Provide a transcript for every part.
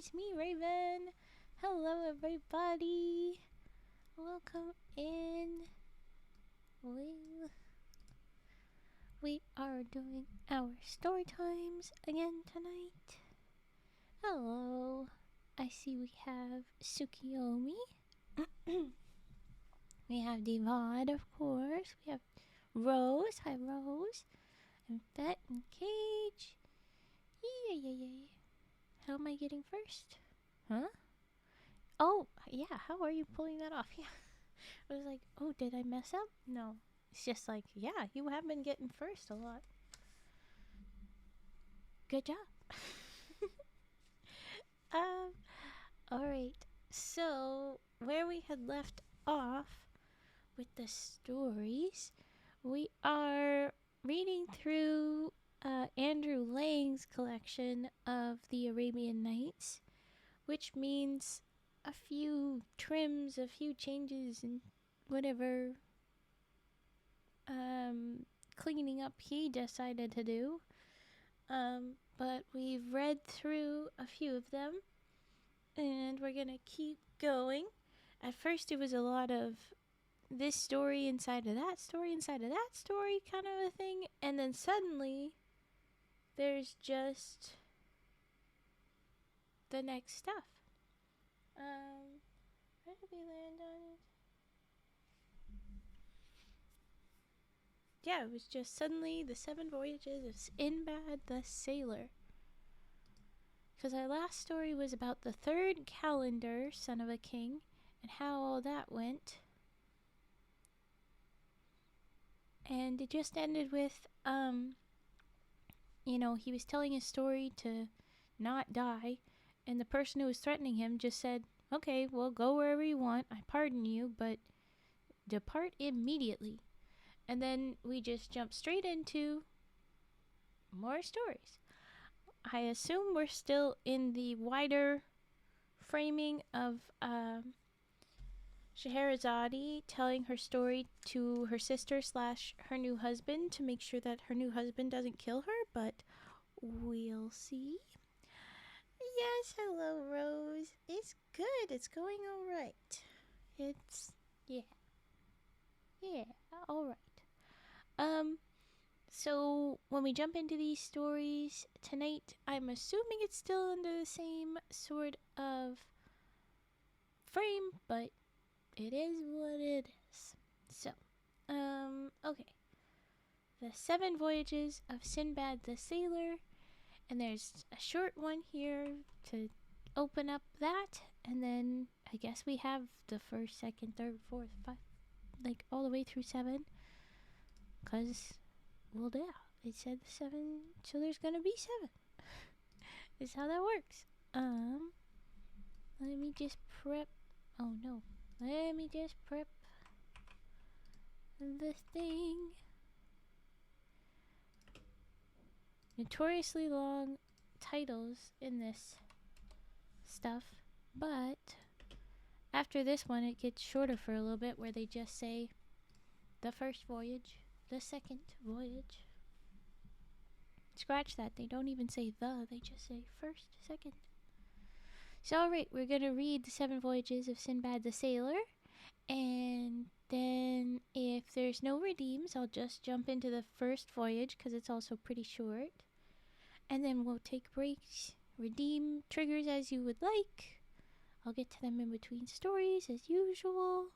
it's me, Raven. Hello, everybody. Welcome in. We are doing our story times again tonight. Hello. I see we have Tsukiyomi. We have Divad, of course. We have Rose. Hi, Rose. And Vet and Cage. Yay. How am I getting first? Huh? Oh, yeah. How are you pulling that off? Yeah. I was like, oh, did I mess up? No. It's just like, yeah, you have been getting first a lot. Good job. Alright. So, where we had left off with the stories, we are reading through Andrew Lang's collection of the Arabian Nights, which means a few trims, a few changes, and whatever cleaning up he decided to do. But we've read through a few of them, and we're gonna keep going. At first, it was a lot of this story inside of that story inside of that story kind of a thing, and then suddenly there's just the next stuff. Where did we land on it? Yeah, it was just suddenly the 7 Voyages of Sindbad the Sailor. Because our last story was about the 3rd calendar, son of a king, and how all that went. And it just ended with, he was telling his story to not die, and the person who was threatening him just said, okay, well, go wherever you want, I pardon you, but depart immediately. And then we just jump straight into more stories. I assume we're still in the wider framing of Scheherazade telling her story to her sister / her new husband to make sure that her new husband doesn't kill her, but we'll see. Yes, hello, Rose. It's good. It's going all right. Yeah, all right. So when we jump into these stories tonight, I'm assuming it's still under the same sort of frame, but it is what it is. So, okay. The 7 Voyages of Sindbad the Sailor, and there's a short one here to open up that, and then I guess we have the 1st, 2nd, 3rd, 4th, 5th, like all the way through 7, because, well, yeah, it said 7, so there's gonna be 7. Is how that works. Let me just prep. Oh no. Let me just prep the thing. Notoriously long titles in this stuff, but after this one it gets shorter for a little bit, where they just say the 1st voyage, the 2nd voyage. Scratch that, they don't even say the, they just say 1st, 2nd. So alright, we're gonna read the 7 Voyages of Sindbad the Sailor, and then if there's no redeems, I'll just jump into the 1st voyage, because it's also pretty short. And then we'll take breaks, redeem triggers as you would like. I'll get to them in between stories as usual.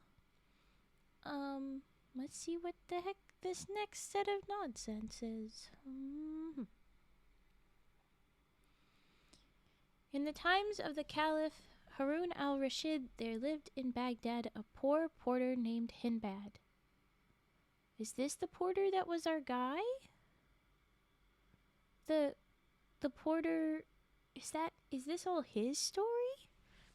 Let's see what the heck this next set of nonsense is. In the times of the Caliph Harun al-Rashid, there lived in Baghdad a poor porter named Hindbad. Is this the porter that was our guy? The porter, is this all his story?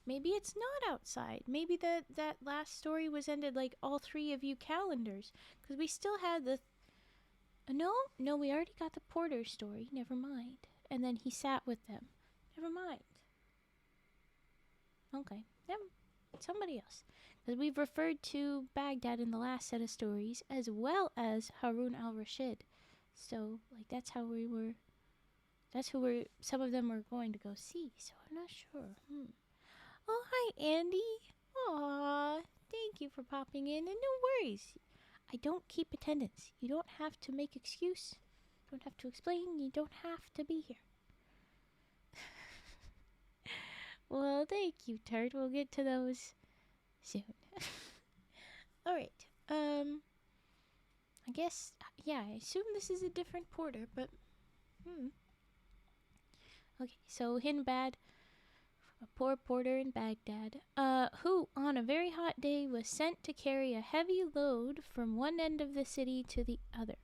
Maybe it's not outside. Maybe that last story was ended like all 3 of you calendars, because we still had the no, we already got the porter story. Never mind. And then he sat with them. Never mind. Okay, somebody else. Because we've referred to Baghdad in the last set of stories, as well as Harun al-Rashid. So, like, that's how we were That's who some of them were going to go see, so I'm not sure. Oh, hi, Andy. Aw, thank you for popping in, and no worries. I don't keep attendance. You don't have to make excuse. You don't have to explain. You don't have to be here. Well, thank you, Turt. We'll get to those soon. Alright, I guess, yeah, I assume this is a different porter, but, Okay, so Hindbad, a poor porter in Baghdad, who, on a very hot day, was sent to carry a heavy load from one end of the city to the other.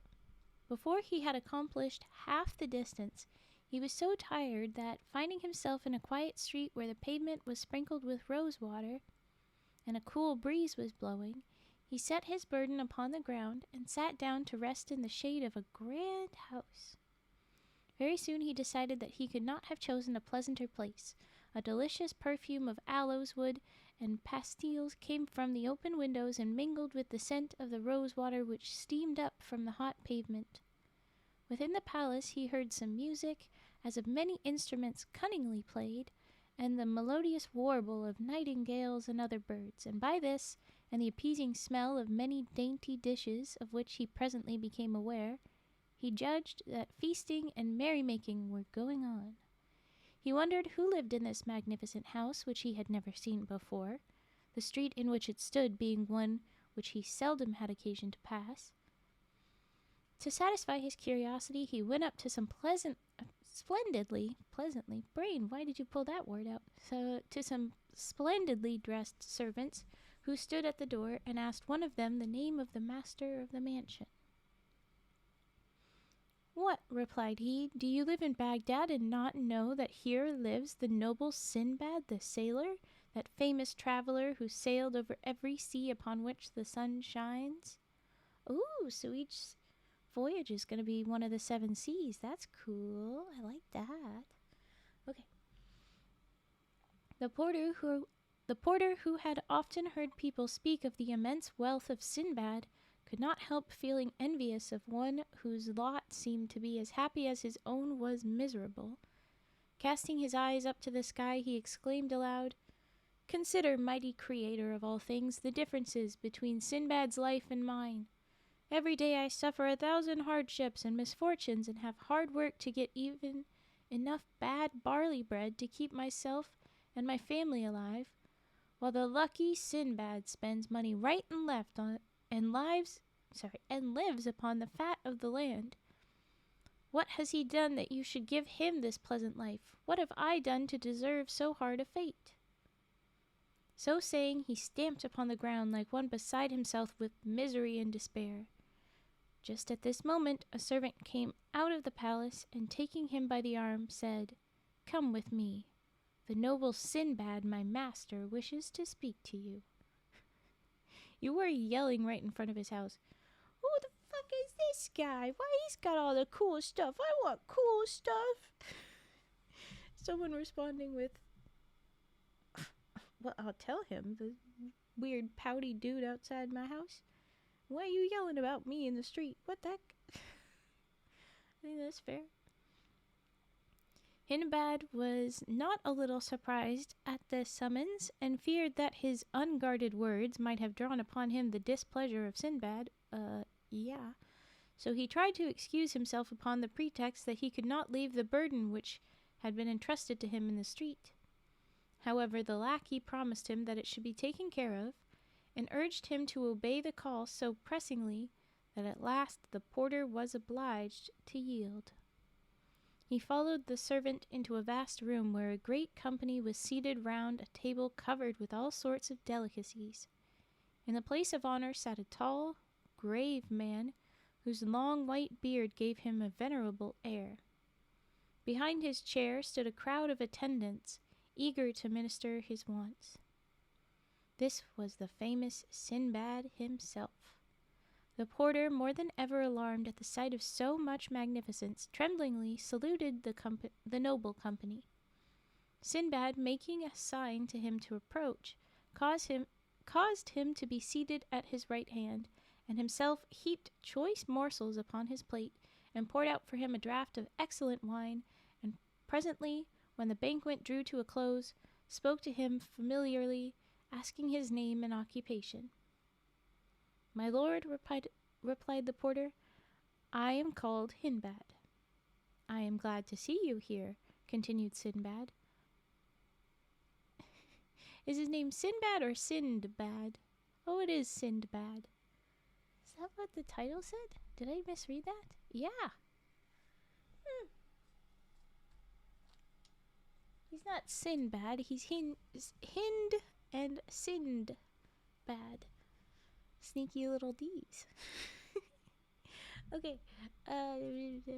Before he had accomplished half the distance, he was so tired that, finding himself in a quiet street where the pavement was sprinkled with rose water, and a cool breeze was blowing, he set his burden upon the ground and sat down to rest in the shade of a grand house. Very soon he decided that he could not have chosen a pleasanter place. A delicious perfume of aloes wood and pastilles came from the open windows and mingled with the scent of the rose water which steamed up from the hot pavement. Within the palace he heard some music, as of many instruments cunningly played, and the melodious warble of nightingales and other birds, and by this, and the appeasing smell of many dainty dishes of which he presently became aware, he judged that feasting and merrymaking were going on. He wondered who lived in this magnificent house which he had never seen before, the street in which it stood being one which he seldom had occasion to pass. To satisfy his curiosity, he went up to some pleasantly, brain, why did you pull that word out? So, to some splendidly dressed servants who stood at the door, and asked one of them the name of the master of the mansion. "What," replied he, "do you live in Baghdad and not know that here lives the noble Sindbad the sailor, that famous traveler who sailed over every sea upon which the sun shines?" Ooh, so each voyage is going to be one of the 7 seas. That's cool. I like that. Okay. The porter who had often heard people speak of the immense wealth of Sindbad could not help feeling envious of one whose lot seemed to be as happy as his own was miserable. Casting his eyes up to the sky, he exclaimed aloud, "Consider, mighty creator of all things, the differences between Sindbad's life and mine. Every day I suffer 1,000 hardships and misfortunes and have hard work to get even enough bad barley bread to keep myself and my family alive, while the lucky Sindbad spends money right and left on and lives upon the fat of the land. What has he done that you should give him this pleasant life? What have I done to deserve so hard a fate?" So saying, he stamped upon the ground like one beside himself with misery and despair. Just at this moment a servant came out of the palace, and taking him by the arm, said, "Come with me. The noble Sindbad, my master, wishes to speak to you." You were yelling right in front of his house. "Who the fuck is this guy? Why he's got all the cool stuff? I want cool stuff." Someone responding with, "Well, I'll tell him, the weird pouty dude outside my house. Why are you yelling about me in the street? What the heck?" I think that's fair. Hindbad was not a little surprised at this summons, and feared that his unguarded words might have drawn upon him the displeasure of Sindbad. Yeah. So he tried to excuse himself upon the pretext that he could not leave the burden which had been entrusted to him in the street. However, the lackey promised him that it should be taken care of, and urged him to obey the call so pressingly that at last the porter was obliged to yield. He followed the servant into a vast room where a great company was seated round a table covered with all sorts of delicacies. In the place of honor sat a tall, grave man, whose long white beard gave him a venerable air. Behind his chair stood a crowd of attendants, eager to minister his wants. This was the famous Sindbad himself. The porter, more than ever alarmed at the sight of so much magnificence, tremblingly saluted the noble company. Sindbad, making a sign to him to approach, caused him to be seated at his right hand, and himself heaped choice morsels upon his plate, and poured out for him a draught of excellent wine, Presently, when the banquet drew to a close, spoke to him familiarly, asking his name and occupation. "My lord," replied the porter, "I am called Hindbad." "I am glad to see you here," continued Sindbad. Is his name Sindbad or Sindbad? Oh, it is Sindbad. Is that what the title said? Did I misread that? Yeah. He's not Sinbad. He's Hind and Sindbad. Sneaky little D's. Okay. I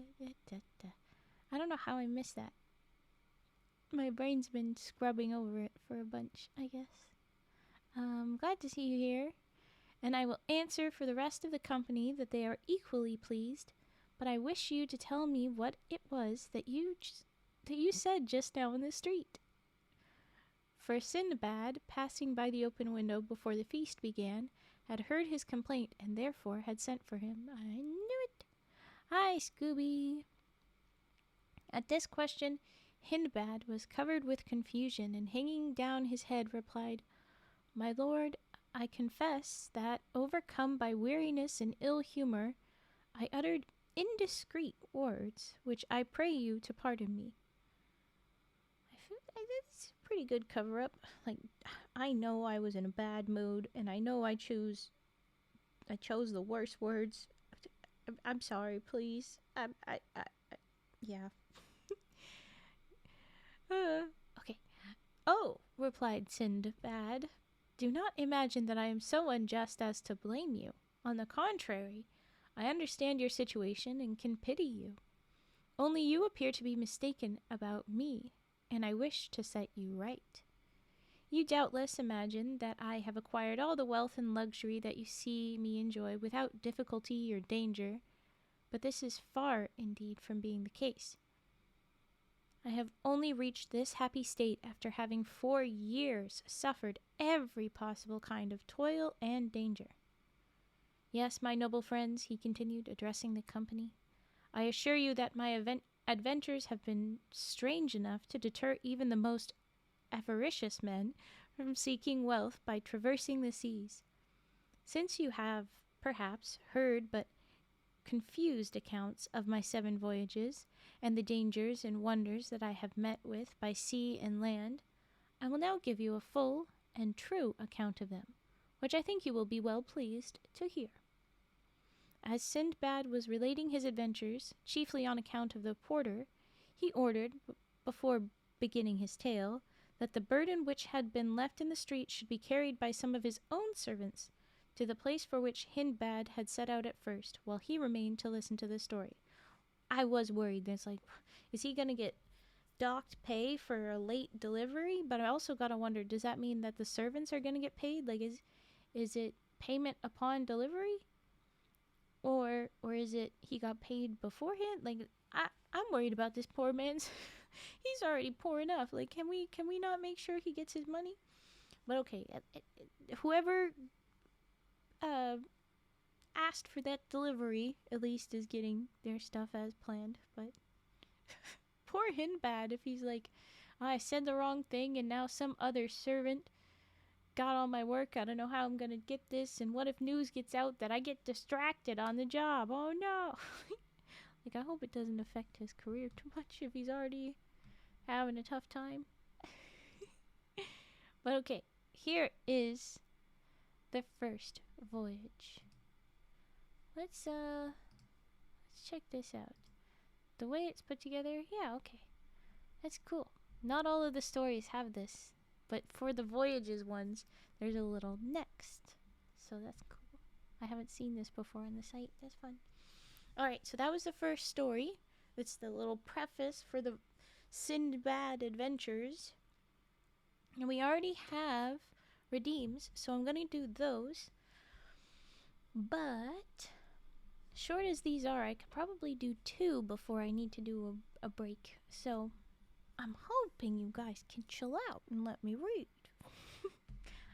don't know how I missed that. My brain's been scrubbing over it for a bunch, I guess. Glad to see you here, and I will answer for the rest of the company that they are equally pleased, but I wish you to tell me what it was that you said just now in the street. For Sindbad, passing by the open window before the feast began, had heard his complaint and therefore had sent for him. I knew it. Hi, Scooby. At this question, Hindbad was covered with confusion and hanging down his head replied, "My lord, I confess that, overcome by weariness and ill humor, I uttered indiscreet words, which I pray you to pardon me." I feel like that's a pretty good cover-up. Like, I know I was in a bad mood, and I know I chose the worst words. I'm sorry, please. Yeah. Okay. "Oh," replied Sindbad, "do not imagine that I am so unjust as to blame you. On the contrary, I understand your situation and can pity you. Only you appear to be mistaken about me, and I wish to set you right. You doubtless imagine that I have acquired all the wealth and luxury that you see me enjoy without difficulty or danger, but this is far indeed from being the case. I have only reached this happy state after having 4 years suffered every possible kind of toil and danger. Yes, my noble friends," he continued, addressing the company, "I assure you that my adventures have been strange enough to deter even the most avaricious men from seeking wealth by traversing the seas. Since you have, perhaps, heard but confused accounts of my 7 voyages, and the dangers and wonders that I have met with by sea and land, I will now give you a full and true account of them, which I think you will be well pleased to hear." As Sindbad was relating his adventures, chiefly on account of the porter, he ordered, before beginning his tale, that the burden which had been left in the street should be carried by some of his own servants to the place for which Hindbad had set out at first, while he remained to listen to the story. I was worried. There's like, is he going to get docked pay for a late delivery? But I also got to wonder, does that mean that the servants are going to get paid? Like, is it payment upon delivery? Or is it he got paid beforehand? Like, I'm worried about this poor man's. He's already poor enough. Like, can we not make sure he gets his money? But okay, whoever asked for that delivery at least is getting their stuff as planned. But poor Hindbad, if he's like, I said the wrong thing and now some other servant got all my work, I don't know how I'm gonna get this, and what if news gets out that I get distracted on the job? Oh no. Like, I hope it doesn't affect his career too much if he's already having a tough time. But okay, here is the first voyage. Let's check this out. The way it's put together, yeah, okay. That's cool. Not all of the stories have this, but for the Voyages ones, there's a little next. So that's cool. I haven't seen this before on the site. That's fun. Alright, so that was the first story. It's the little preface for the Sindbad adventures. And we already have redeems, so I'm going to do those. But short as these are, I could probably do 2 before I need to do a break. So I'm hoping you guys can chill out and let me read.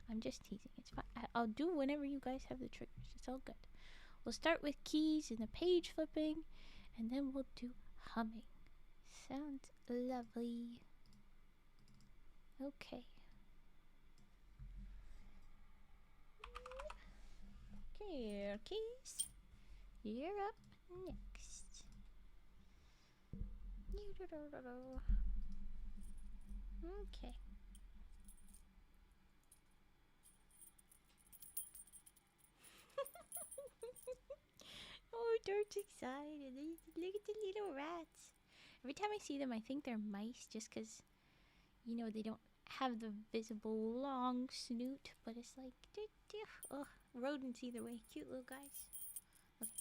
I'm just teasing. It's fine. I'll do whenever you guys have the triggers. It's all good. We'll start with keys and the page flipping, and then we'll do humming. Sounds lovely. Okay. Okay, keys. You're up next. Okay. Oh, Dirt's excited. Look at the little rats. Every time I see them, I think they're mice just because, they don't have the visible long snoot, but it's like, ugh, rodents either way. Cute little guys. Okay.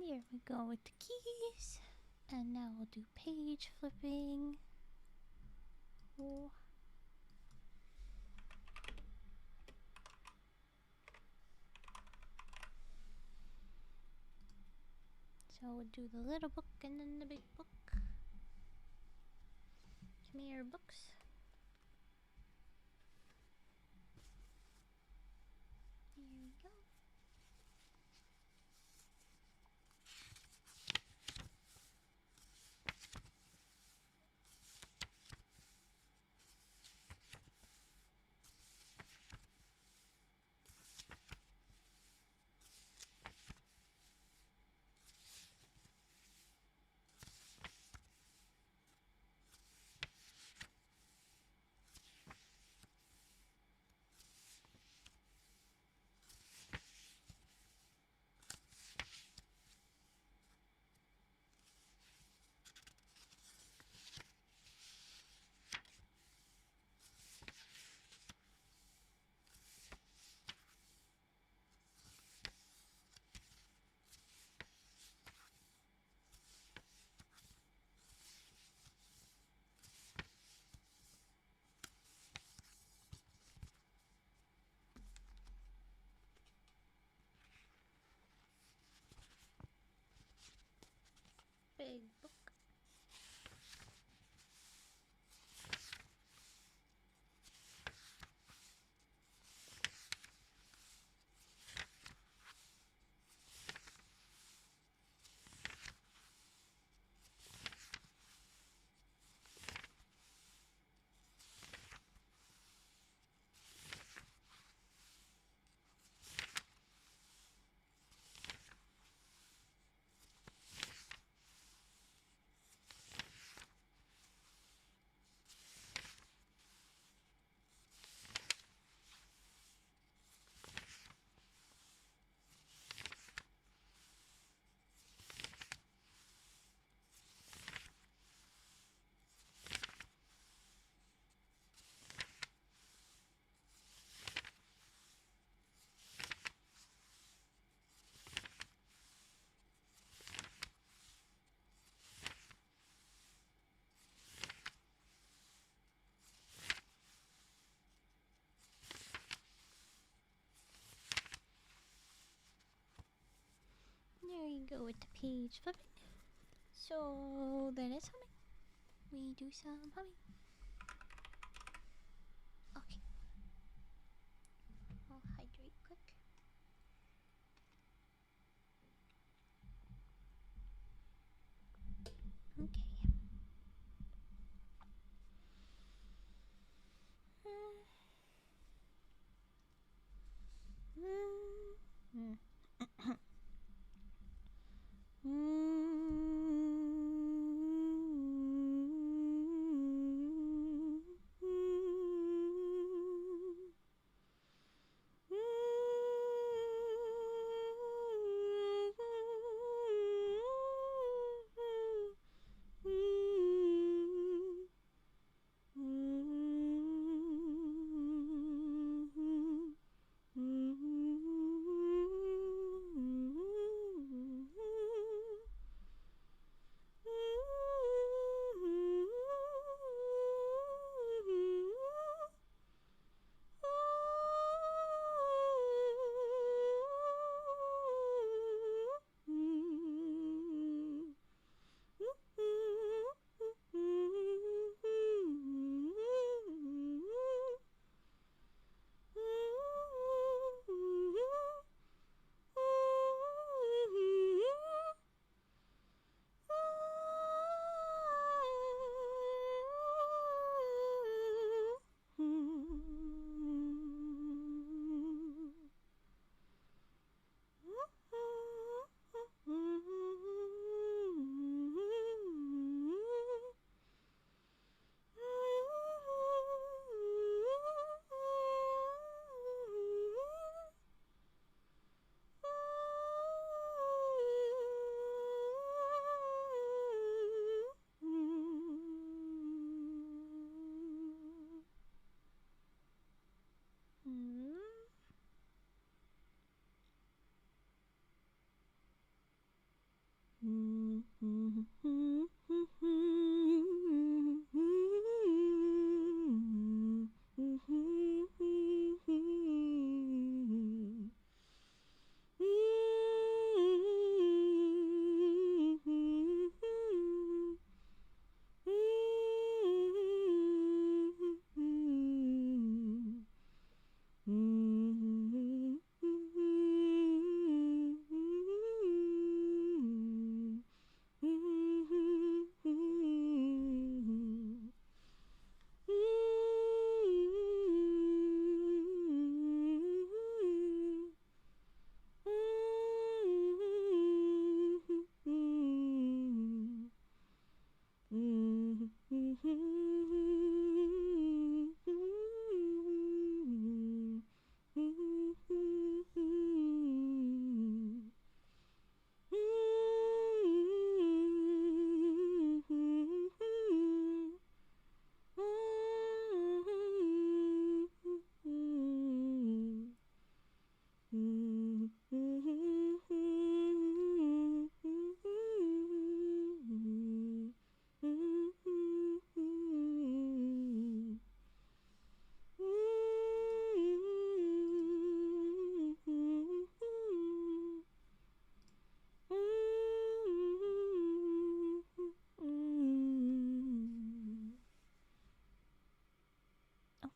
There we go with the keys. And now we'll do page flipping. Oh. So we'll do the little book and then the big book. Come here, books. Here we go. Big book. There you go with the page flipping. So then it's humming. We do some humming. Okay. I'll hydrate quick. Okay.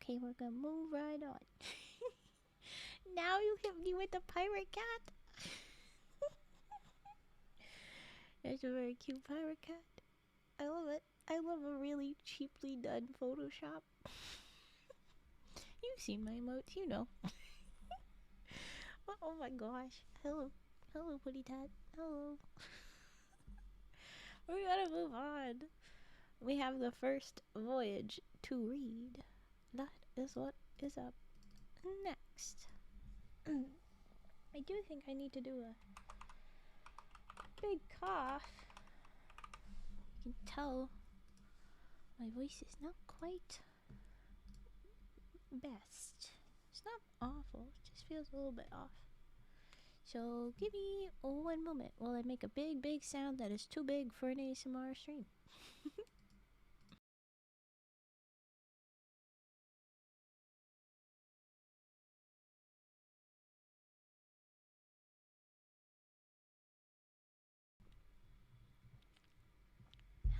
Okay, we're gonna move right on. Now you hit me with the pirate cat. There's a very cute pirate cat. I love it. I love a really cheaply done Photoshop. You've seen my emotes, you know. Oh my gosh. Hello. Hello, Putty Tat. Hello. We gotta move on. We have the first voyage to read. That is what is up next. I do think I need to do a big cough. You can tell my voice is not quite best. It's not awful, it just feels a little bit off. So give me 1 moment while I make a big sound that is too big for an ASMR stream.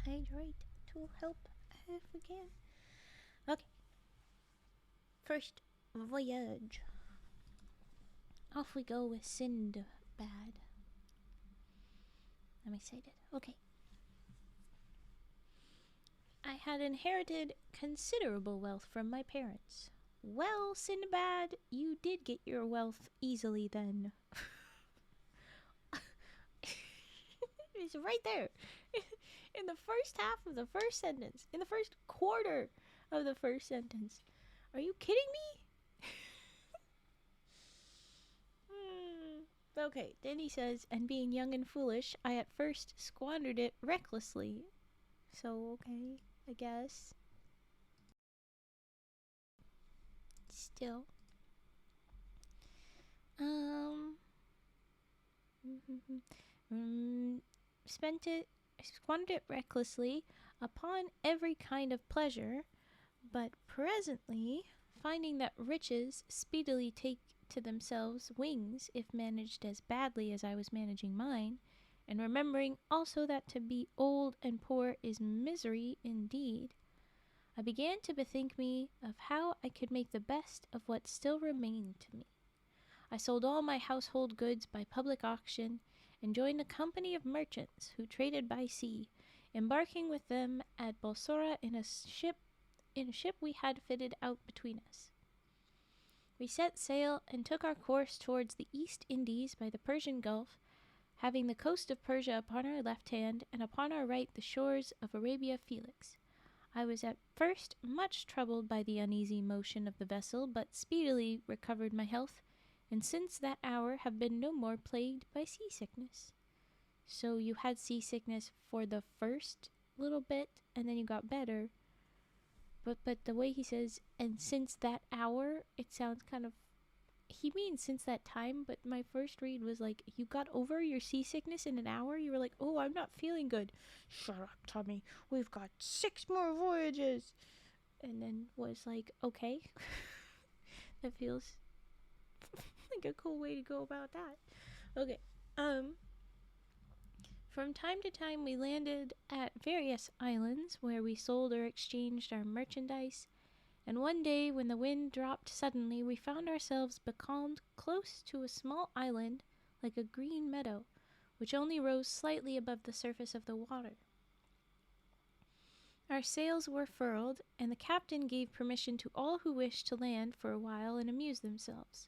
Hydrate to help if we can. Okay. First, Voyage. Off we go with Sindbad. I'm excited. Okay. I had inherited considerable wealth from my parents. Well, Sindbad, you did get your wealth easily then. It's right there. In the first half of the first sentence. In the first quarter of the first sentence. Are you kidding me? Okay, then he says, and being young and foolish, I at first squandered it recklessly. So, okay, I guess. Still. Squandered it recklessly upon every kind of pleasure, but presently, finding that riches speedily take to themselves wings if managed as badly as I was managing mine, and remembering also that to be old and poor is misery indeed, I began to bethink me of how I could make the best of what still remained to me. I sold all my household goods by public auction, and joined a company of merchants who traded by sea, embarking with them at Balsora in a ship we had fitted out between us. We set sail and took our course towards the East Indies by the Persian Gulf, having the coast of Persia upon our left hand, and upon our right the shores of Arabia Felix. I was at first much troubled by the uneasy motion of the vessel, but speedily recovered my health, and since that hour have been no more plagued by seasickness. So you had seasickness for the first little bit, and then you got better. But the way he says, and since that hour, it sounds kind of he means since that time, but my first read was like, you got over your seasickness in an hour? You were like, oh, I'm not feeling good. Shut up, Tommy. We've got 6 more voyages. And then was like, okay. That feels like a cool way to go about that. Okay. From time to time, we landed at various islands where we sold or exchanged our merchandise. And one day, when the wind dropped suddenly, we found ourselves becalmed close to a small island like a green meadow, which only rose slightly above the surface of the water. Our sails were furled, and the captain gave permission to all who wished to land for a while and amuse themselves.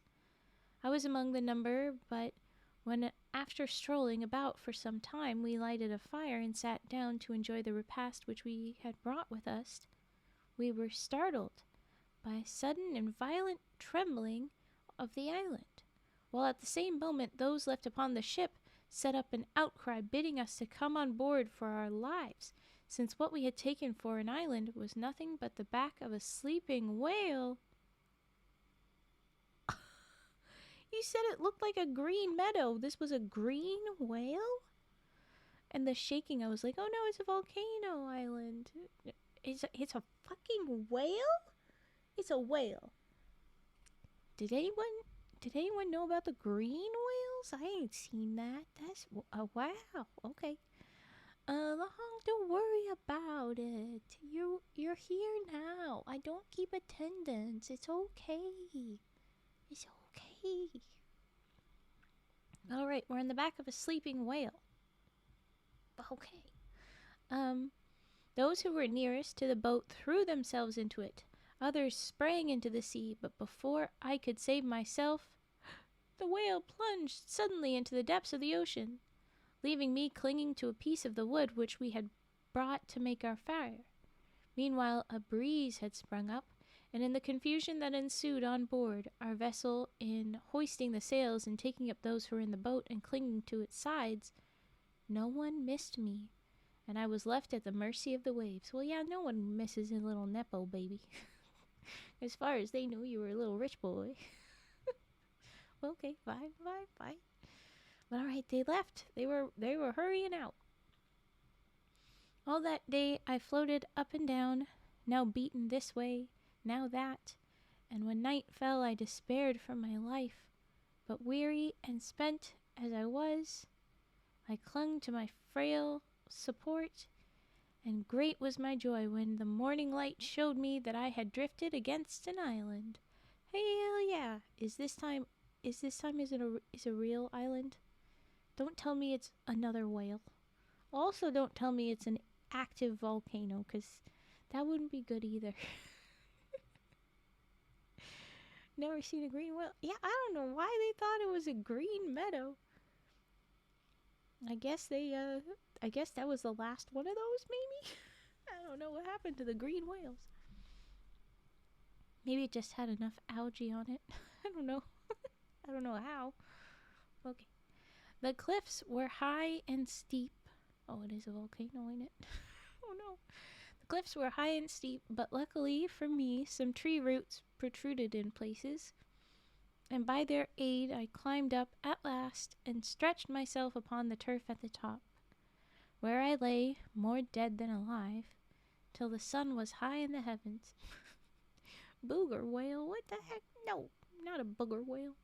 I was among the number, but when, after strolling about for some time, we lighted a fire and sat down to enjoy the repast which we had brought with us, we were startled by a sudden and violent trembling of the island, while at the same moment those left upon the ship set up an outcry bidding us to come on board for our lives, since what we had taken for an island was nothing but the back of a sleeping whale. You said it looked like a green meadow. This was a green whale? And the shaking, I was like, oh no, it's a volcano island. It's a fucking whale? It's a whale. Did anyone know about the green whales? I ain't seen that. That's wow. Okay. Don't worry about it. You're here now. I don't keep attendance. It's okay. It's okay. All right, we're in the back of a sleeping whale. Okay. Those who were nearest to the boat threw themselves into it. Others sprang into the sea, but before I could save myself, the whale plunged suddenly into the depths of the ocean, leaving me clinging to a piece of the wood which we had brought to make our fire. Meanwhile, a breeze had sprung up, and in the confusion that ensued on board our vessel, in hoisting the sails and taking up those who were in the boat and clinging to its sides, no one missed me, and I was left at the mercy of the waves. Well, yeah, no one misses a little Nepo baby. As far as they knew, you were a little rich boy. Okay, fine. But all right, they left. They were hurrying out. All that day I floated up and down, now beaten this way, now that, and when night fell I despaired for my life. But weary and spent as I was, I clung to my frail support, and great was my joy when the morning light showed me that I had drifted against an island. Hell yeah! Is this time is a real island? Don't tell me it's another whale. Also, don't tell me it's an active volcano, because that wouldn't be good either. Never seen a green whale. Yeah, I don't know why they thought it was a green meadow. I guess that was the last one of those, maybe? I don't know what happened to the green whales. Maybe it just had enough algae on it. I don't know. I don't know how. Okay. The cliffs were high and steep. Oh, it is a volcano, ain't it? Oh no. The cliffs were high and steep, but luckily for me, some tree roots protruded in places, and by their aid I climbed up at last and stretched myself upon the turf at the top, where I lay, more dead than alive, till the sun was high in the heavens. Booger whale? What the heck? No, not a booger whale.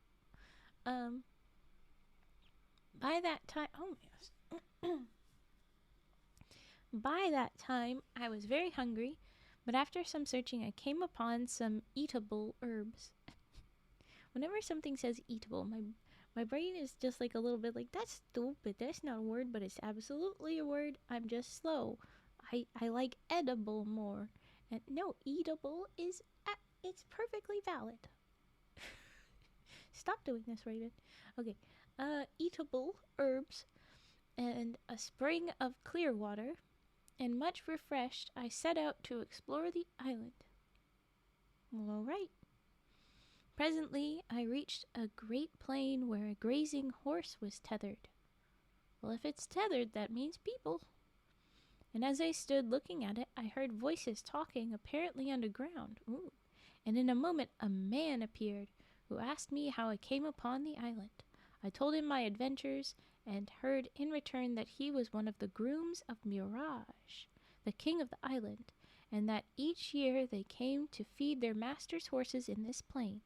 By that time, oh yes. By that time, I was very hungry, but after some searching, I came upon some eatable herbs. Whenever something says eatable, my brain is just like a little bit like, that's stupid, that's not a word, but it's absolutely a word. I'm just slow. I like edible more. And no, eatable is, it's perfectly valid. Stop doing this, Raven. Okay, eatable herbs and a spring of clear water, and much refreshed, I set out to explore the island. Well, all right. Presently, I reached a great plain where a grazing horse was tethered. Well, if it's tethered, that means people. And as I stood looking at it, I heard voices talking, apparently underground. Ooh. And in a moment, a man appeared, who asked me how I came upon the island. I told him my adventures, and heard in return that he was one of the grooms of Mirage, the king of the island, and that each year they came to feed their master's horses in this plain.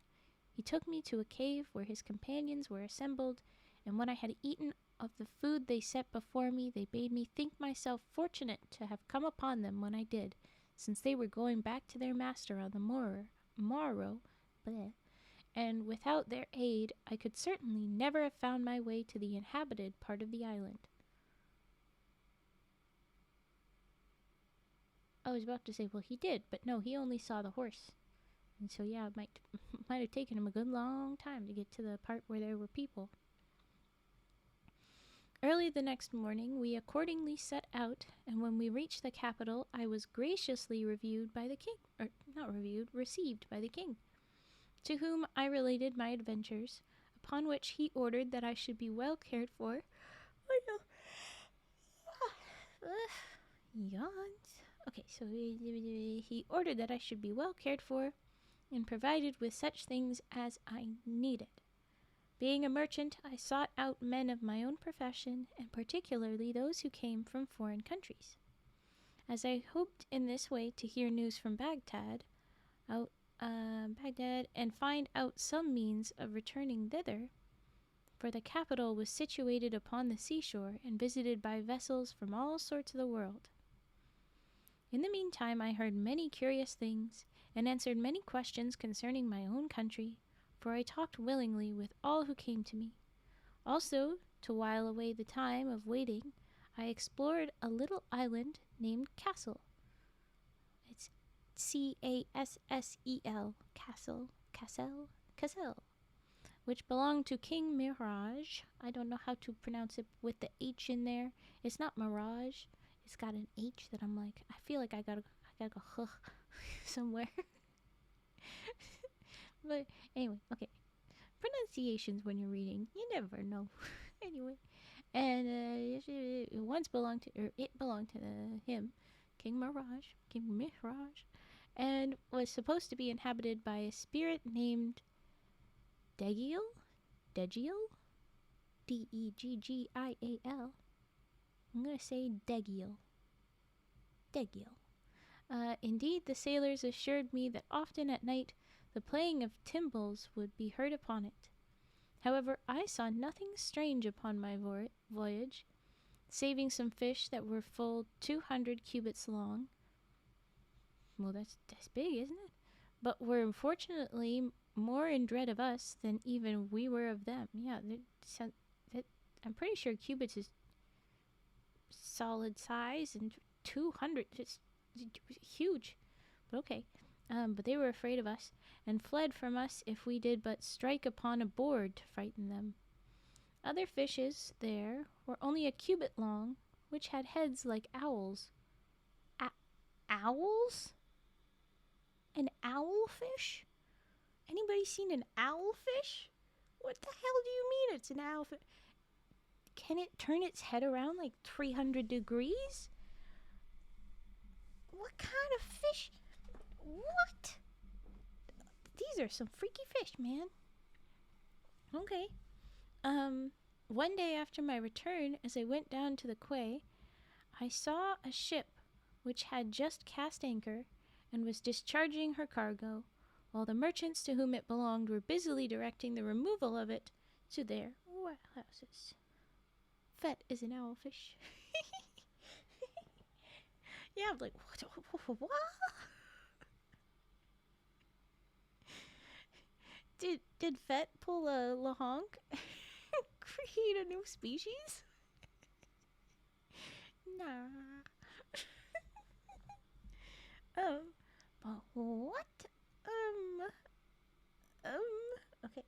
He took me to a cave where his companions were assembled, and when I had eaten of the food they set before me, they bade me think myself fortunate to have come upon them when I did, since they were going back to their master on the morrow, bleh, and without their aid I could certainly never have found my way to the inhabited part of the island. I was about to say, well, he did, but no, he only saw the horse. And so, yeah, it might have taken him a good long time to get to the part where there were people. Early the next morning, we accordingly set out, and when we reached the capital, I was graciously received by the king, to whom I related my adventures, upon which he ordered that I should be well cared for. Yawns. Okay, so he ordered that I should be well cared for and provided with such things as I needed. Being a merchant, I sought out men of my own profession, and particularly those who came from foreign countries. As I hoped in this way to hear news from Baghdad, and find out some means of returning thither, for the capital was situated upon the seashore and visited by vessels from all sorts of the world. In the meantime, I heard many curious things, and answered many questions concerning my own country, for I talked willingly with all who came to me. Also, to while away the time of waiting, I explored a little island named Castle. It's Cassel, Cassel, which belonged to King Mirage. I don't know how to pronounce it with the H in there. It's not Mirage. It's got an H that I'm like, I feel like I gotta go somewhere. But anyway, okay. Pronunciations when you're reading, you never know. Anyway, and it belonged to him, King Mirage, and was supposed to be inhabited by a spirit named Degial, Deggial. I'm gonna say Degial. Indeed, the sailors assured me that often at night the playing of timbrels would be heard upon it. However, I saw nothing strange upon my voyage, saving some fish that were full 200 cubits long. Well, that's big, isn't it? But were unfortunately more in dread of us than even we were of them. Yeah, I'm pretty sure cubits is solid size, and 200 is huge. But okay. But they were afraid of us, and fled from us if we did but strike upon a board to frighten them. Other fishes there were only a cubit long, which had heads like owls. Owls? An owlfish? Anybody seen an owlfish? What the hell do you mean it's an owlfish? Can it turn its head around like 300 degrees? What kind of fish? What? These are some freaky fish, man. Okay. One day after my return, as I went down to the quay, I saw a ship which had just cast anchor and was discharging her cargo, while the merchants to whom it belonged were busily directing the removal of it to their warehouses. Fett is an owlfish. Yeah, I'm like, what? Did Fett pull a Lahonk and create a new species? Nah. But what? Okay.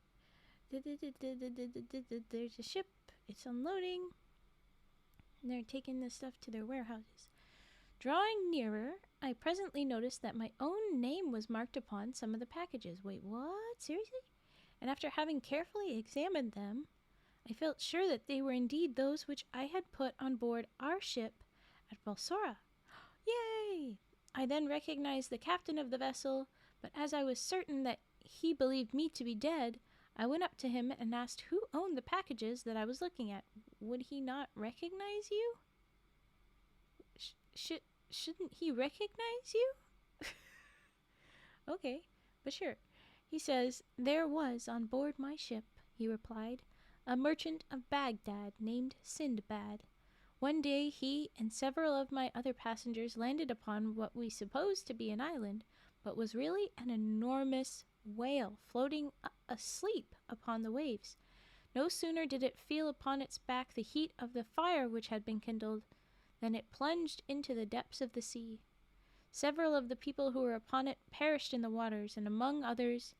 There's a ship. It's unloading. And they're taking the stuff to their warehouses. Drawing nearer, I presently noticed that my own name was marked upon some of the packages. Wait, what? Seriously? And after having carefully examined them, I felt sure that they were indeed those which I had put on board our ship at Balsora. Yay! I then recognized the captain of the vessel, but as I was certain that he believed me to be dead, I went up to him and asked who owned the packages that I was looking at. Would he not recognize you? Shouldn't he recognize you? Okay, but sure. He says, there was on board my ship, he replied, a merchant of Baghdad named Sindbad. One day he and several of my other passengers landed upon what we supposed to be an island, but was really an enormous whale floating asleep upon the waves. No sooner did it feel upon its back the heat of the fire which had been kindled, than it plunged into the depths of the sea. Several of the people who were upon it perished in the waters, and among others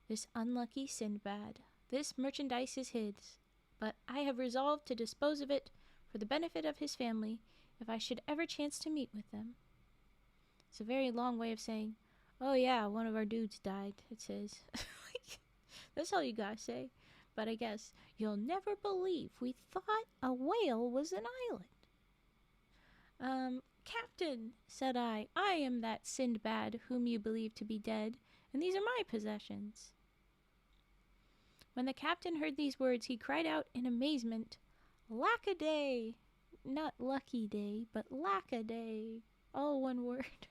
this unlucky Sindbad. This merchandise is his, but I have resolved to dispose of it for the benefit of his family, if I should ever chance to meet with them. It's a very long way of saying, oh yeah, one of our dudes died, it says. That's all you gotta say. But I guess, you'll never believe we thought a whale was an island. Captain, said I am that Sindbad whom you believe to be dead, and these are my possessions. When the captain heard these words, he cried out in amazement, Lack-a-day! Not lucky day, but lack-a-day. All one word.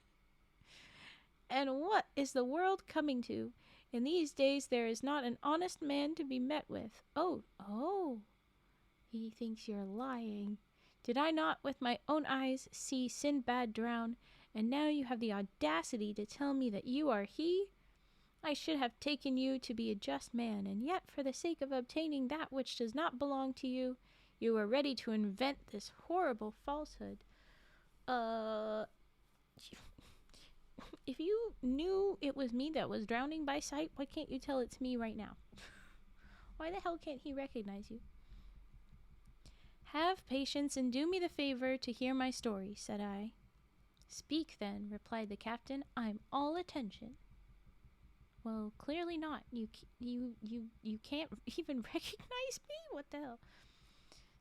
And what is the world coming to? In these days there is not an honest man to be met with. Oh, he thinks you're lying. Did I not with my own eyes see Sindbad drown, and now you have the audacity to tell me that you are he? I should have taken you to be a just man, and yet for the sake of obtaining that which does not belong to you, you were ready to invent this horrible falsehood. If you knew it was me that was drowning by sight, why can't you tell it's me right now? Why the hell can't he recognize you? Have patience and do me the favor to hear my story, said I. Speak then, replied the captain. I'm all attention. Well, clearly not. You can't even recognize me? What the hell?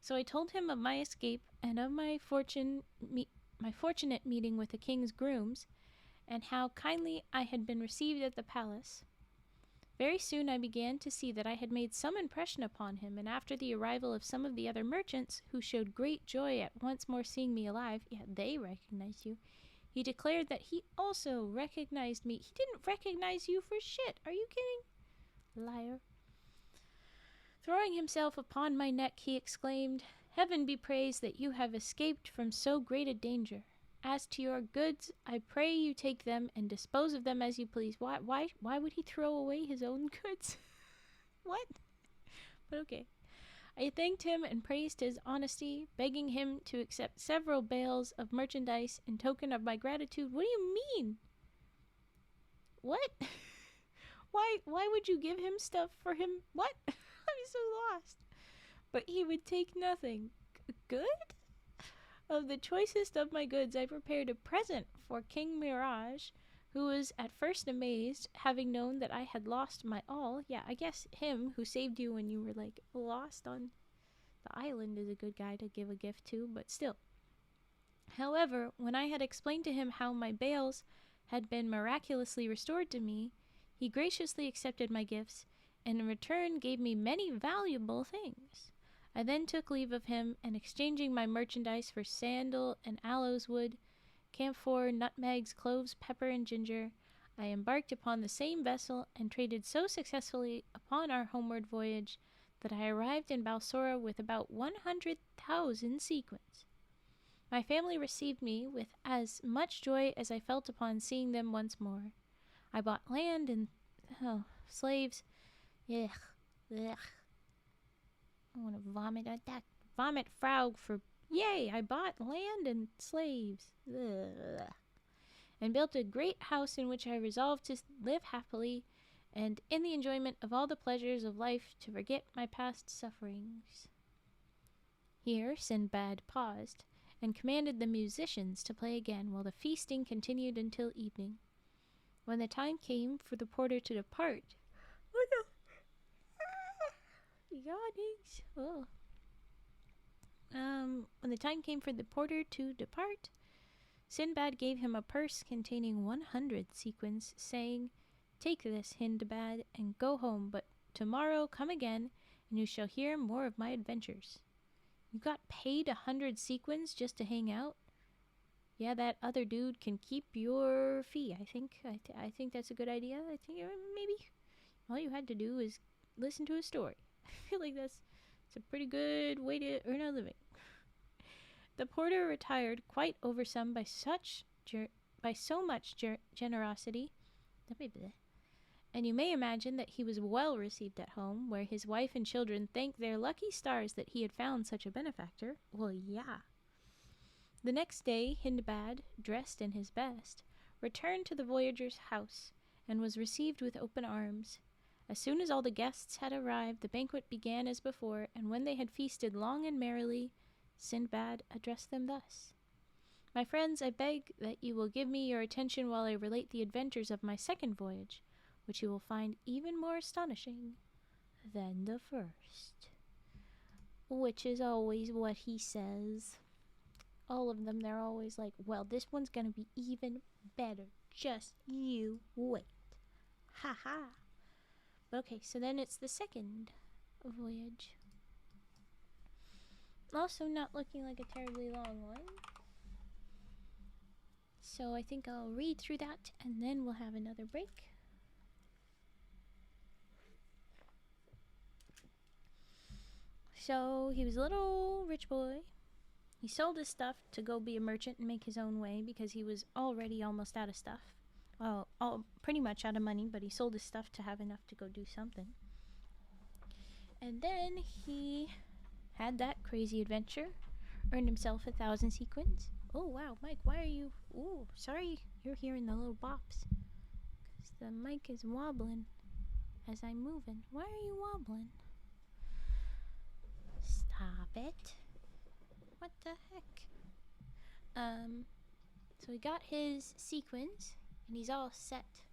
So I told him of my escape and of my fortunate meeting with the king's grooms, and how kindly I had been received at the palace. Very soon I began to see that I had made some impression upon him, and after the arrival of some of the other merchants, who showed great joy at once more seeing me alive, yeah, they recognized you, he declared that he also recognized me. He didn't recognize you for shit. Are you kidding? Liar. Throwing himself upon my neck, he exclaimed, Heaven be praised that you have escaped from so great a danger. As to your goods, I pray you take them and dispose of them as you please. Why would he throw away his own goods? What? But okay. I thanked him and praised his honesty, begging him to accept several bales of merchandise in token of my gratitude. What do you mean? What? Why would you give him stuff for him? What? I'm so lost. But he would take nothing. Good? Of the choicest of my goods I prepared a present for King Mirage, who was at first amazed, having known that I had lost my all. Yeah, I guess him who saved you when you were, like, lost on the island is a good guy to give a gift to, but still. However, when I had explained to him how my bales had been miraculously restored to me, he graciously accepted my gifts, and in return gave me many valuable things. I then took leave of him, and exchanging my merchandise for sandal and aloes wood, camphor, nutmegs, cloves, pepper, and ginger, I embarked upon the same vessel and traded so successfully upon our homeward voyage that I arrived in Balsora with about 100,000 sequins. My family received me with as much joy as I felt upon seeing them once more. I bought land and slaves. Ugh. I want to vomit at that. Vomit frog for... Yay! I bought land and slaves. Ugh. And built a great house in which I resolved to live happily and in the enjoyment of all the pleasures of life to forget my past sufferings. Here Sindbad paused and commanded the musicians to play again while the feasting continued until evening. When the time came for the porter to depart... Oh no! Yawnings. Oh. When the time came for the porter to depart, Sindbad gave him a purse containing 100 sequins, saying, Take this, Sindbad, and go home, but tomorrow come again, and you shall hear more of my adventures. You got paid 100 sequins just to hang out? Yeah, that other dude can keep your fee, I think. I think that's a good idea. I think maybe all you had to do is listen to a story. I feel like it's a pretty good way to earn a living. The porter retired, quite overcome by so much generosity, and you may imagine that he was well received at home, where his wife and children thanked their lucky stars that he had found such a benefactor. Well, yeah. The next day, Sindbad, dressed in his best, returned to the Voyager's house, and was received with open arms. As soon as all the guests had arrived, the banquet began as before, and when they had feasted long and merrily, Sindbad addressed them thus: My friends, I beg that you will give me your attention while I relate the adventures of my second voyage, which you will find even more astonishing than the first. Which is always what he says. All of them, they're always like, well, this one's gonna be even better. Just you wait. Ha ha. Okay, so then it's the second voyage. Also not looking like a terribly long one. So I think I'll read through that and then we'll have another break. So he was a little rich boy. He sold his stuff to go be a merchant and make his own way because he was already almost out of stuff. Well, pretty much out of money, but he sold his stuff to have enough to go do something. And then he had that crazy adventure, earned himself 1,000 sequins. Oh, wow, Mike, why are you... Ooh, sorry, you're hearing the little bops. Because the mic is wobbling as I'm moving. Why are you wobbling? Stop it. What the heck? So he got his sequins, and he's all set.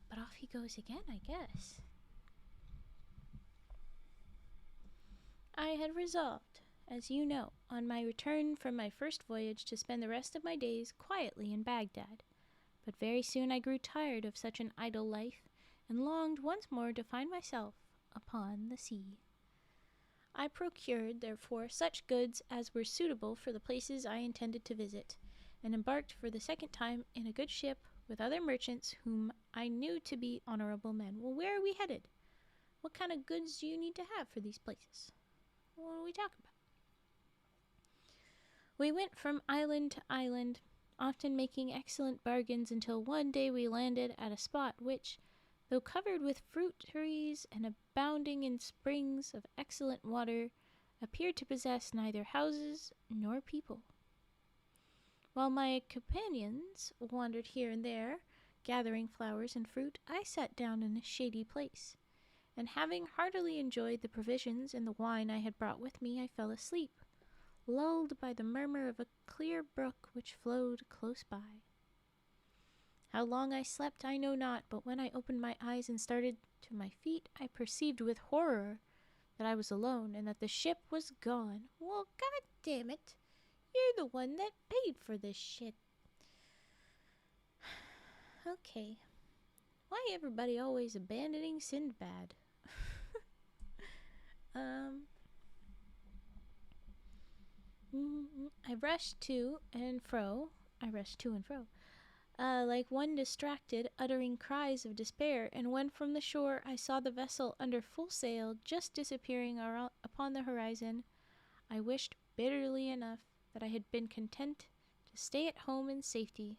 But off he goes again, I guess. I had resolved, as you know, on my return from my first voyage to spend the rest of my days quietly in Baghdad. But very soon I grew tired of such an idle life, and longed once more to find myself upon the sea. I procured, therefore, such goods as were suitable for the places I intended to visit, and embarked for the second time in a good ship with other merchants whom I knew to be honorable men. Well, where are we headed? What kind of goods do you need to have for these places? What are we talking about? We went from island to island, often making excellent bargains until one day we landed at a spot which, though covered with fruit trees and abounding in springs of excellent water, appeared to possess neither houses nor people. While my companions wandered here and there, gathering flowers and fruit, I sat down in a shady place, and having heartily enjoyed the provisions and the wine I had brought with me, I fell asleep, lulled by the murmur of a clear brook which flowed close by. How long I slept I know not, but when I opened my eyes and started to my feet, I perceived with horror that I was alone, and that the ship was gone. Well, god damn it, you're the one that paid for this shit. Okay, why everybody always abandoning Sindbad? I rushed to and fro, like one distracted, uttering cries of despair, and when from the shore I saw the vessel under full sail just disappearing upon the horizon, I wished bitterly enough that I had been content to stay at home in safety.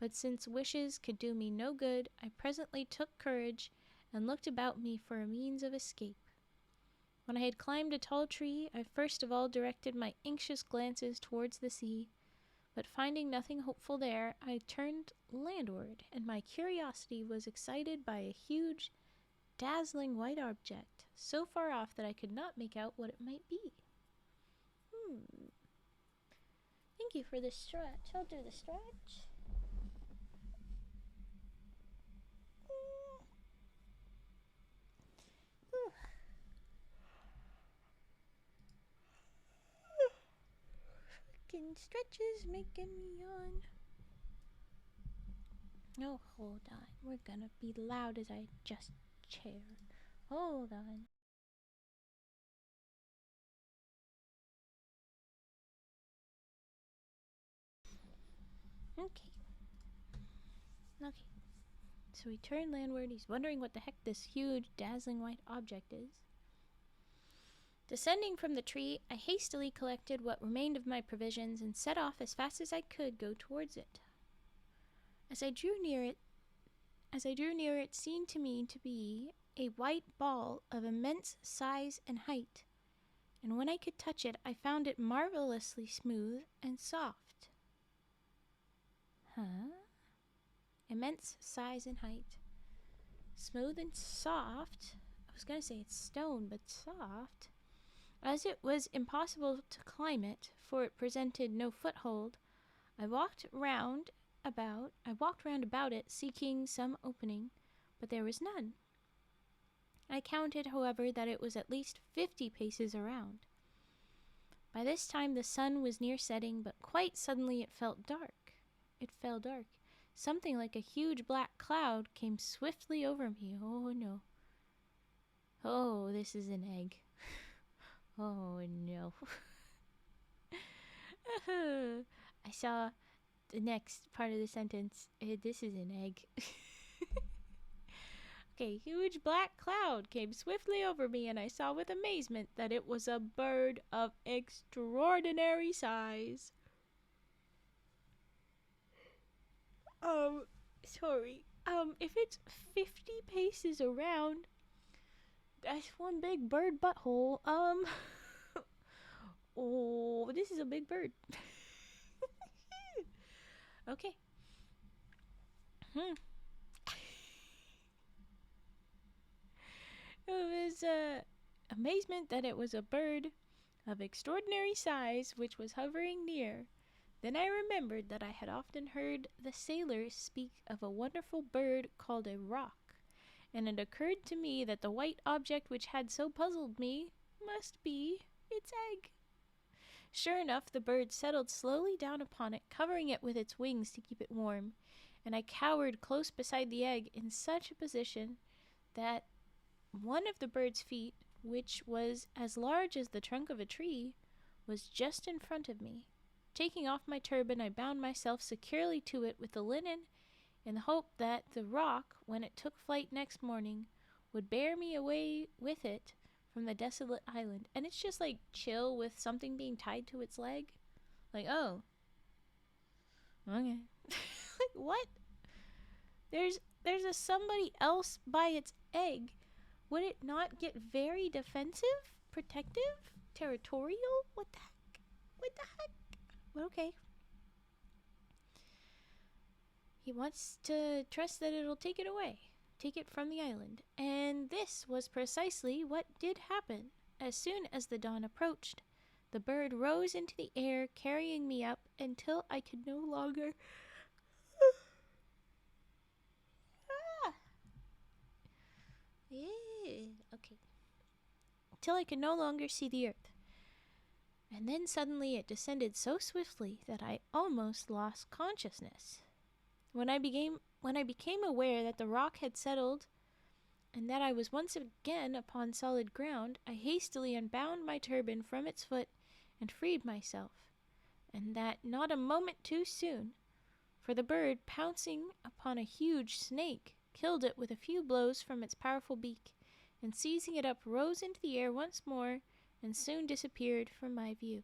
But since wishes could do me no good, I presently took courage and looked about me for a means of escape. When I had climbed a tall tree, I first of all directed my anxious glances towards the sea, but finding nothing hopeful there, I turned landward, and my curiosity was excited by a huge, dazzling white object, so far off that I could not make out what it might be. Thank you for the stretch. I'll do the stretch. Fucking stretches making me yawn. Oh, hold on. We're gonna be loud as I just chair. Hold on. Okay. Okay. So we turn landward. He's wondering what the heck this huge, dazzling white object is. Descending from the tree, I hastily collected what remained of my provisions and set off as fast as I could go towards it. As I drew near it, it seemed to me to be a white ball of immense size and height, and when I could touch it, I found it marvelously smooth and soft. Huh? Immense size and height. Smooth and soft. I was going to say it's stone, but soft. As it was impossible to climb it, for it presented no foothold, I walked round about it, seeking some opening, but there was none. I counted, however, that it was at least 50 paces around. By this time the sun was near setting, but quite suddenly it fell dark. Something like a huge black cloud came swiftly over me. Oh no. Oh, this is an egg. Oh no. I saw the next part of the sentence. This is an egg. Okay, huge black cloud came swiftly over me, and I saw with amazement that it was a bird of extraordinary size. If it's 50 paces around, that's one big bird butthole. Oh, this is a big bird. Okay. It was amazement that it was a bird of extraordinary size which was hovering near. Then I remembered that I had often heard the sailors speak of a wonderful bird called a roc, and it occurred to me that the white object which had so puzzled me must be its egg. Sure enough, the bird settled slowly down upon it, covering it with its wings to keep it warm, and I cowered close beside the egg in such a position that one of the bird's feet, which was as large as the trunk of a tree, was just in front of me. Taking off my turban, I bound myself securely to it with the linen, in the hope that the roc, when it took flight next morning, would bear me away with it from the desolate island. And it's just like chill with something being tied to its leg. Like, oh, okay. Like, what? There's a somebody else by its egg. Would it not get very defensive, protective, territorial? What the heck? What the heck? Well, okay. He wants to trust that it'll take it away, take it from the island. And this was precisely what did happen. As soon as the dawn approached, the bird rose into the air, carrying me up until I could no longer... Okay. Till I could no longer see the earth. And then suddenly it descended so swiftly that I almost lost consciousness. When I became aware that the roc had settled and that I was once again upon solid ground, I hastily unbound my turban from its foot and freed myself, and that not a moment too soon, for the bird, pouncing upon a huge snake, killed it with a few blows from its powerful beak, and seizing it up, rose into the air once more and soon disappeared from my view.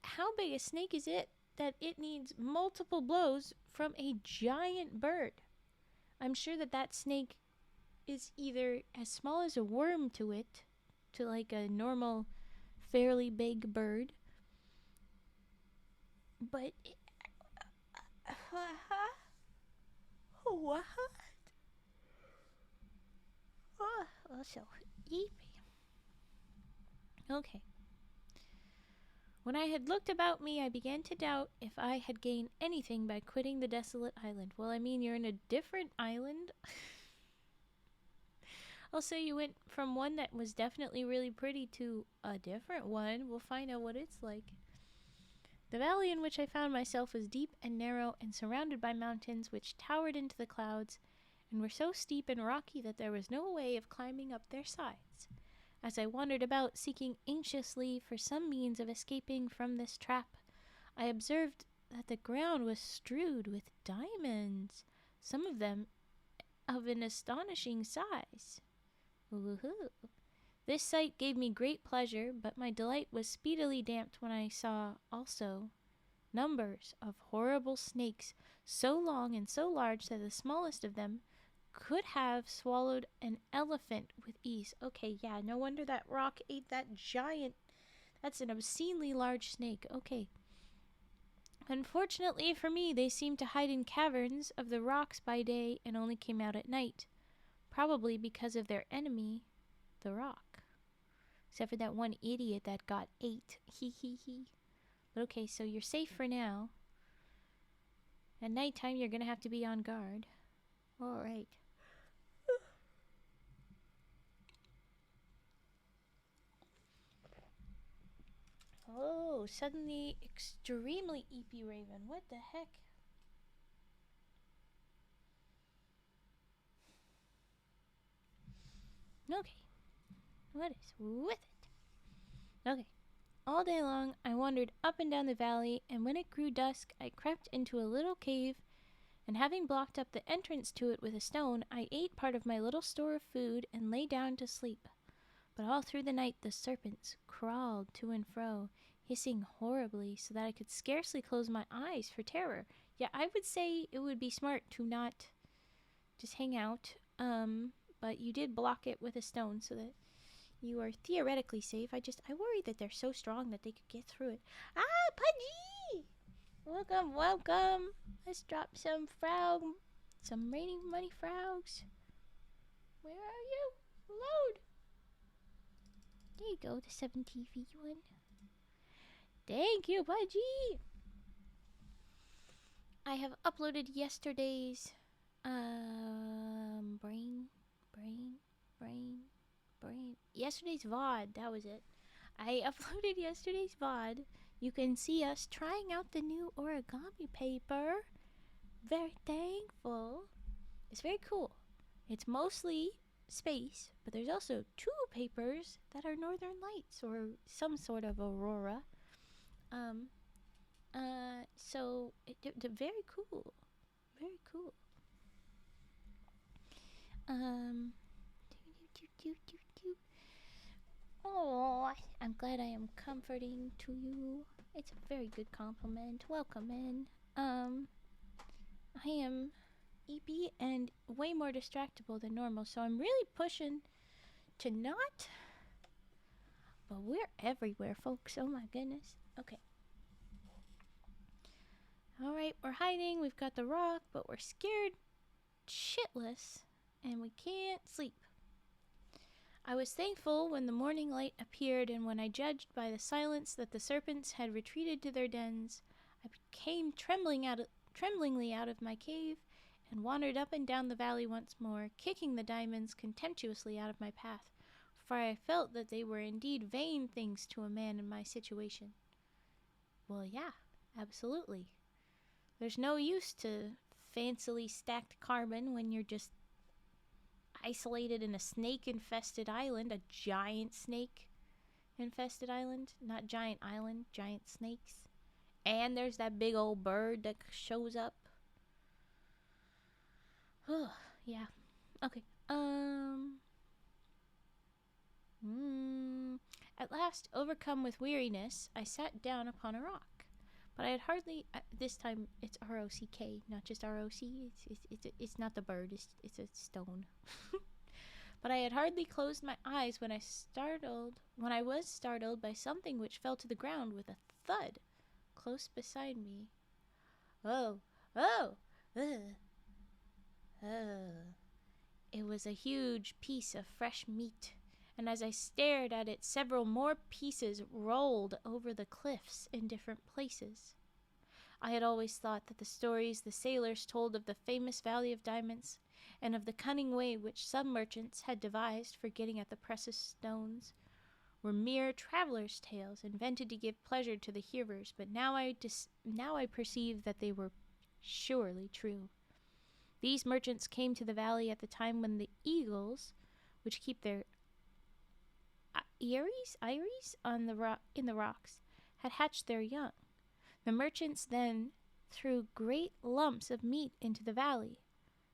How big a snake is it that it needs multiple blows from a giant bird? I'm sure that snake is either as small as a worm to it, to like a normal, fairly big bird, but... What? Oh, also, okay. When I had looked about me, I began to doubt if I had gained anything by quitting the desolate island. Well, I mean, you're in a different island. Also, you went from one that was definitely really pretty to a different one. We'll find out what it's like. The valley in which I found myself was deep and narrow and surrounded by mountains which towered into the clouds, and were so steep and rocky that there was no way of climbing up their sides. As I wandered about, seeking anxiously for some means of escaping from this trap, I observed that the ground was strewed with diamonds, some of them of an astonishing size. Woohoo! This sight gave me great pleasure, but my delight was speedily damped when I saw also numbers of horrible snakes, so long and so large that the smallest of them could have swallowed an elephant with ease. Okay, yeah, no wonder that rock ate that giant. That's an obscenely large snake. Okay. Unfortunately for me, they seemed to hide in caverns of the rocks by day and only came out at night, probably because of their enemy, the rock. Except for that one idiot that got ate. Hee hee hee. But okay, so you're safe for now. At nighttime, you're gonna have to be on guard. Alright. Oh, suddenly extremely eepy raven. What the heck? Okay. What is with it? Okay. All day long, I wandered up and down the valley, and when it grew dusk, I crept into a little cave, and having blocked up the entrance to it with a stone, I ate part of my little store of food and lay down to sleep. But all through the night the serpents crawled to and fro, hissing horribly so that I could scarcely close my eyes for terror. Yeah, I would say it would be smart to not just hang out, but you did block it with a stone so that you are theoretically safe. I worry that they're so strong that they could get through it. Ah, Pudgy! Welcome, welcome. Let's drop some raining money frogs. Where are you? Load. There you go, the 7 TV one. Thank you, Pudgy. I have uploaded yesterday's yesterday's VOD, that was it. I uploaded yesterday's VOD. You can see us trying out the new origami paper. Very thankful. It's very cool. It's mostly space, but there's also 2 papers that are northern lights or some sort of aurora. So they're very cool. Very cool. Oh, I'm glad I am comforting to you. It's a very good compliment. Welcome in. I am EP and way more distractible than normal, so I'm really pushing to not. But we're everywhere, folks. Oh my goodness. Okay. Alright, we're hiding. We've got the rock, but we're scared shitless, and we can't sleep. I was thankful when the morning light appeared, and when I judged by the silence that the serpents had retreated to their dens, I came tremblingly out of my cave and wandered up and down the valley once more, kicking the diamonds contemptuously out of my path, for I felt that they were indeed vain things to a man in my situation. Well, yeah, absolutely. There's no use to fancily stacked carbon when you're just isolated in a snake-infested island, a giant snake-infested island. Not giant island, giant snakes. And there's that big old bird that shows up. Yeah. Okay. At last, overcome with weariness, I sat down upon a rock. But I had hardly, this time it's R-O-C-K, not just R-O-C, it's not the bird, it's a stone. But I had hardly closed my eyes when I was startled by something which fell to the ground with a thud close beside me. It was a huge piece of fresh meat, and as I stared at it, several more pieces rolled over the cliffs in different places. I had always thought that the stories the sailors told of the famous Valley of Diamonds, and of the cunning way which some merchants had devised for getting at the precious stones, were mere travelers' tales invented to give pleasure to the hearers, but now I perceive that they were surely true. These merchants came to the valley at the time when the eagles, which keep their eyries on in the rocks, had hatched their young. The merchants then threw great lumps of meat into the valley.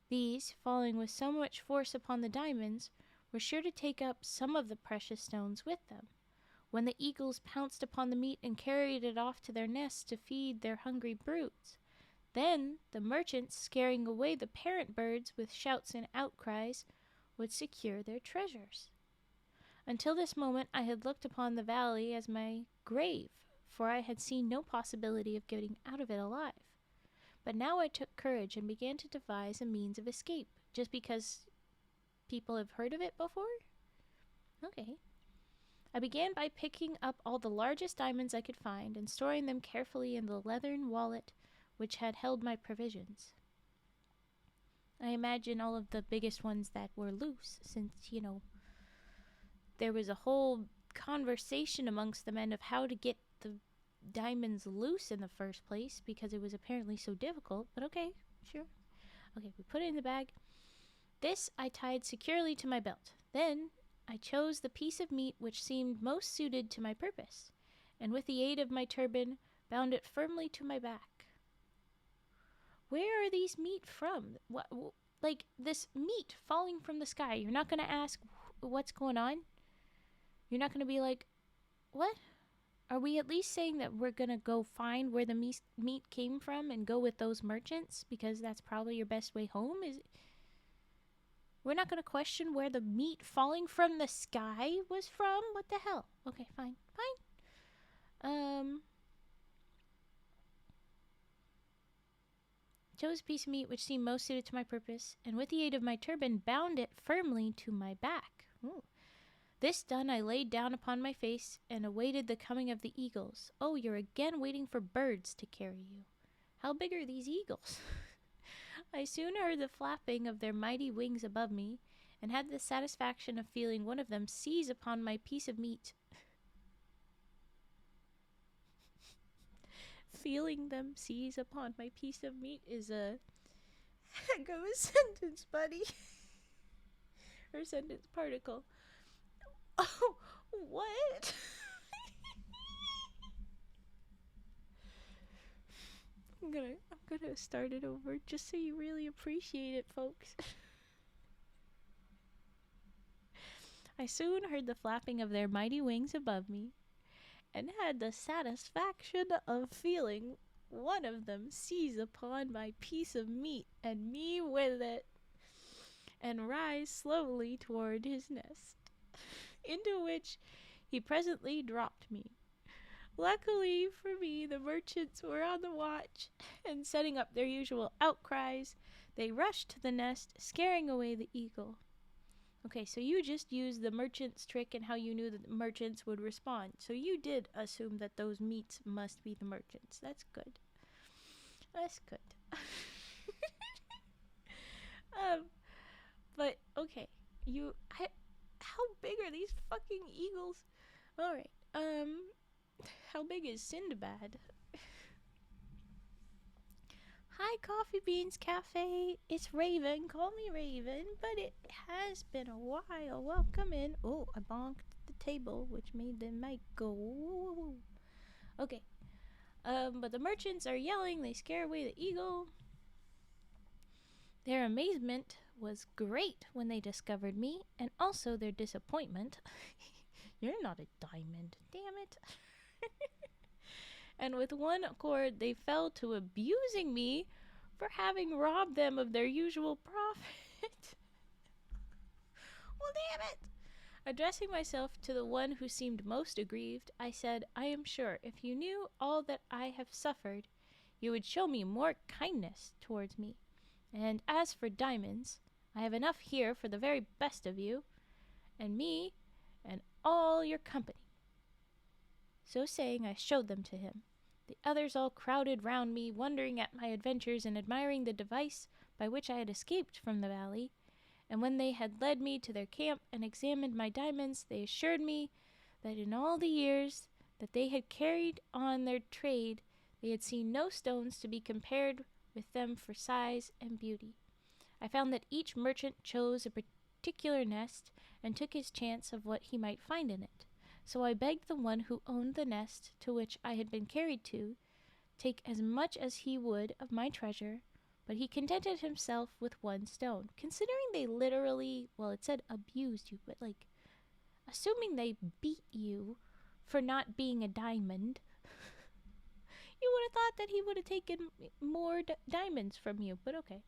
These, falling with so much force upon the diamonds, were sure to take up some of the precious stones with them. When the eagles pounced upon the meat and carried it off to their nests to feed their hungry broods, then the merchants, scaring away the parent birds with shouts and outcries, would secure their treasures. Until this moment I had looked upon the valley as my grave, for I had seen no possibility of getting out of it alive. But now I took courage and began to devise a means of escape, just because people have heard of it before? Okay. I began by picking up all the largest diamonds I could find and storing them carefully in the leathern wallet which had held my provisions. I imagine all of the biggest ones that were loose, since, there was a whole conversation amongst the men of how to get the diamonds loose in the first place, because it was apparently so difficult, but okay, sure. Okay, we put it in the bag. This I tied securely to my belt. Then I chose the piece of meat which seemed most suited to my purpose, and with the aid of my turban, bound it firmly to my back. Where are these meat from? What, like, this meat falling from the sky? You're not going to ask what's going on? You're not going to be like, what? Are we at least saying that we're going to go find where the meat came from and go with those merchants? Because that's probably your best way home? We're not going to question where the meat falling from the sky was from? What the hell? Okay, fine. Chose a piece of meat which seemed most suited to my purpose, and with the aid of my turban bound it firmly to my back. Ooh. This done, I laid down upon my face and awaited the coming of the eagles. Oh, you're again waiting for birds to carry you. How big are these eagles? I soon heard the flapping of their mighty wings above me, and had the satisfaction of feeling one of them seize upon my piece of meat. Feeling them seize upon my piece of meat is a heck of a sentence, buddy. Or sentence particle. Oh, what? I'm gonna start it over just so you really appreciate it, folks. I soon heard the flapping of their mighty wings above me, and had the satisfaction of feeling one of them seize upon my piece of meat, and me with it, and rise slowly toward his nest, into which he presently dropped me. Luckily for me, the merchants were on the watch, and setting up their usual outcries, they rushed to the nest, scaring away the eagle. Okay, so you just used the merchant's trick and how you knew that the merchants would respond. So you did assume that those meats must be the merchants. That's good. That's good. But okay, how big are these fucking eagles? All right. How big is Sindbad? Hi, Coffee Beans Cafe. It's Raven. Call me Raven, but it has been a while. Welcome in. Oh, I bonked the table, which made the mic go. Woo. Okay. But the merchants are yelling. They scare away the eagle. Their amazement was great when they discovered me, and also their disappointment. You're not a diamond. Damn it. And with one accord they fell to abusing me for having robbed them of their usual profit. Well, damn it! Addressing myself to the one who seemed most aggrieved, I said, I am sure if you knew all that I have suffered, you would show me more kindness towards me. And as for diamonds, I have enough here for the very best of you, and me, and all your company. So saying, I showed them to him. The others all crowded round me, wondering at my adventures and admiring the device by which I had escaped from the valley. And when they had led me to their camp and examined my diamonds, they assured me that in all the years that they had carried on their trade, they had seen no stones to be compared with them for size and beauty. I found that each merchant chose a particular nest and took his chance of what he might find in it. So I begged the one who owned the nest to which I had been carried to take as much as he would of my treasure, but he contented himself with one stone. Considering they literally, well, it said abused you, but like, assuming they beat you for not being a diamond, you would have thought that he would have taken more diamonds from you, but okay.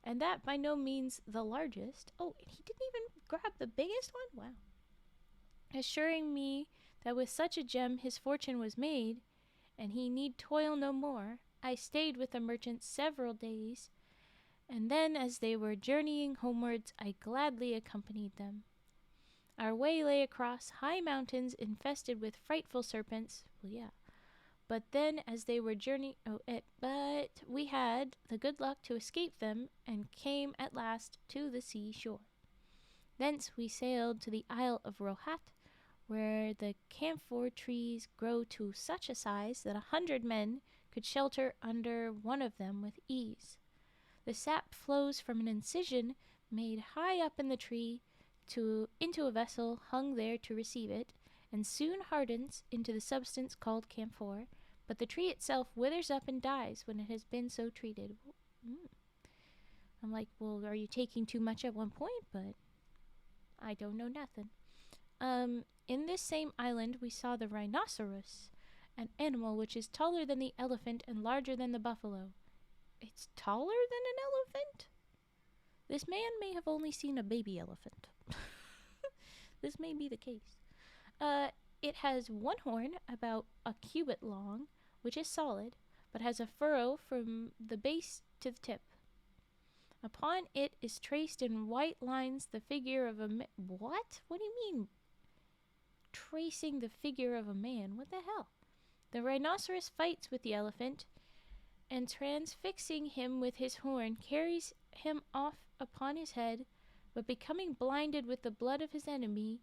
And that by no means the largest. Oh, and he didn't even grab the biggest one? Wow. Assuring me that with such a gem his fortune was made, and he need toil no more, I stayed with the merchants several days, and then as they were journeying homewards, I gladly accompanied them. Our way lay across high mountains infested with frightful serpents. Well, yeah. But then, as they were but we had the good luck to escape them, and came at last to the sea shore. Thence we sailed to the Isle of Rohat, where the camphor trees grow to such a size that 100 men could shelter under one of them with ease. The sap flows from an incision made high up in the tree into a vessel hung there to receive it, and soon hardens into the substance called camphor, but the tree itself withers up and dies when it has been so treated. I'm like, well, are you taking too much at one point? But I don't know nothing. In this same island we saw the rhinoceros, an animal which is taller than the elephant and larger than the buffalo. It's taller than an elephant? This man may have only seen a baby elephant. This may be the case. It has one horn about a cubit long, which is solid, but has a furrow from the base to the tip. Upon it is traced in white lines the figure of a man. What? What do you mean? Tracing the figure of a man? What the hell? The rhinoceros fights with the elephant, and transfixing him with his horn, carries him off upon his head, but becoming blinded with the blood of his enemy,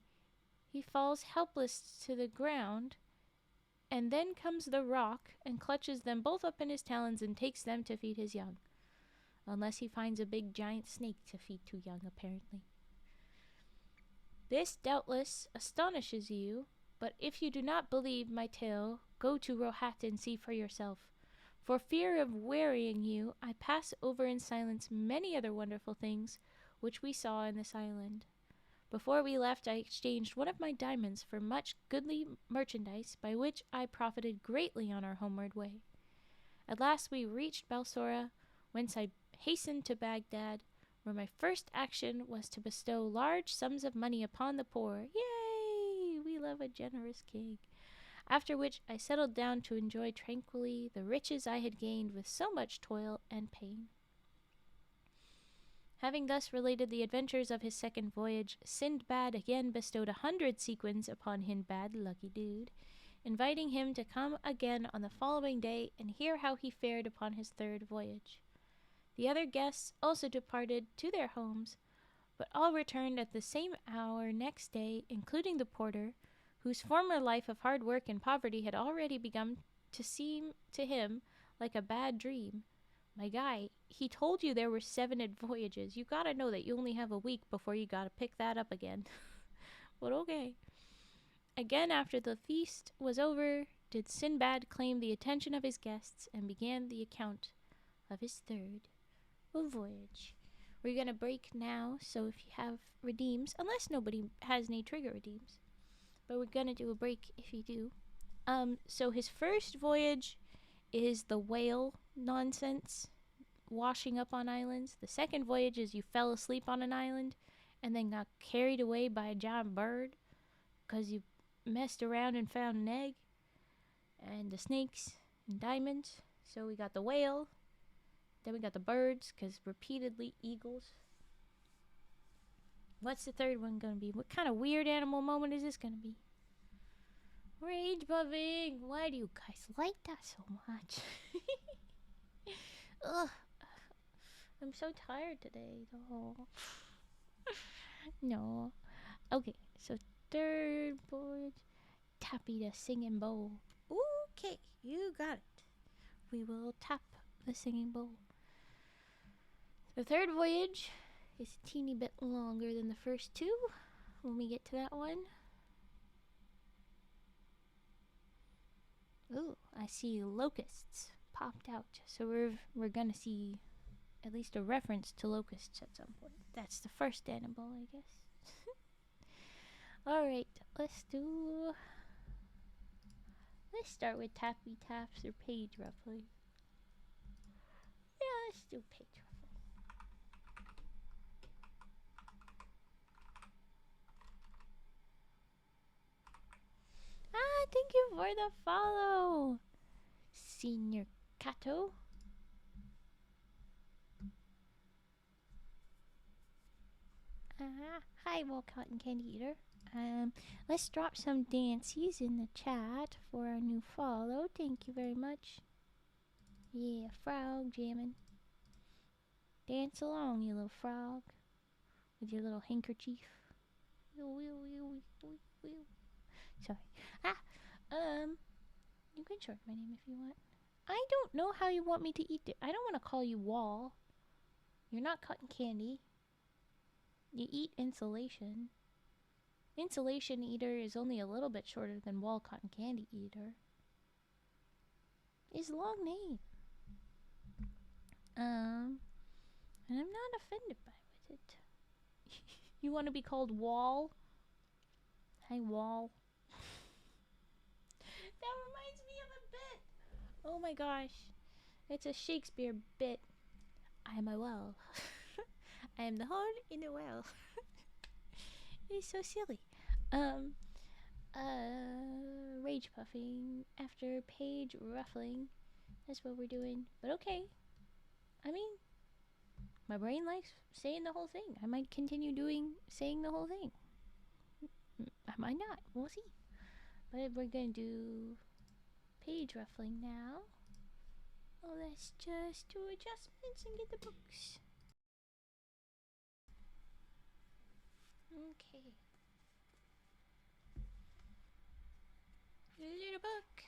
he falls helpless to the ground, and then comes the roc and clutches them both up in his talons and takes them to feed his young. Unless he finds a big giant snake to feed to young, apparently. This doubtless astonishes you, but if you do not believe my tale, go to Rohat and see for yourself. For fear of wearying you, I pass over in silence many other wonderful things which we saw in this island. Before we left, I exchanged one of my diamonds for much goodly merchandise, by which I profited greatly on our homeward way. At last we reached Balsora, whence I hastened to Baghdad, where my first action was to bestow large sums of money upon the poor. Yay! We love a generous king. After which I settled down to enjoy tranquilly the riches I had gained with so much toil and pain. Having thus related the adventures of his second voyage, Sindbad again bestowed 100 sequins upon Hindbad, lucky dude, inviting him to come again on the following day and hear how he fared upon his third voyage. The other guests also departed to their homes, but all returned at the same hour next day, including the porter, whose former life of hard work and poverty had already begun to seem to him like a bad dream. My guy, he told you there were 7 voyages. You gotta know that you only have a week before you gotta pick that up again. But okay. Again, after the feast was over, did Sindbad claim the attention of his guests and began the account of his third voyage. We're gonna break now, so if you have redeems, unless nobody has any trigger redeems, but we're gonna do a break if you do. So his first voyage is the whale nonsense, washing up on islands. The second voyage is you fell asleep on an island and then got carried away by a giant bird because you messed around and found an egg. And the snakes and diamonds. So we got the whale. Then we got the birds, because repeatedly eagles. What's the third one going to be? What kind of weird animal moment is this going to be? Rage buffing! Why do you guys like that so much? Ugh. I'm so tired today, though. No. Okay, so third voyage. Tappy the singing bowl. Okay, you got it. We will tap the singing bowl. The third voyage is a teeny bit longer than the first two when we get to that one. Ooh, I see locusts popped out. So we're gonna see at least a reference to locusts at some point. That's the first animal, I guess. Alright, let's start with tappy taps or page ruffling. Yeah, let's do page ruffling. Thank you for the follow, Senior Kato. Hi, Will Cotton Candy Eater. Let's drop some dances in the chat for our new follow. Thank you very much. Yeah, frog jamming. Dance along, you little frog, with your little handkerchief. Sorry. You can shorten my name if you want. I don't know how you want me to eat it. I don't want to call you Wall. You're not cotton candy. You eat insulation. Insulation Eater is only a little bit shorter than Wall Cotton Candy Eater. It's a long name. And I'm not offended by it. You want to be called Wall? Hi, Wall. That reminds me of a bit. Oh my gosh. It's a Shakespeare bit. I am a well. I am the horn in a well. It's so silly. Rage puffing after page ruffling. That's what we're doing. But okay. I mean, my brain likes saying the whole thing. I might continue saying the whole thing. I might not. We'll see. But we're gonna do page ruffling now. Oh, let's just do adjustments and get the books. Okay. Little book.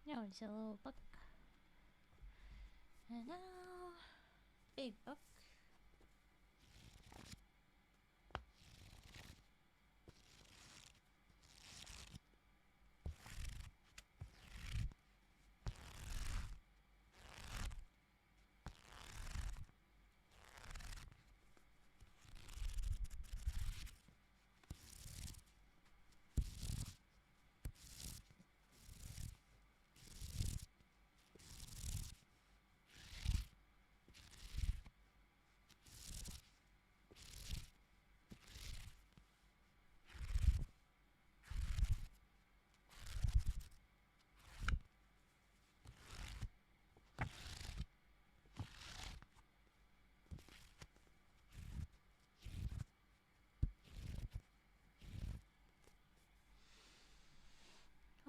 Now it's a little book. And now, big book.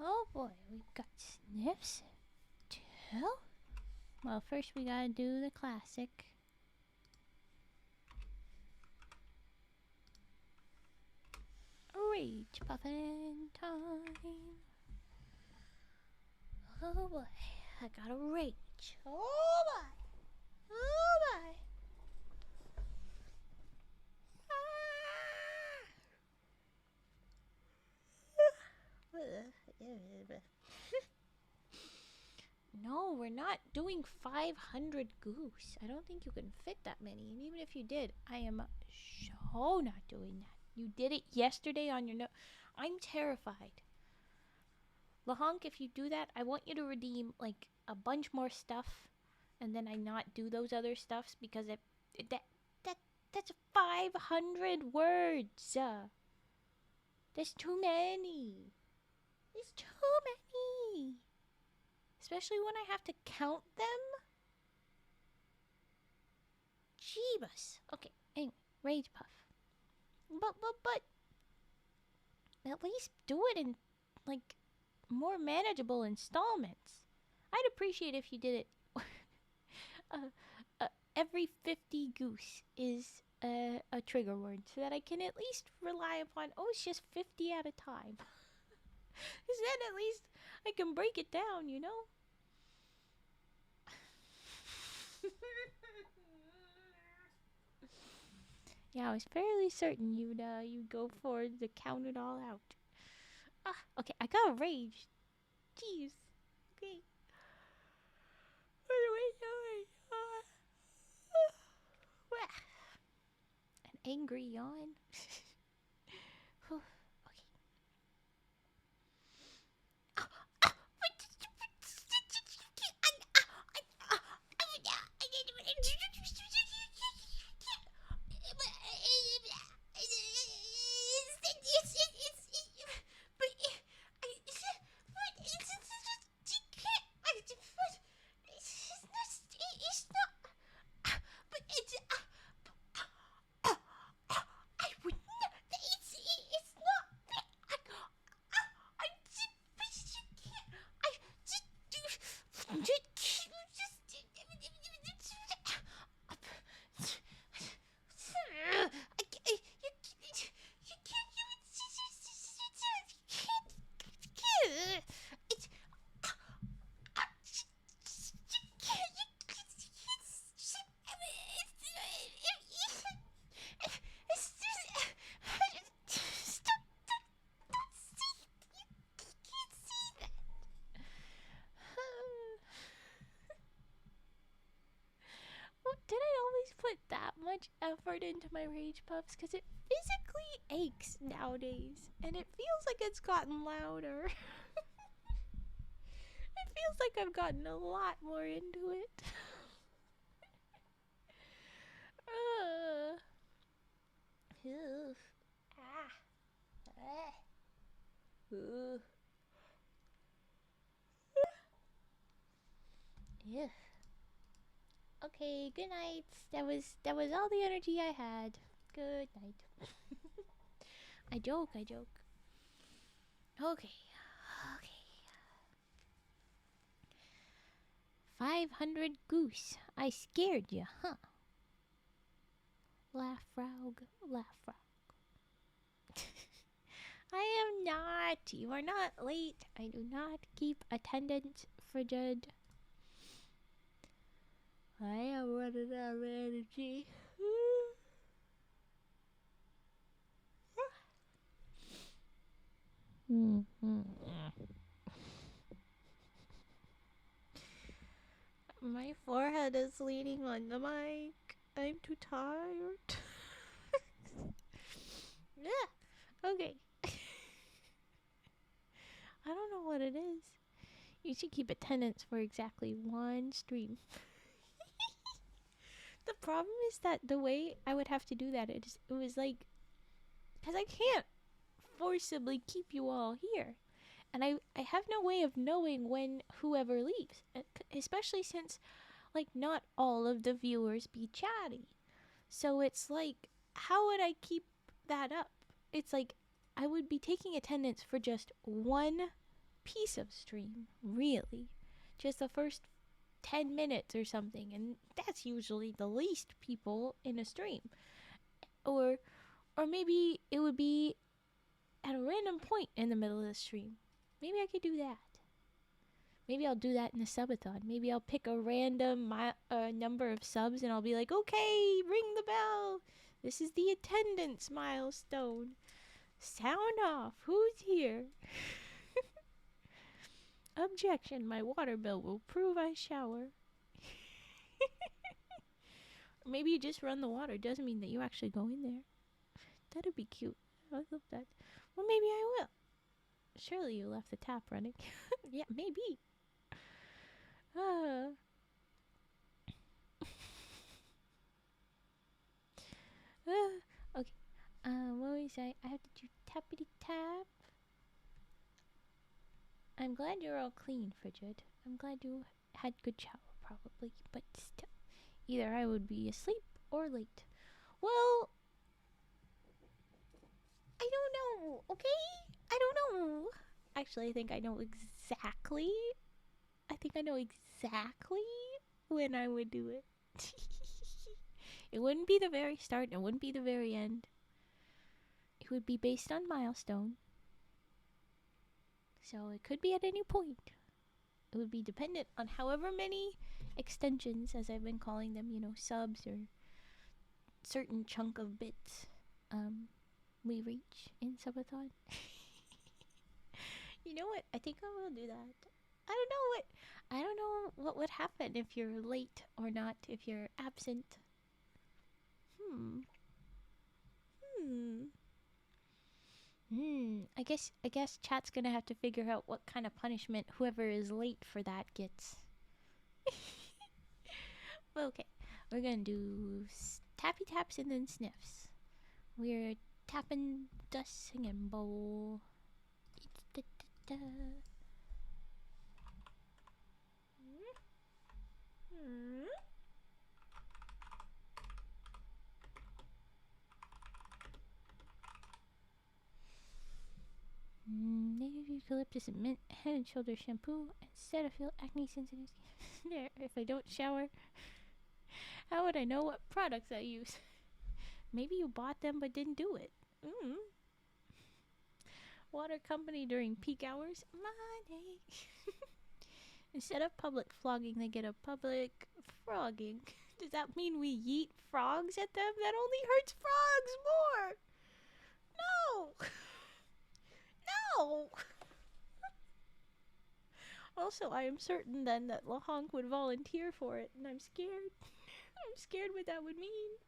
Oh boy, we've got sniffs too. Well, first we gotta do the classic. Rage puffin' time. Oh boy, I gotta rage. Oh boy. Oh boy. No, we're not doing 500 goose. I don't think you can fit that many. And even if you did, I am so not doing that. You did it yesterday on your note. I'm terrified. Lahonk, if you do that, I want you to redeem like a bunch more stuff, and then I not do those other stuffs because that's 500 words. That's too many. It's too many. Especially when I have to count them. Jeebus. Okay, anyway, Rage Puff. But, at least do it in, like, more manageable installments. I'd appreciate if you did it. Every 50 goose is a trigger word, so that I can at least rely upon, it's just 50 at a time. Because then at least I can break it down, you know? Yeah, I was fairly certain you'd go forward to count it all out. Okay, I got rage. Jeez. Okay. An angry yawn. Did I always put that much effort into my Rage Puffs? Because it physically aches nowadays. And it feels like it's gotten louder. It feels like I've gotten a lot more into it. Yeah. Okay, good night. That was all the energy I had. Good night. I joke. Okay. 500 goose. I scared you, huh? Laugh, frog. I am not. You are not late. I do not keep attendance for Judd. I am running out of energy. My forehead is leaning on the mic. I'm too tired. Yeah. Okay. I don't know what it is. You should keep attendance for exactly one stream. The problem is that the way I would have to do that, it was like, because I can't forcibly keep you all here. And I have no way of knowing when whoever leaves. Especially since, like, not all of the viewers be chatty. So it's like, how would I keep that up? It's like, I would be taking attendance for just one piece of stream, really. Just the first 10 minutes or something, and that's usually the least people in a stream. Or maybe it would be at a random point in the middle of the stream. Maybe I could do that. Maybe I'll do that in a subathon. Maybe I'll pick a random number of subs and I'll be like, okay, ring the bell. This is the attendance milestone. Sound off. Who's here? Objection, my water bill will prove I shower. Maybe you just run the water. Doesn't mean that you actually go in there. That'd be cute. I love that. Well, maybe I will. Surely you left the tap running. Yeah, maybe. Uh. Okay. What was I? I have to do tappity tap. I'm glad you're all clean, Frigid. I'm glad you had good shower, probably. But still, either I would be asleep or late. Well, I don't know, okay? I don't know. Actually, I think I know exactly. When I would do it. It wouldn't be the very start, and it wouldn't be the very end. It would be based on milestone. So it could be at any point. It would be dependent on however many extensions, as I've been calling them, subs or certain chunk of bits we reach in subathon. You know what? I think I will do that. I don't know what would happen if you're late or not, if you're absent. I guess chat's gonna have to figure out what kind of punishment whoever is late for that gets. Okay, we're gonna do tappy taps and then sniffs. We're tapping the singing bowl. Native eucalyptus and mint head and shoulder shampoo and Cetaphil acne sensitive skin. There, if I don't shower, how would I know what products I use? Maybe you bought them but didn't do it. Water company during peak hours? Money. Instead of public flogging, they get a public frogging. Does that mean we yeet frogs at them? That only hurts frogs more. No. No. Also, I am certain then that Lahonk would volunteer for it, and I'm scared. I'm scared what that would mean.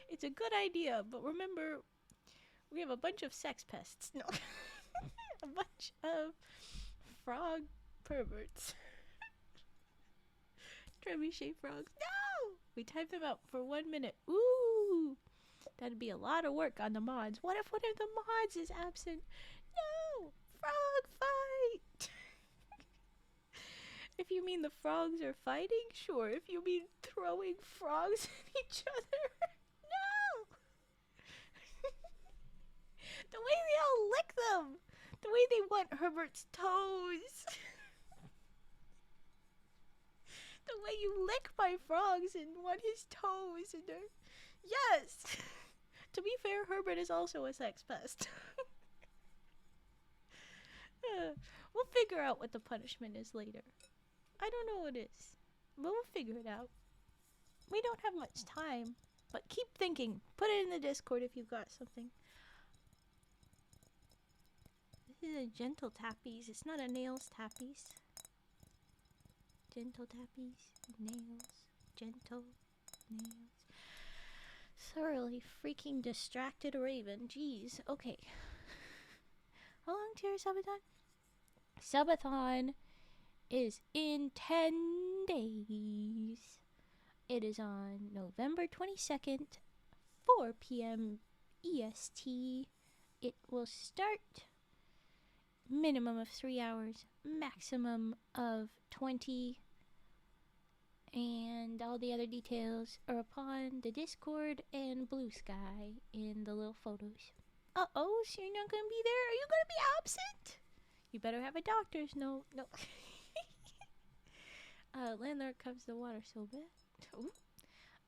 It's a good idea, but remember, we have a bunch of sex pests. No. A bunch of frog perverts. Trebuchet frogs. No! We type them out for 1 minute. Ooh! That'd be a lot of work on the mods. What if one of the mods is absent? No! Frog fight! If you mean the frogs are fighting, sure. If you mean throwing frogs at each other, no! The way they all lick them! The way they want Herbert's toes! The way you lick my frogs and want his toes and their... Yes! To be fair, Herbert is also a sex pest. We'll figure out what the punishment is later. I don't know what it is, but we'll figure it out. We don't have much time, but keep thinking. Put it in the Discord if you've got something. This is a gentle tappies. It's not a nails tappies. Gentle tappies, nails, gentle nails. Thoroughly freaking distracted raven. Jeez. Okay. How long to your subathon? Subathon is in 10 days. It is on November 22nd, 4 p.m. EST. It will start minimum of 3 hours, maximum of 20. And all the other details are upon the Discord and Blue Sky in the little photos. Uh-oh, so you're not gonna be there? Are you gonna be absent? You better have a doctor's note. No. Landlord comes to water so bad. Ooh.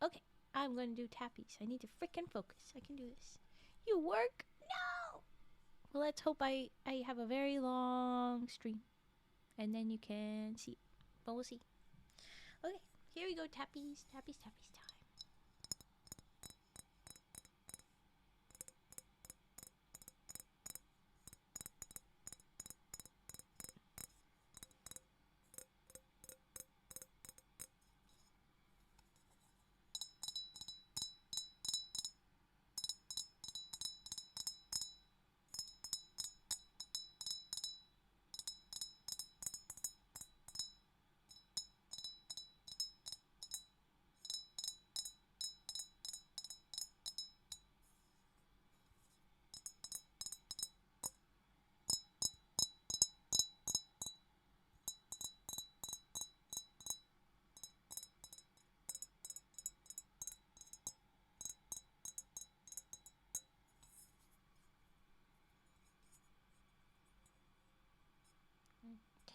Okay, I'm gonna do tappies. I need to frickin' focus. I can do this. You work? No! Well, let's hope I have a very long stream. And then you can see it. But we'll see. Okay, here we go. Tappies, tappies, tappies time.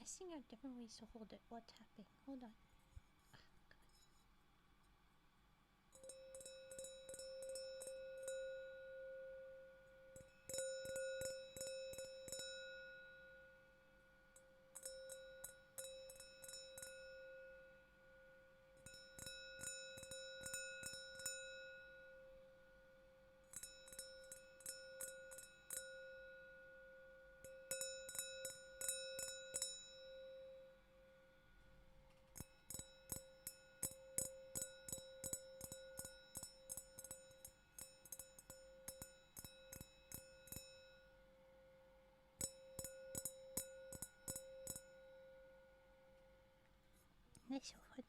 testing out different ways to hold it while tapping. Hold on. Nice one.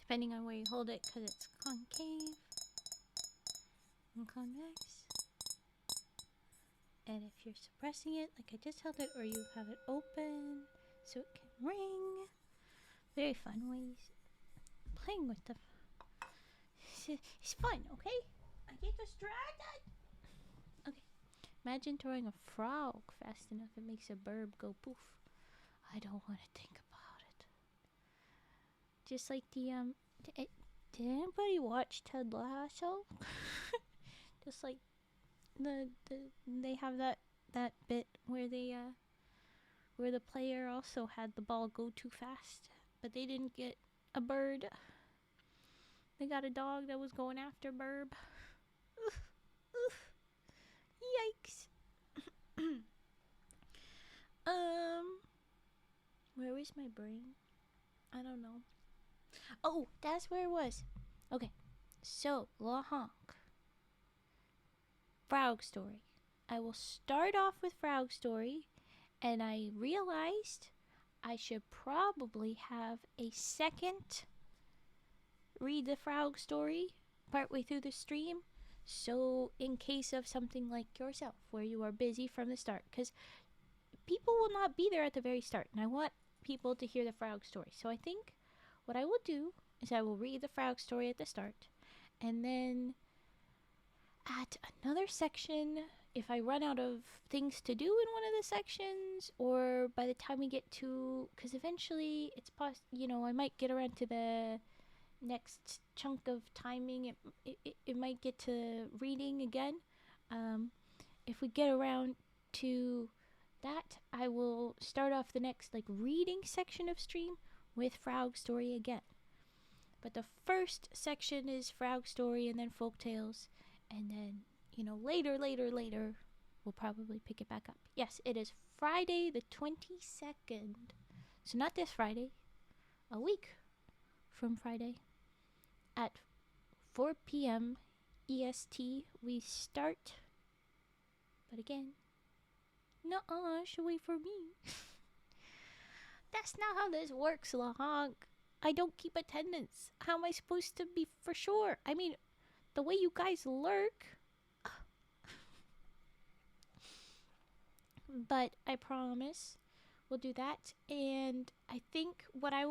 Depending on where you hold it, because it's concave and convex. And if you're suppressing it, like I just held it, or you have it open so it can ring. Very fun ways. Playing with them. It's fun, okay? I get distracted. Okay. Imagine throwing a frog fast enough it makes a burb go poof. I don't want to think about it. Just like the did anybody watch Ted Lasso? Just like they have that bit where where the player also had the ball go too fast, but they didn't get a bird. They got a dog that was going after burb. Oof, oof. Yikes. Where was my brain? I don't know. Oh, that's where it was. Okay, so La Honk. Frog Story. I will start off with Frog Story, and I realized I should probably have a second read the Frog Story partway through the stream, so in case of something like yourself where you are busy from the start, because people will not be there at the very start, and I want people to hear the Frog Story. So I think what I will do is I will read the Frog Story at the start, and then at another section, if I run out of things to do in one of the sections, or by the time we get to, because eventually it's I might get around to the next chunk of timing. It might get to reading again. If we get around to that, I will start off the next reading section of stream with Frog Story again. But the first section is Frog Story and then folktales, and then later we'll probably pick it back up. Yes, it is Friday the 22nd, so not this Friday, a week from Friday at 4 p.m. EST we start. But again, nuh-uh, should wait for me. That's not how this works, La Honk. I don't keep attendance. How am I supposed to be for sure? I mean, the way you guys lurk. But I promise we'll do that. And I think what I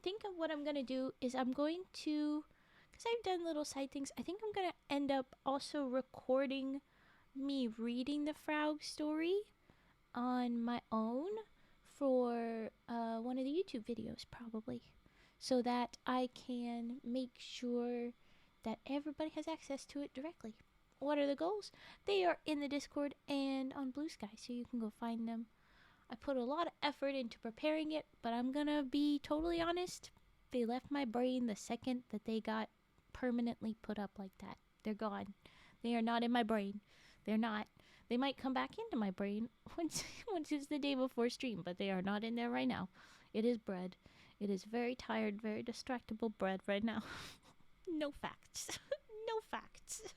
think what I'm gonna do is I'm going to, because I've done little side things, I think I'm gonna end up also recording me reading the Frog Story on my own for one of the YouTube videos, probably, so that I can make sure that everybody has access to it directly. What are the goals? They are in the Discord and on Blue Sky, so you can go find them. I put a lot of effort into preparing it, but I'm gonna be totally honest. They left my brain the second that they got permanently put up like that. They're gone. They are not in my brain. They're not. They might come back into my brain once it's the day before stream, but they are not in there right now. It is bread. It is very tired, very distractible bread right now. No facts. No facts.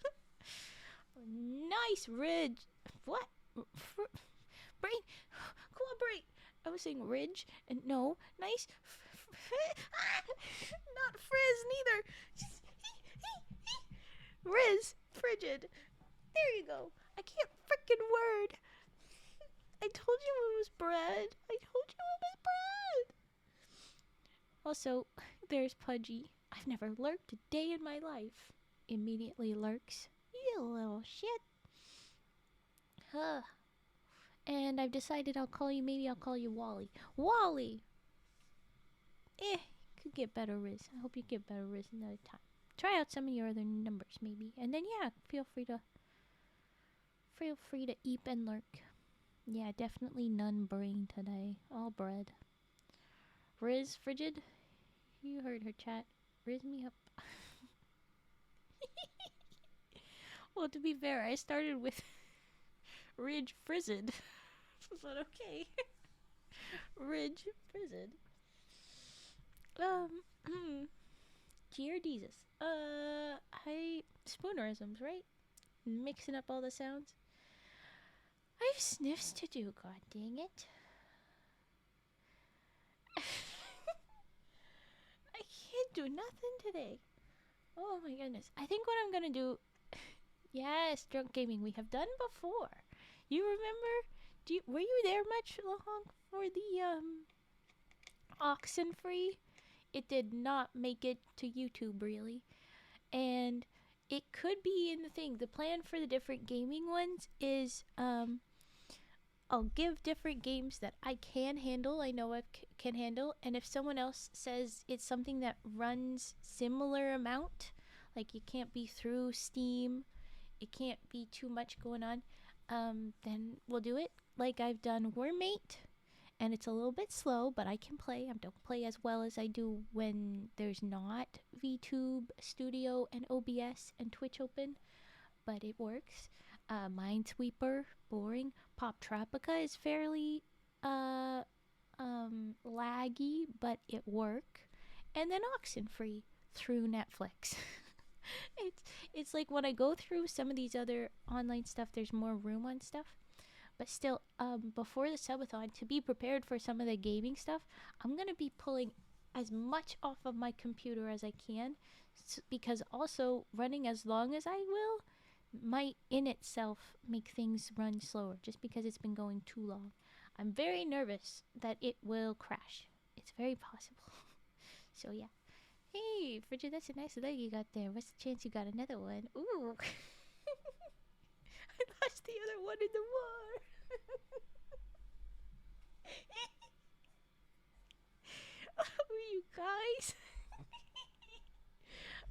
Nice ridge. What? Brain. Cooperate. I was saying ridge, and no. Nice. Not frizz, neither. Riz. Frigid. There you go. I can't frickin' word. I told you it was bread. I told you it was bread. Also, there's Pudgy. I've never lurked a day in my life. Immediately lurks. You little shit. Huh. And I've decided maybe I'll call you Wally. Wally! Could get better Riz. I hope you get better Riz another time. Try out some of your other numbers, maybe. And then, yeah, feel free to eep and lurk. Yeah, definitely none brain today. All bread. Riz Frigid? You heard her chat. Riz me up. Well, to be fair, I started with Ridge Frizzed. But okay. Ridge Frizzed. Dear Jesus. Spoonerisms, right? Mixing up all the sounds. I've sniffs to do, god dang it. I can't do nothing today. Oh my goodness. I think what I'm gonna do... Yes, drunk gaming we have done before. You remember? Were you there much long for the Oxenfree? It did not make it to YouTube really. And it could be in the thing. The plan for the different gaming ones is I'll give different games that I can handle, I know I can handle, and if someone else says it's something that runs similar amount, like it can't be through Steam, it can't be too much going on, then we'll do it. Like I've done Wormmate, and it's a little bit slow, but I can play. I don't play as well as I do when there's not VTube Studio and OBS and Twitch open, but it works. Minesweeper, boring. Pop Tropica is fairly laggy, but it work. And then Oxenfree through Netflix. it's like when I go through some of these other online stuff, there's more room on stuff. But still, before the subathon, to be prepared for some of the gaming stuff, I'm gonna be pulling as much off of my computer as I can, because also running as long as I will might in itself make things run slower just because it's been going too long. I'm very nervous that it will crash. It's very possible. So yeah. Hey, Frigid, that's a nice leg you got there. What's the chance you got another one? Ooh. I lost the other one in the war. Oh, you guys.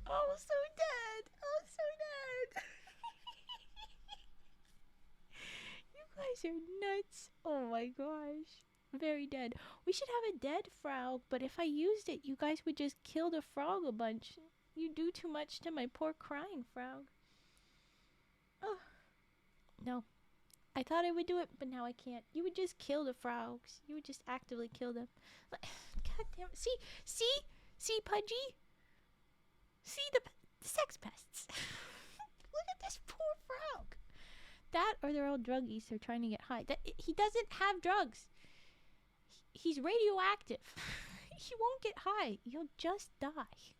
Oh, so dead. Oh, so dead. You guys are nuts. Oh my gosh. Very dead. We should have a dead frog, but if I used it, you guys would just kill the frog a bunch. You do too much to my poor crying frog. Oh. No. I thought I would do it, but now I can't. You would just kill the frogs. You would just actively kill them. God damn it. See, Pudgy? See the sex pests. Look at this poor frog. That or they're all druggies. They're trying to get high. He doesn't have drugs. He's radioactive. He won't get high. You'll just die.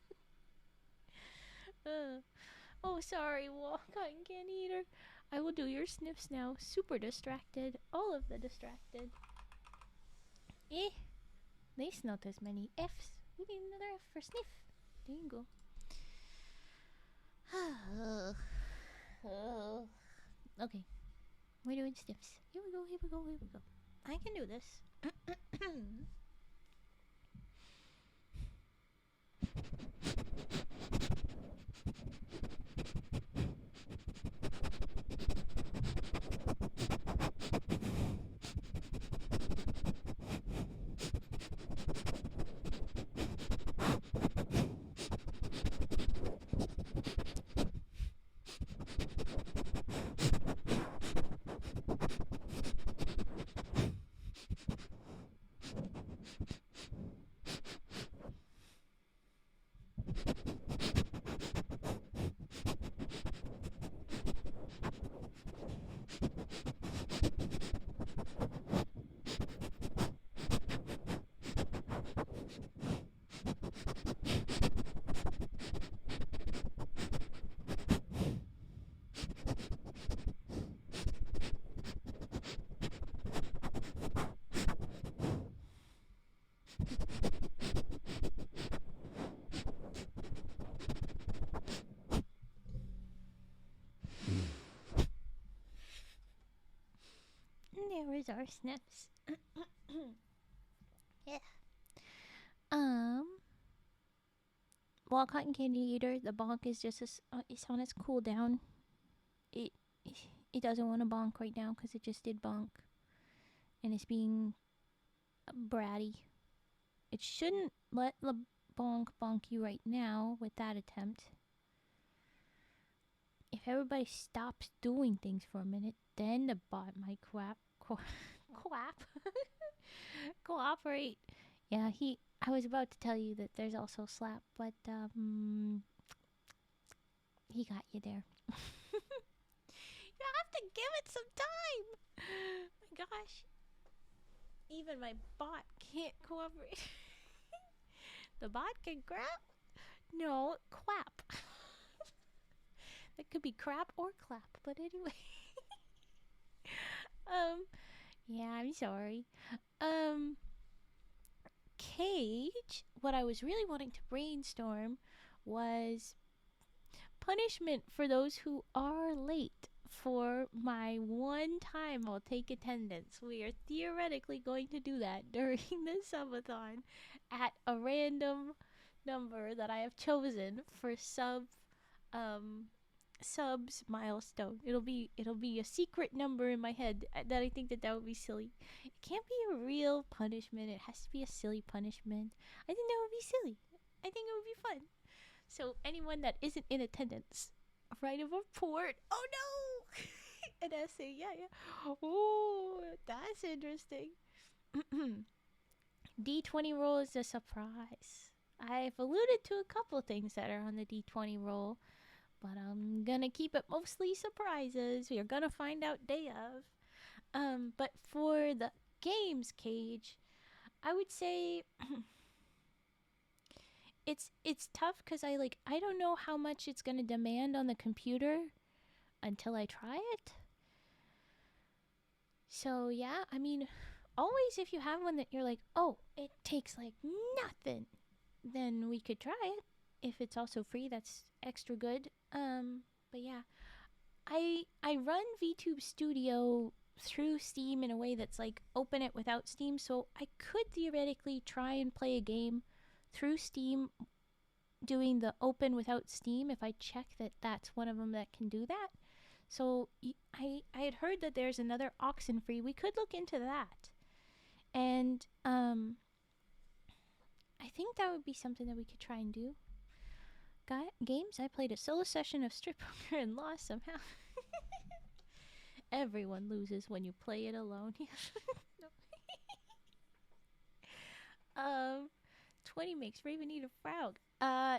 Oh, sorry, Cotton Candy Eater. I will do your sniffs now. Super distracted. All of the distracted. There's not as many F's. We need another F for sniff. There you go. Okay. We're doing sniffs. Here we go. I can do this. Star sniffs. Yeah. While Cotton Candy Eater, the bonk is just it's on its cooldown. It it doesn't want to bonk right now because it just did bonk, and it's being bratty. It shouldn't let the bonk you right now with that attempt. If everybody stops doing things for a minute, then the bot might cooperate. Yeah, I was about to tell you that there's also slap, but he got you there. You have to give it some time. My gosh. Even my bot can't cooperate. The bot can grab? No, clap. That could be crap or clap, but anyway. Yeah, I'm sorry. Cage, what I was really wanting to brainstorm was punishment for those who are late. For my one time I'll take attendance. We are theoretically going to do that during the subathon at a random number that I have chosen for subs milestone. It'll be a secret number in my head that I think that would be silly. It can't be a real punishment. It has to be a silly punishment. I think that would be silly. I think it would be fun. So anyone that isn't in attendance, write a report. Oh no! An essay. Yeah. Oh, that's interesting. D20 roll is a surprise. I've alluded to a couple things that are on the D20 roll, but I'm gonna keep it mostly surprises. You're gonna find out day of. But for the games cage, I would say it's tough because I don't know how much it's gonna demand on the computer until I try it. So yeah, I mean, always if you have one that you're like, oh, it takes like nothing, then we could try it. If it's also free, that's extra good. But yeah, I run VTube Studio through Steam in a way that's like open it without Steam, so I could theoretically try and play a game through Steam doing the open without Steam if I check that that's one of them that can do that. So I had heard that there's another Oxenfree. We could look into that. And I think that would be something that we could try and do. Games, I played a solo session of Strip Poker and lost somehow. Everyone loses when you play it alone. 20 makes Raven eat a frog. No.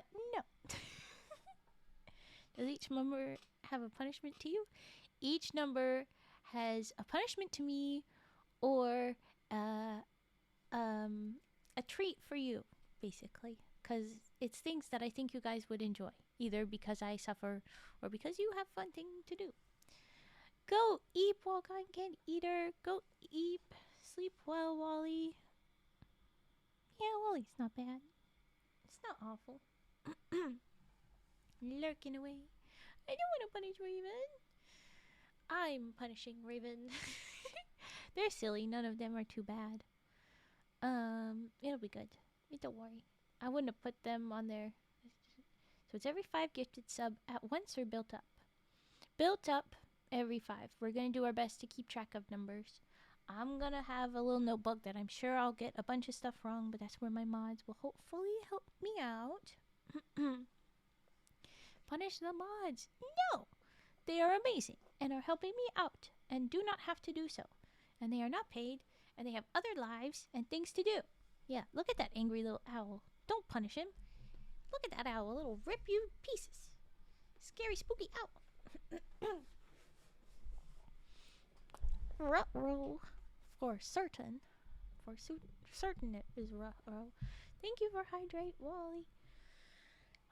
Does each number have a punishment to you? Each number has a punishment to me or a treat for you, basically. Because it's things that I think you guys would enjoy, either because I suffer or because you have fun thing to do. Go eat, Walk on Candy Eater. Go eat. Sleep well, Wally. Yeah, Wally's not bad. It's not awful. Lurking away. I don't want to punish Raven. I'm punishing Raven. They're silly. None of them are too bad. It'll be good. Don't worry. I wouldn't have put them on there. So it's every 5 gifted sub at once or built up. Built up every 5. We're going to do our best to keep track of numbers. I'm going to have a little notebook that I'm sure I'll get a bunch of stuff wrong, but that's where my mods will hopefully help me out. Punish the mods. No! They are amazing and are helping me out and do not have to do so. And they are not paid and they have other lives and things to do. Yeah, look at that angry little owl. Don't punish him. Look at that owl. It'll rip you to pieces. Scary, spooky owl. Ruh-roh. For certain. For certain it is ruh-roh. Thank you for Hydrate, Wally.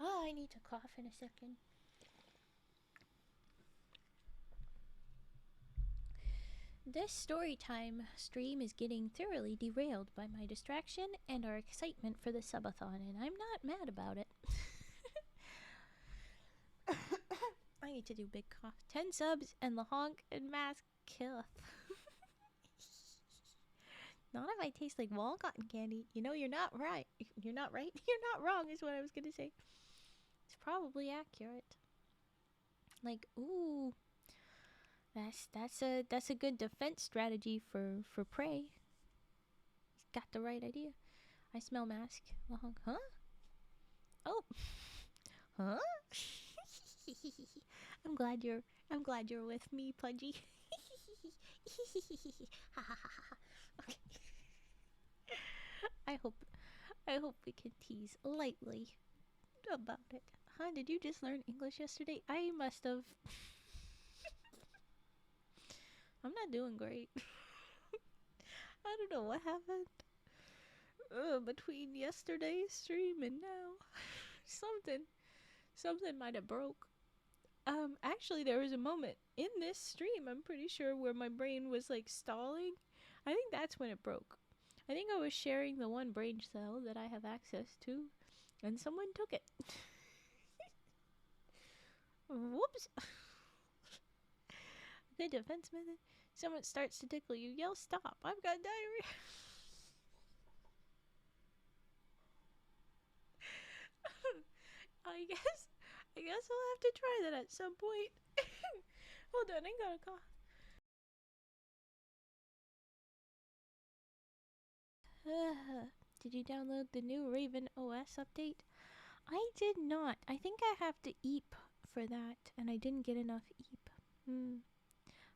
Oh, I need to cough in a second. This Storytime stream is getting thoroughly derailed by my distraction and our excitement for the subathon, and I'm not mad about it. I need to do big cough. 10 subs and the honk and mask killeth. Not if I taste like wall cotton candy. You know, you're not right. You're not right. You're not wrong is what I was going to say. It's probably accurate. Like, ooh, that's a good defense strategy for prey. Got the right idea. I smell mask. Huh? Oh. Huh? I'm glad you're with me, Pudgy. Okay. I hope we can tease lightly about it. Huh? Did you just learn English yesterday? I must have. I'm not doing great. I don't know what happened. Between yesterday's stream and now, something might have broke. Actually, there was a moment in this stream, I'm pretty sure, where my brain was like stalling. I think that's when it broke. I think I was sharing the one brain cell that I have access to, and someone took it. Whoops. Good defense method. Someone starts to tickle you, yell stop. I've got diarrhea. I guess I'll have to try that at some point. Hold on, I gotta cough. Did you download the new Raven OS update? I did not. I think I have to eep for that, and I didn't get enough eep.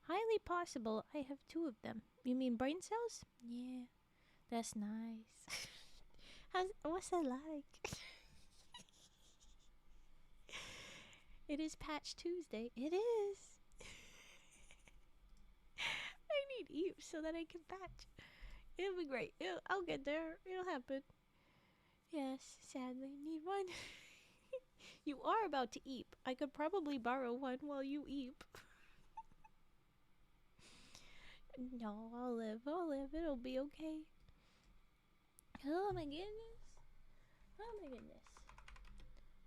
Highly possible. I have 2 of them. You mean brain cells? Yeah, that's nice. What's that like? It is Patch Tuesday. It is. I need eep so that I can patch. It'll be great. I'll get there. It'll happen. Yes, sadly, need one. You are about to eep. I could probably borrow one while you eep. No, I'll live. It'll be okay. Oh my goodness. Oh my goodness.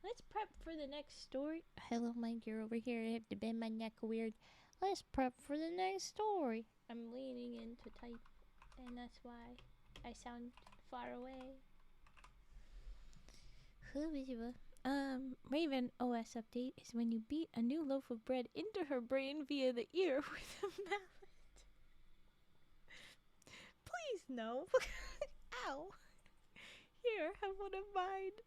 Let's prep for the next story. Hello, Mike. You're over here. I have to bend my neck weird. Let's prep for the next story. I'm leaning in to type, and that's why I sound far away. Raven OS update is when you beat a new loaf of bread into her brain via the ear with a mallet. Please no. Ow. Here, have one of mine.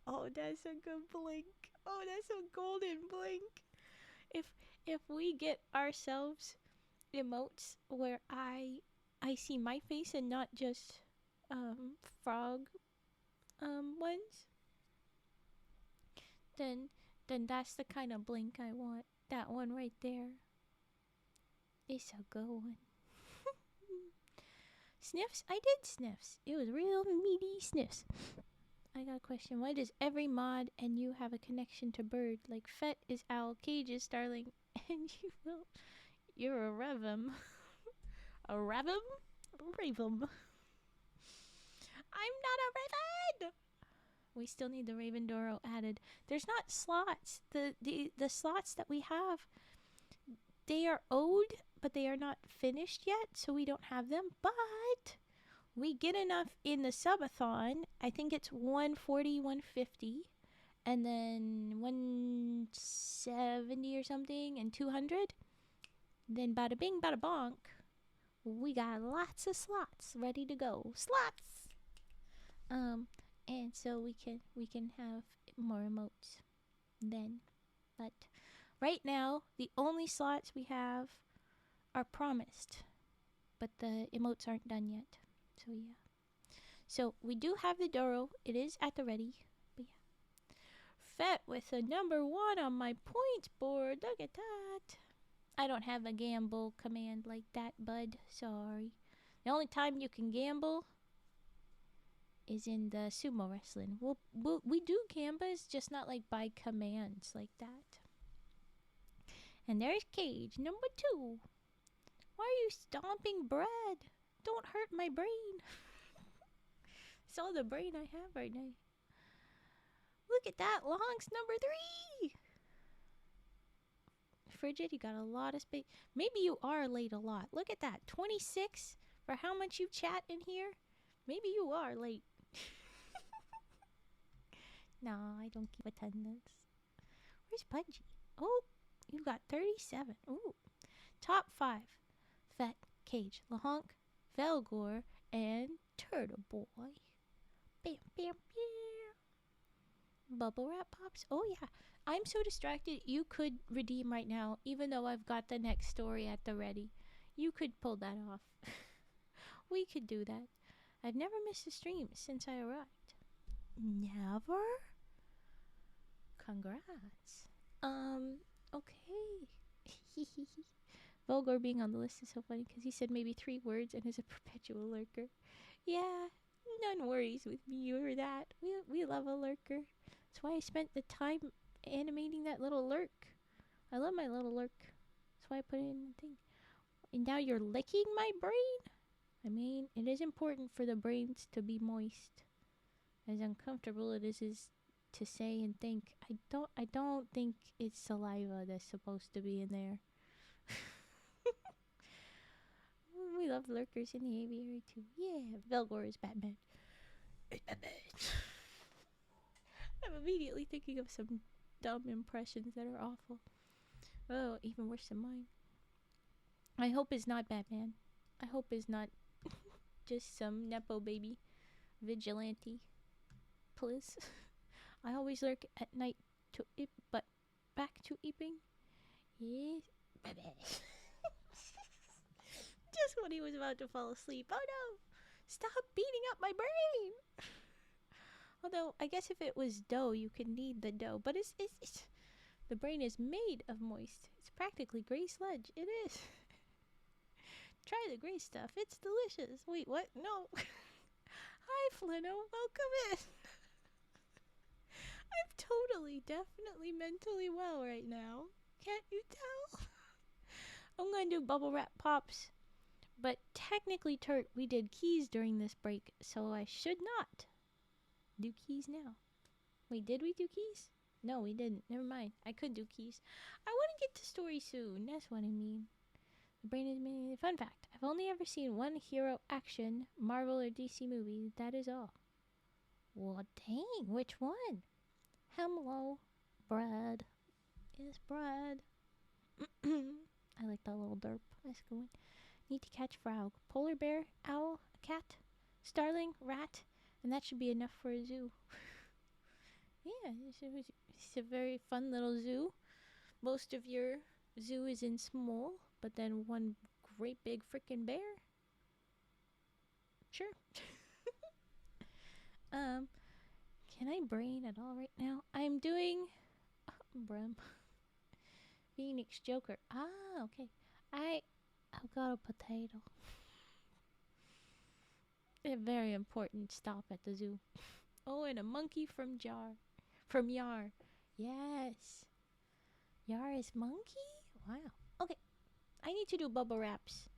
Oh, that's a good blink. Oh, that's a golden blink. If we get ourselves emotes where I see my face and not just frog ones, then that's the kind of blink I want. That one right there. It's a good one. Sniffs? I did sniffs. It was real meaty sniffs. I got a question. Why does every mod and you have a connection to bird? Like Fet is owl, Cage is starling, and you're a revum. A revum? Ravum. I'm not a raven! We still need the Raven Doro added. There's not slots. The slots that we have, they are owed, but they are not finished yet, so we don't have them. But we get enough in the subathon. I think it's 140, 150, and then 170 or something, and 200. Then bada bing, bada bonk. We got lots of slots ready to go. Slots! And so we can have more emotes then. But right now, the only slots we have are promised, but the emotes aren't done yet. So yeah. So we do have the Doro. It is at the ready. But yeah. Fet with a number 1 on my points board. Look at that. I don't have a gamble command like that, bud. Sorry. The only time you can gamble is in the sumo wrestling. We do gambas, just not like by commands like that. And there's Cage, number 2. Why are you stomping bread? Don't hurt my brain. It's all the brain I have right now. Look at that, Longs, number 3. Frigid, you got a lot of space. Maybe you are late a lot. Look at that, 26 for how much you chat in here. Maybe you are late. No, I don't keep attendance. Where's Pudgy? Oh, you got 37. Ooh. Top 5. Fat Cage, Lahonk, Velgor, and Turtle Boy. Bam, bam, bam. Bubble wrap pops. Oh, yeah. I'm so distracted. You could redeem right now, even though I've got the next story at the ready. You could pull that off. We could do that. I've never missed a stream since I arrived. Never? Congrats. Okay. Volgar being on the list is so funny because he said maybe 3 words and is a perpetual lurker. Yeah, none worries with me or that. We love a lurker. That's why I spent the time animating that little lurk. I love my little lurk. That's why I put it in the thing. And now you're licking my brain? I mean, it is important for the brains to be moist. As uncomfortable it is to say and think. I don't think it's saliva that's supposed to be in there. We love lurkers in the aviary too. Yeah, Velgor is Batman. It's Batman. I'm immediately thinking of some dumb impressions that are awful. Oh, even worse than mine. I hope it's not Batman. I hope it's not just some Nepo baby vigilante. Please. I always lurk at night to eat, but back to eating. Yes. Just when he was about to fall asleep. Oh no! Stop beating up my brain! Although, I guess if it was dough, you could knead the dough. But it's the brain is made of moist. It's practically gray sludge. It is. Try the gray stuff. It's delicious. Wait, what? No. Hi, Flino. Welcome in. I'm totally, definitely mentally well right now. Can't you tell? I'm gonna do bubble wrap pops. But technically, Turt, we did keys during this break, so I should not do keys now. Wait, did we do keys? No, we didn't. Never mind. I could do keys. I want to get to story soon. That's what I mean. The brain is many. Fun fact: I've only ever seen one hero action Marvel or DC movie. That is all. Well, dang. Which one? Hello, Brad. Yes, Brad. I like that little derp. Let's go in. Need to catch frog. Polar bear, owl, a cat, starling, rat, and that should be enough for a zoo. Yeah, it's a very fun little zoo. Most of your zoo is in small, but then one great big freaking bear. Sure. Can I brain at all right now? I'm doing Brum. Phoenix Joker. Ah, okay. I've got a potato. A very important stop at the zoo. Oh, and a monkey from Yar. Yes. Yar is monkey? Wow. Okay. I need to do bubble wraps.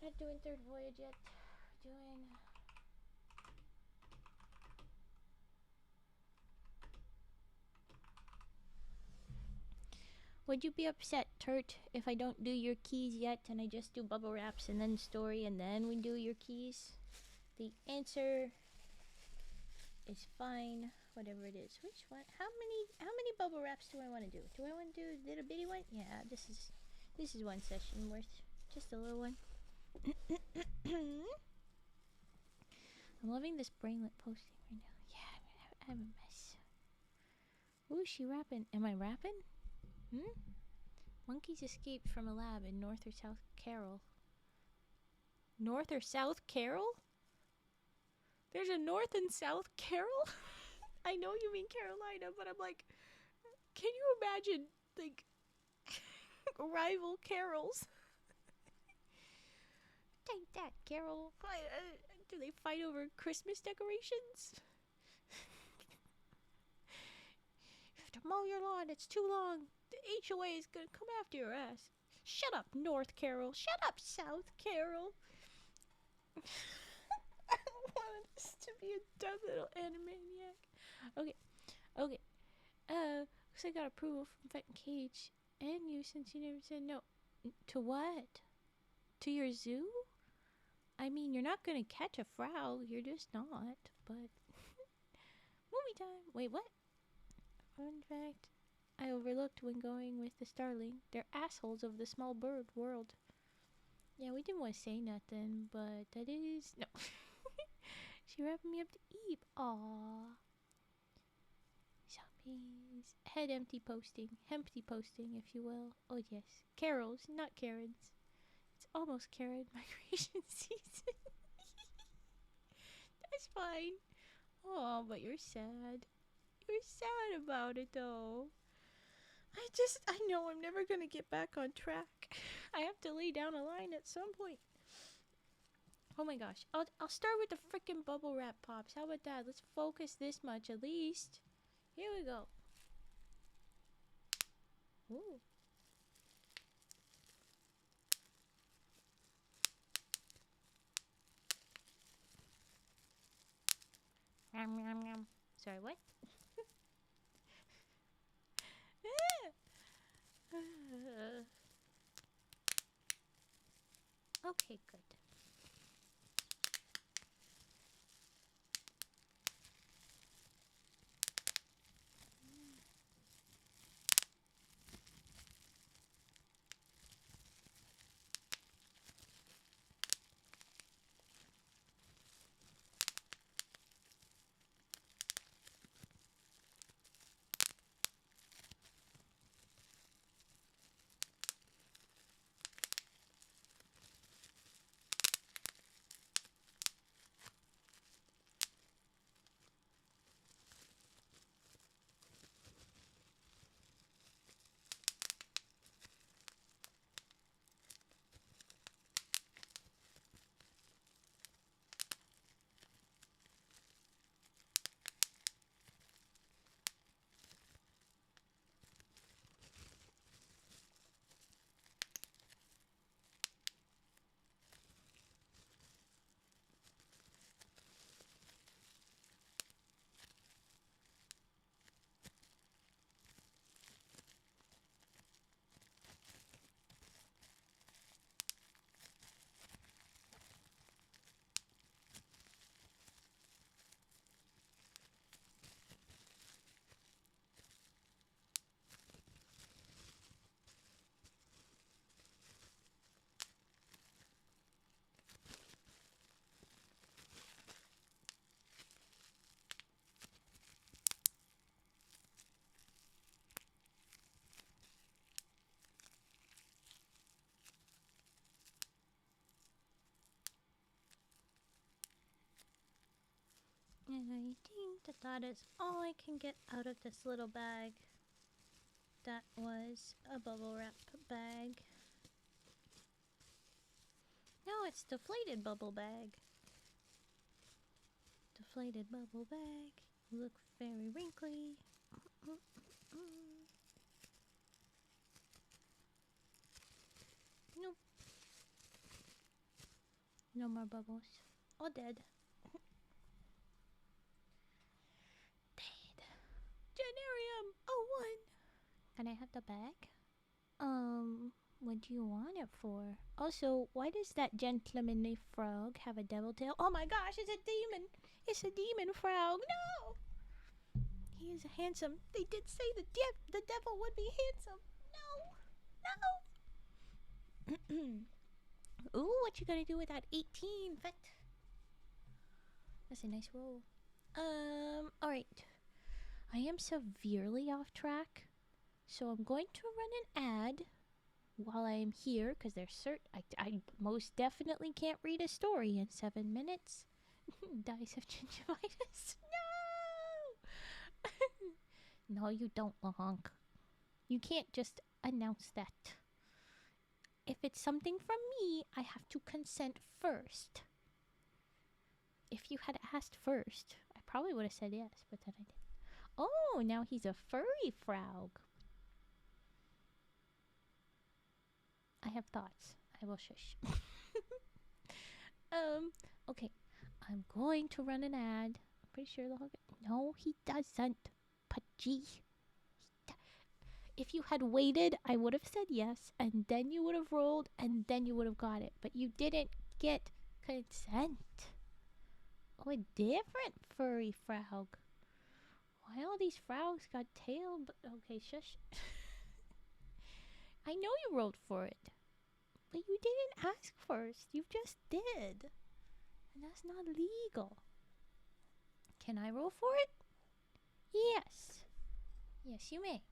Not doing third voyage yet. Doing... Would you be upset, Turt, if I don't do your keys yet and I just do bubble wraps and then story and then we do your keys? The answer is fine, whatever it is. Which one? How many bubble wraps do I want to do? Do I want to do a little bitty one? Yeah, this is one session worth. Just a little one. I'm loving this brainlet posting right now. Yeah, I'm a mess. Ooh, she rapping. Am I rapping? Monkeys escaped from a lab in North or South Carroll. North or South Carroll? There's a North and South Carroll? I know you mean Carolina, but I'm like, can you imagine, like, rival Carrolls? Take that, Carol. Do they fight over Christmas decorations? You have to mow your lawn. It's too long. The HOA is gonna come after your ass. Shut up, North Carroll. Shut up, South Carroll. I don't want this to be a dumb little animaniac. Okay. Looks like I got approval from Vet and Cage and you since you never said no. To what? To your zoo? I mean, you're not gonna catch a frog. You're just not. But movie time. Wait, what? Fun fact: I overlooked when going with the starling. They're assholes of the small bird world. Yeah, we didn't want to say nothing, but that is no. She wrapped me up to eat. Aww. Zombies. Head empty posting. Empty posting, if you will. Oh, yes. Carols, not Karens. It's almost Karen migration season. That's fine. Oh, but you're sad. You're sad about it, though. I know I'm never going to get back on track. I have to lay down a line at some point. Oh my gosh. I'll start with the freaking bubble wrap pops. How about that? Let's focus this much at least. Here we go. Ooh. Yum, yum, yum. Sorry, what? Okay, good. And I think that is all I can get out of this little bag. That was a bubble wrap bag. Now it's deflated bubble bag. Deflated bubble bag. Look very wrinkly. Nope. No more bubbles. All dead. Dead. Generium! Oh, one! Can I have the bag? What do you want it for? Also, why does that gentlemanly frog have a devil tail? Oh my gosh, it's a demon! It's a demon frog! No! He is handsome. They did say the devil would be handsome. No! Ooh, what you gonna do with that 18 vet? That's a nice roll. Alright. I am severely off track. So I'm going to run an ad while I am here, because there's I most definitely can't read a story in 7 minutes. Dice of gingivitis. No! No, you don't, Lahonk. You can't just announce that. If it's something from me, I have to consent first. If you had asked first, I probably would have said yes, but then I didn't. Oh, now he's a furry frog. I have thoughts. I will shush. Okay. I'm going to run an ad. I'm pretty sure they'll... No, he doesn't. Pudgy. If you had waited, I would have said yes, and then you would have rolled, and then you would have got it. But you didn't get Consent. Oh, a different furry frog. Why all these frogs got tail? But okay, shush. I know you rolled for it, but you didn't ask first. You just did, and that's not legal. Can I roll for it? Yes. Yes, you may.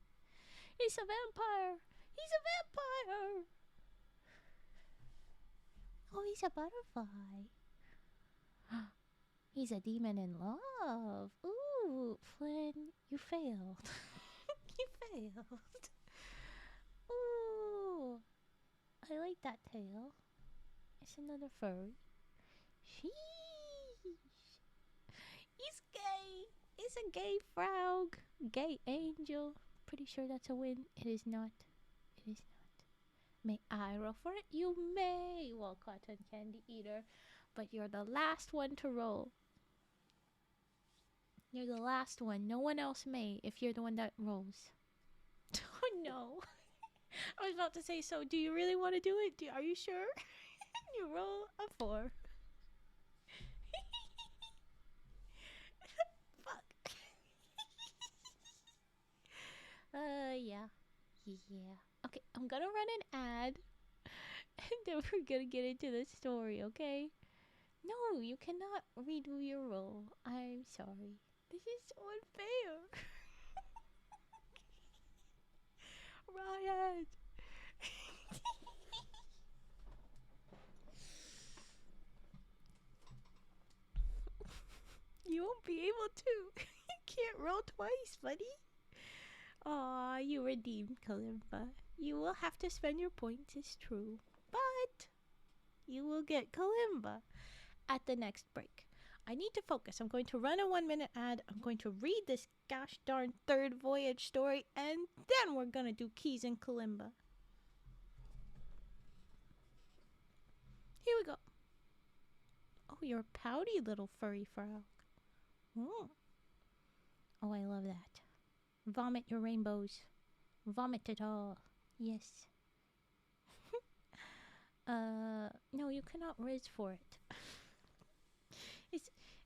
He's a vampire. He's a vampire. Oh, he's a butterfly. He's a demon in love. Ooh, Flynn, you failed. You failed. Ooh, I like that tail. It's another furry. Sheesh. He's gay. He's a gay frog. Gay angel. Pretty sure that's a win. It is not. It is not. May I roll for it? You may, well, cotton candy eater. But you're the last one to roll. You're the last one. No one else may if you're the one that rolls. Oh no. I was about to say, so do you really want to do it? Are you sure? You roll a 4. Fuck. Yeah. Yeah. Okay, I'm gonna run an ad. And then we're gonna get into the story, okay? No, you cannot redo your roll. I'm sorry. This is so unfair. Riot. You won't be able to. You can't roll twice, buddy. Aw, you redeemed Kalimba. You will have to spend your points, it's true. But you will get Kalimba at the next break. I need to focus. I'm going to run a 1-minute ad. I'm going to read this gosh darn third Voyage story, and then we're going to do Keys and Kalimba. Here we go. Oh, you're a pouty little furry frog. Oh, I love that. Vomit your rainbows. Vomit it all. Yes. No, you cannot riz for it.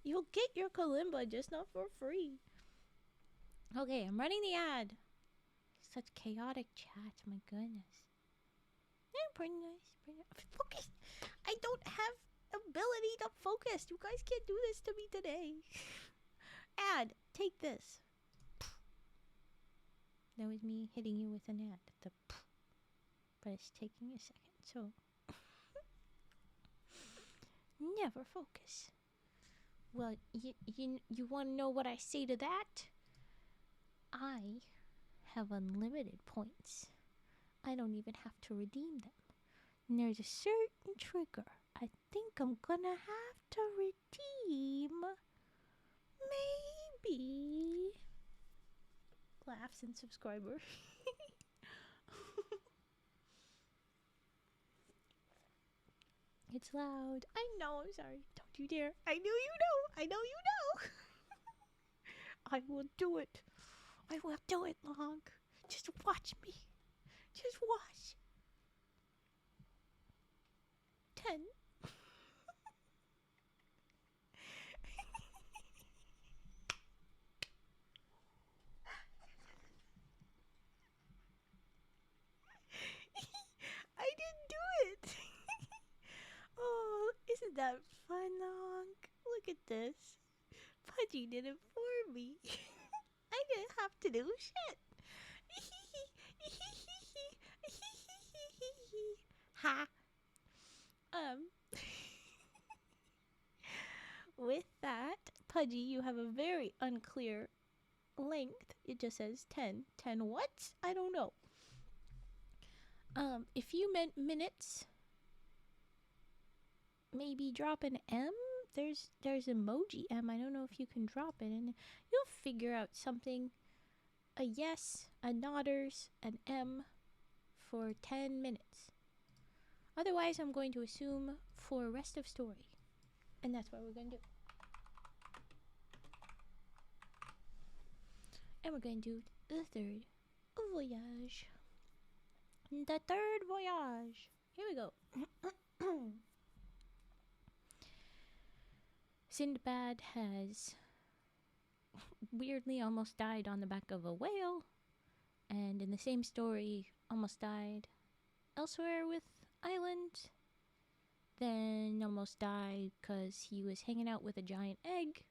You'll get your Kalimba, just not for free. Okay, I'm running the ad. Such chaotic chat, my goodness. Yeah, pretty nice. Focus. I don't have ability to focus. You guys can't do this to me today. Ad, take this. That was me hitting you with an ad. But it's taking a second, so never focus. Well, you want to know what I say to that? I have unlimited points. I don't even have to redeem them. And there's a certain trigger I think I'm gonna have to redeem. Maybe. Laughs and subscriber. It's loud. I know, I'm sorry. Don't you dare. I knew you know. I know you know. I will do it. I will do it, Long. Just watch me. Just watch. 10. I didn't do it. Oh, isn't that fun, Long? Look at this. Pudgy did it for me. I didn't have to do shit. Ha. With that, Pudgy, you have a very unclear length. It just says 10. 10 what? I don't know. If you meant minutes, maybe drop an M. There's emoji M. I don't know if you can drop it, and you'll figure out something. A yes, a nodders, an M for 10 minutes. Otherwise, I'm going to assume for rest of story. And that's what we're going to do. And we're going to do the third voyage. The third voyage. Here we go. Sindbad has weirdly almost died on the back of a whale, and in the same story, almost died elsewhere with island. Then almost died because he was hanging out with a giant egg.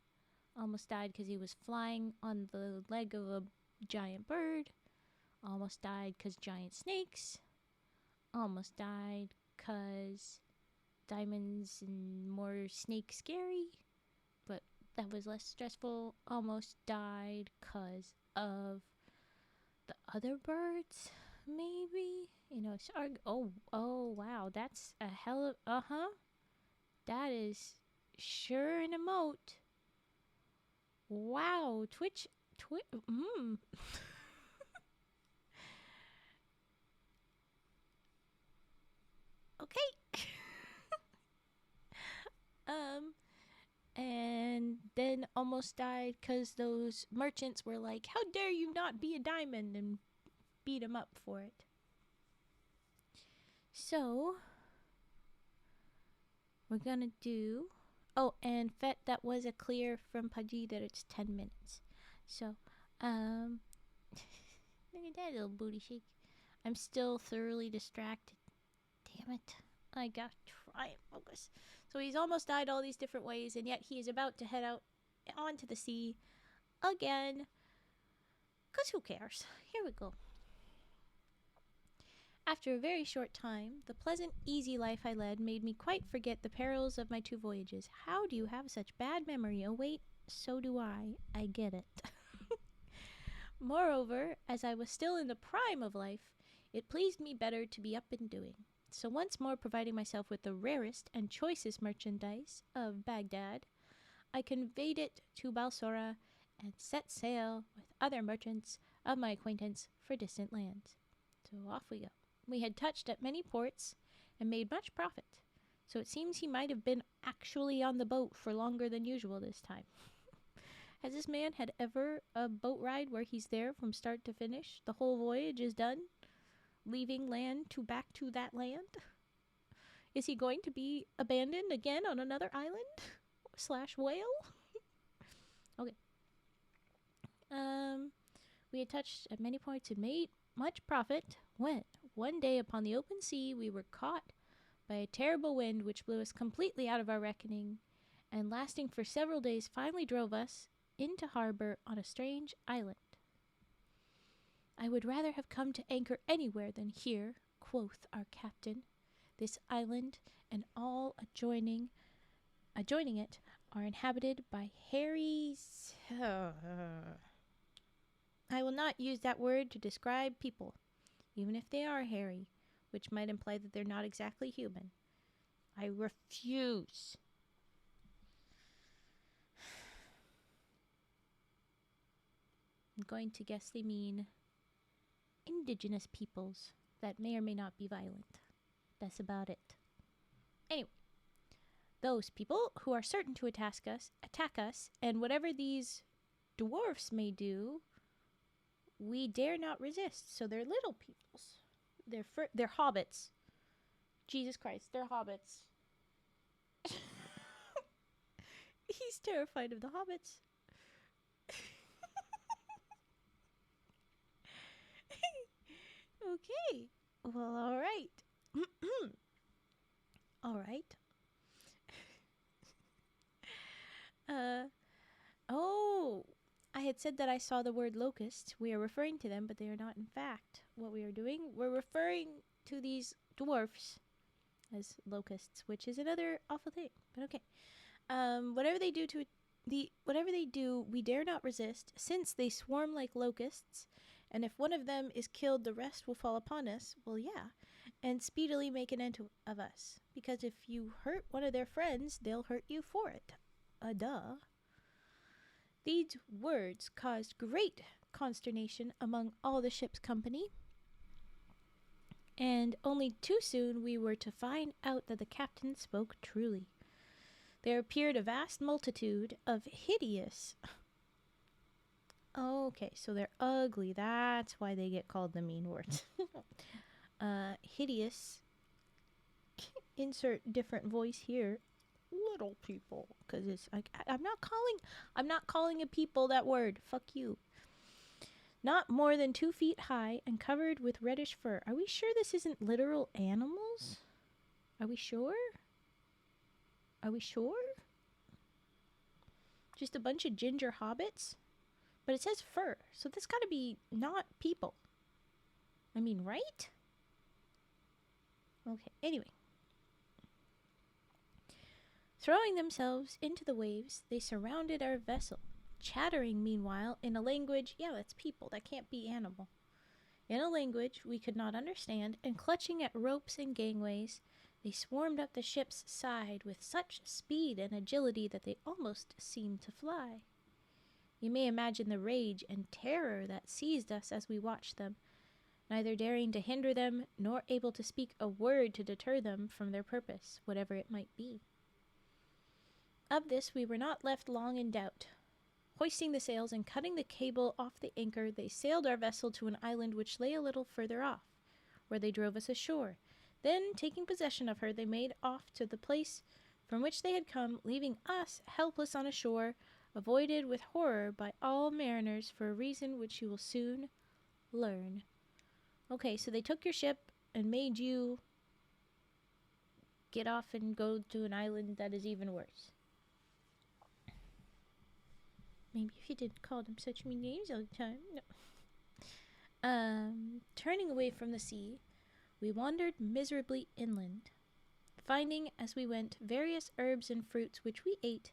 Almost died because he was flying on the leg of a giant bird. Almost died because giant snakes. Almost died because diamonds and more snake scary. But that was less stressful. Almost died because of the other birds, maybe? You know, oh, wow, that's a hell of, that is sure an emote. Wow, Okay. And then almost died because those merchants were like, how dare you not be a diamond, and beat him up for it. So, we're gonna do... Oh, and Fet, that was a clear from Pudgy that it's 10 minutes. So, look at that little booty shake. I'm still thoroughly distracted. Damn it. I gotta try and focus. So he's almost died all these different ways, and yet he is about to head out onto the sea again. Because who cares? Here we go. After a very short time, the pleasant, easy life I led made me quite forget the perils of my 2 voyages. How do you have such bad memory? Oh wait, so do I. I get it. Moreover, as I was still in the prime of life, it pleased me better to be up and doing. So once more providing myself with the rarest and choicest merchandise of Baghdad, I conveyed it to Balsora and set sail with other merchants of my acquaintance for distant lands. So off we go. We had touched at many ports and made much profit, so it seems he might have been actually on the boat for longer than usual this time. Has this man had ever a boat ride where he's there from start to finish? The whole voyage is done, leaving land to back to that land? Is he going to be abandoned again on another island / whale? Okay. We had touched at many points and made much profit when, one day upon the open sea, we were caught by a terrible wind which blew us completely out of our reckoning, and lasting for several days finally drove us into harbor on a strange island. I would rather have come to anchor anywhere than here, quoth our captain. This island and all adjoining it are inhabited by hairy... I will not use that word to describe people, even if they are hairy, which might imply that they're not exactly human. I refuse. I'm going to guess they mean indigenous peoples that may or may not be violent. That's about it. Anyway, those people who are certain to attack us, and whatever these dwarfs may do, we dare not resist. So they're little peoples. They're hobbits. Jesus Christ, they're hobbits. He's terrified of the hobbits. Okay. Well, all right. All right. I had said that I saw the word locusts. We are referring to them, but they are not in fact what we are doing. We're referring to these dwarfs as locusts, which is another awful thing. But okay. Whatever they do, we dare not resist, since they swarm like locusts, and if one of them is killed, the rest will fall upon us. Well, yeah, and speedily make an end of us, because if you hurt one of their friends, they'll hurt you for it. Duh. These words caused great consternation among all the ship's company, and only too soon we were to find out that the captain spoke truly. There appeared a vast multitude of hideous... Okay, so they're ugly. That's why they get called the mean words. Hideous. Insert different voice here. little people, because it's like I'm not calling a people that word. Fuck you. Not more than 2 feet high and covered with reddish fur. Are we sure this isn't literal animals? Are we sure? Are we sure? Just a bunch of ginger hobbits? But it says fur, so this gotta be not people. I mean, right? Okay, anyway. Throwing themselves into the waves, they surrounded our vessel, chattering meanwhile in a language, yeah, that's people, that can't be animal. In a language we could not understand, and clutching at ropes and gangways, they swarmed up the ship's side with such speed and agility that they almost seemed to fly. You may imagine the rage and terror that seized us as we watched them, neither daring to hinder them nor able to speak a word to deter them from their purpose, whatever it might be. Of this we were not left long in doubt. Hoisting the sails and cutting the cable off the anchor, they sailed our vessel to an island which lay a little further off, where they drove us ashore. Then, taking possession of her, they made off to the place from which they had come, leaving us helpless on a shore, avoided with horror by all mariners for a reason which you will soon learn. Okay, so they took your ship and made you get off and go to an island that is even worse. Maybe if you didn't call them such mean names all the time. No. Turning away from the sea, we wandered miserably inland, finding as we went various herbs and fruits which we ate,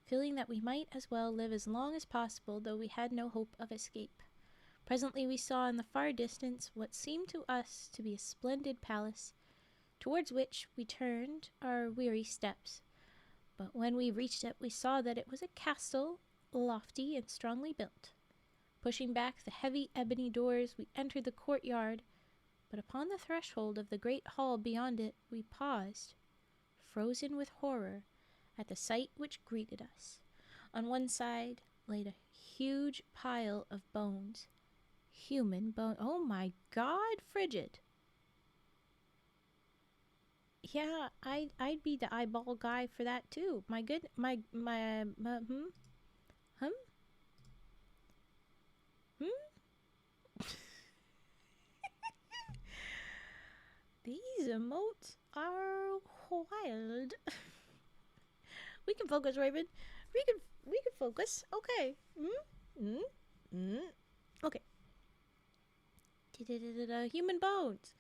feeling that we might as well live as long as possible, though we had no hope of escape. Presently we saw in the far distance what seemed to us to be a splendid palace, towards which we turned our weary steps. But when we reached it, we saw that it was a castle, lofty and strongly built. Pushing back the heavy ebony doors, we entered the courtyard, but upon the threshold of the great hall beyond it, we paused, frozen with horror at the sight which greeted us. On one side laid a huge pile of bones. Human bone. Oh my God, frigid. Yeah, I'd be the eyeball guy for that too. My good, These emotes are wild. We can focus, Raven. We can focus. Okay. Okay. Human bones.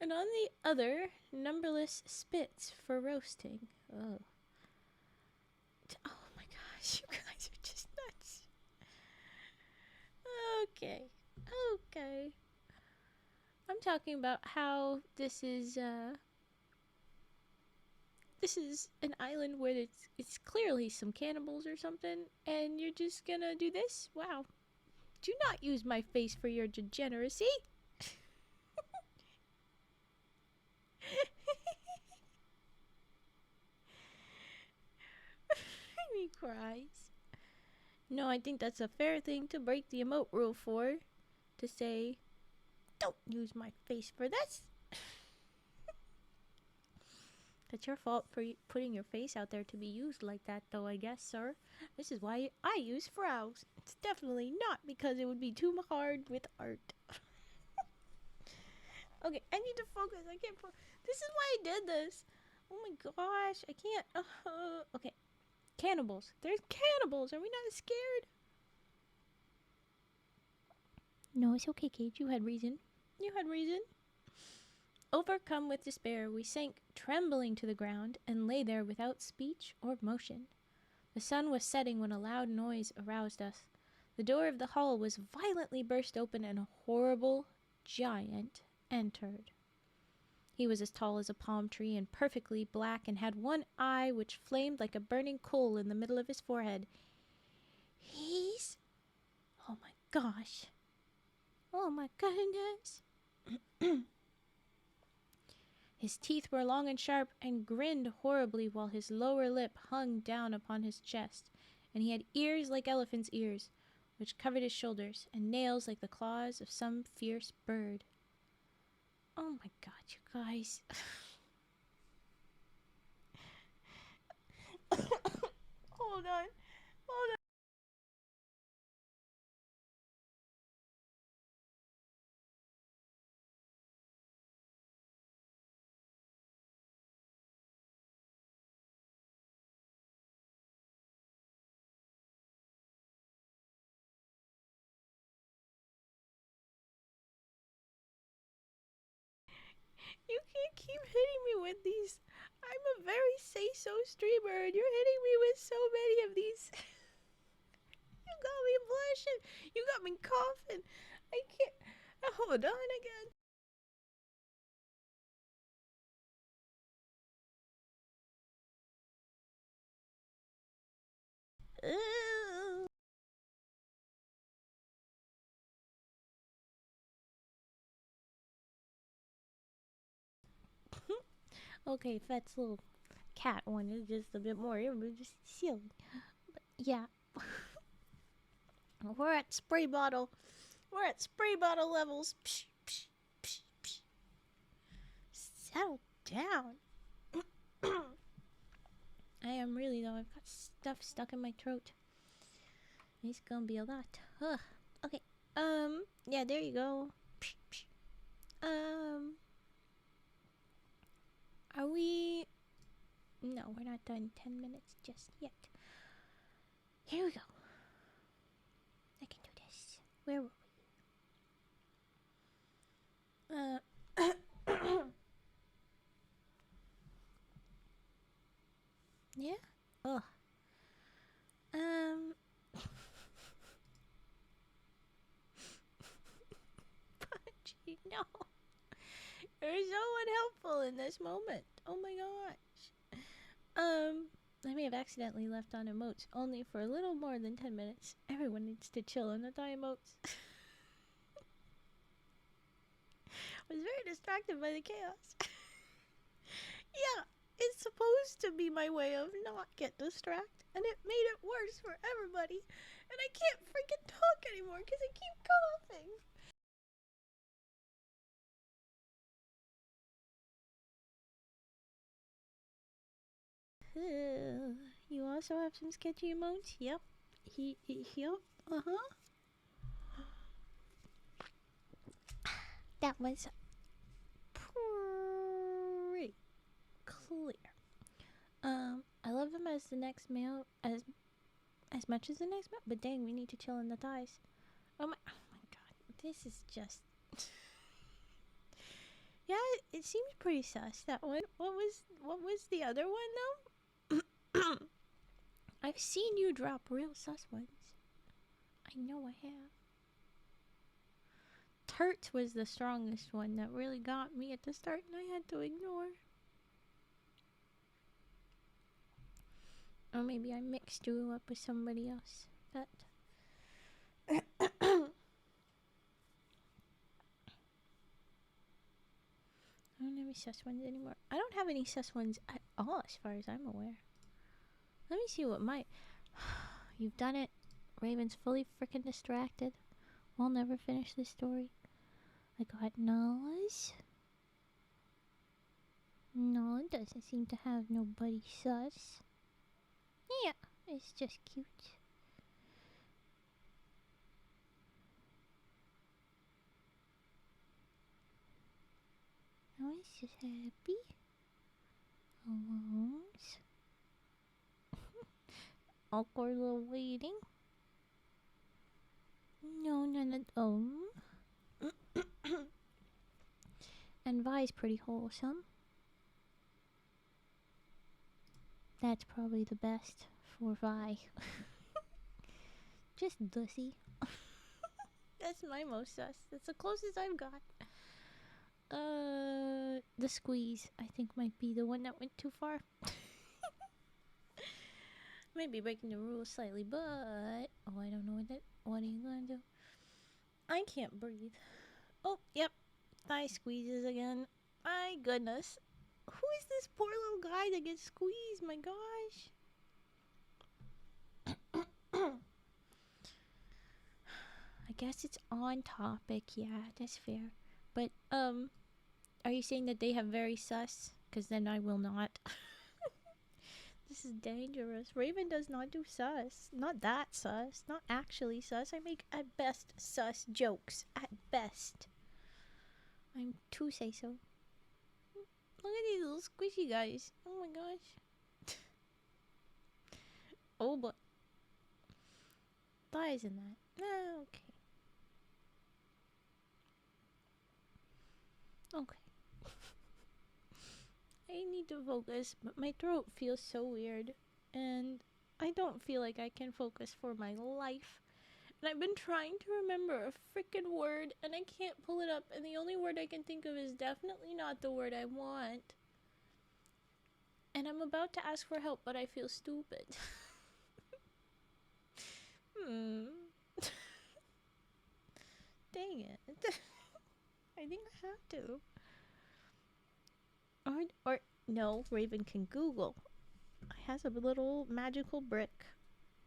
And on the other, numberless spits for roasting. Oh. Oh my gosh, you guys are just nuts. Okay. Okay. I'm talking about how this is an island where it's clearly some cannibals or something, and you're just gonna do this? Wow. Do not use my face for your degeneracy. He cries. No, I think that's a fair thing to break the emote rule for. To say, don't use my face for this. That's your fault for putting your face out there to be used like that, though, I guess, sir. This is why I use frowns. It's definitely not because it would be too hard with art. Okay, I need to focus. I can't focus. This is why I did this. Oh my gosh, I can't. Okay, cannibals. There's cannibals. Are we not scared? No, it's okay, Kate. You had reason. You had reason. Overcome with despair, we sank trembling to the ground and lay there without speech or motion. The sun was setting when a loud noise aroused us. The door of the hall was violently burst open and a horrible giant entered. He was as tall as a palm tree and perfectly black and had one eye which flamed like a burning coal in the middle of his forehead. He's... Oh my gosh. Oh my goodness. His teeth were long and sharp and grinned horribly while his lower lip hung down upon his chest, and he had ears like elephant's ears, which covered his shoulders, and nails like the claws of some fierce bird. Oh my God, you guys. keep hitting me with these. I'm a very say-so streamer, and you're hitting me with so many of these. You got me blushing. You got me coughing. I can't. Hold on again. Ooh. Okay, Fet's little cat one is just a bit more. It was just silly. But yeah. We're at spray bottle. We're at spray bottle levels. Psh, psh, psh, psh. Settle down. I am really though. I've got stuff stuck in my throat. It's gonna be a lot. Ugh. Okay. Yeah. There you go. Psh, psh. Are we? No, we're not done. 10 minutes just yet. Here we go. I can do this. Where were we? Yeah. Ugh. Punchy, no. You're so unhelpful in this moment. Oh my gosh. I may have accidentally left on emotes only for a little more than 10 minutes. Everyone needs to chill and not die emotes. I was very distracted by the chaos. Yeah, it's supposed to be my way of not get distracted, and it made it worse for everybody. And I can't freaking talk anymore because I keep coughing. You also have some sketchy emotes? Yep. Yep. Uh-huh. That was pretty clear. I love them as the next male as much as the next male, but dang, we need to chill in the thighs. Oh my god. This is just yeah, it seems pretty sus, that one. What was the other one though? I've seen you drop real sus ones. I know I have. Turt was the strongest one that really got me at the start and I had to ignore. Or maybe I mixed you up with somebody else. But I don't have any sus ones anymore. I don't have any sus ones at all as far as I'm aware. Let me see what my... You've done it. Raven's fully freaking distracted. We'll never finish this story. I got Nala's. Nala doesn't seem to have nobody sus. Yeah, it's just cute. Now it's just happy. Alone. Awkward little waiting. No, none of And Vi's pretty wholesome. That's probably the best for Vi. Just Dussy. That's my most sus. That's the closest I've got. The squeeze, I think, might be the one that went too far. Maybe breaking the rules slightly, but oh, I don't know what are you gonna do? I can't breathe. Oh, yep. Thigh squeezes again. My goodness. Who is this poor little guy that gets squeezed? My gosh. I guess it's on topic. Yeah, that's fair. But, are you saying that they have very sus? Because then I will not. This is dangerous. Raven does not do sus. Not that sus. Not actually sus. I make, at best, sus jokes. At best. I'm to say so. Look at these little squishy guys. Oh my gosh. Oh, but thighs in that. Ah, okay. Okay. I need to focus, but my throat feels so weird. And I don't feel like I can focus for my life. And I've been trying to remember a freaking word, and I can't pull it up. And the only word I can think of is definitely not the word I want. And I'm about to ask for help, but I feel stupid. Dang it. I think I have to. Or no, Raven can Google. I has a little magical brick.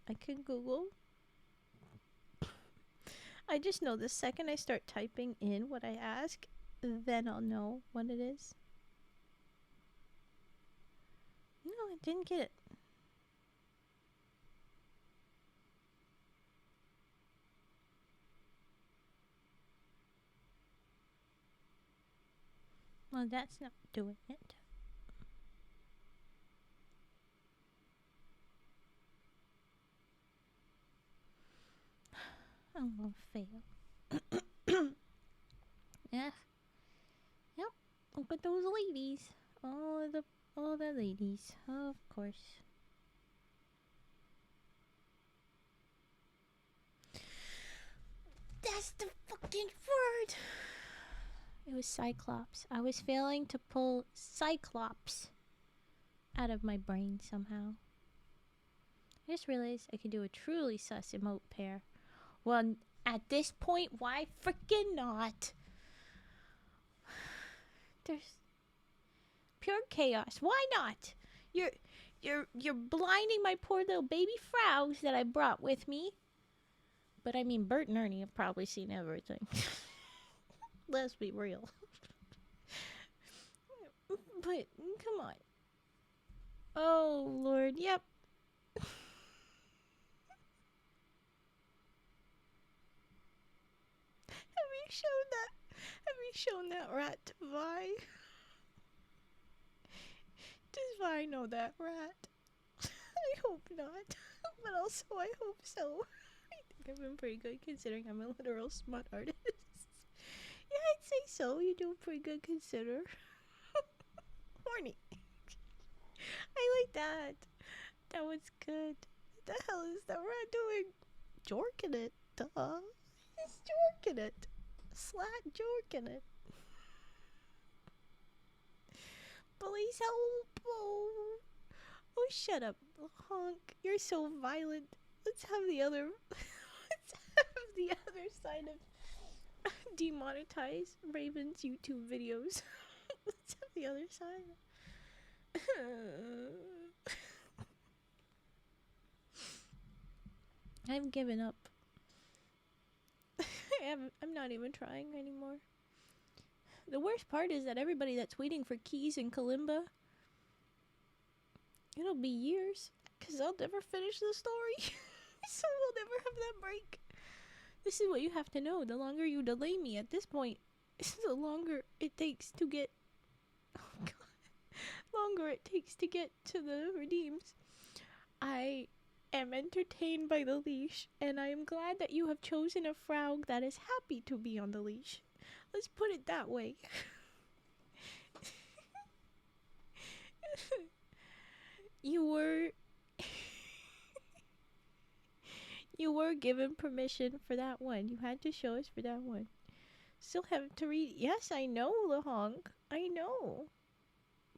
I can Google. I just know the second I start typing in what I ask, then I'll know what it is. No, I didn't get it. Well, that's not doing it. I'm gonna fail. Yeah. Yep. Look at those ladies. All the ladies, of course. That's the fucking word. It was Cyclops. I was failing to pull Cyclops out of my brain somehow. I just realized I could do a truly sus emote pair. Well, at this point, why freaking not? There's pure chaos. Why not? You're blinding my poor little baby frogs that I brought with me. But I mean, Bert and Ernie have probably seen everything. Let's be real. But come on. Oh Lord, yep. Have you shown that rat to Vi? Does Vi know that rat? I hope not. But also I hope so. I think I've been pretty good considering I'm a literal smut artist. Yeah, I'd say so. You do pretty good consider. Horny. I like that. That was good. What the hell is that rat doing? Jorking it. Duh. He's jorking it. Slat jorking it. Please help. Oh, shut up, honk. You're so violent. Let's have the other side of demonetize Raven's YouTube videos. Let's have the other side. I've given up. I'm not even trying anymore. The worst part is that everybody that's waiting for keys in Kalimba, it'll be years, because I'll never finish the story. So we'll never have that break. This is what you have to know. The longer you delay me at this point, the longer it takes to get... Oh God. Longer it takes to get to the redeems. I am entertained by the leash, and I am glad that you have chosen a frog that is happy to be on the leash. Let's put it that way. You were given permission for that one. You had to show us for that one. Still have to read. Yes, I know, Lahonk. I know.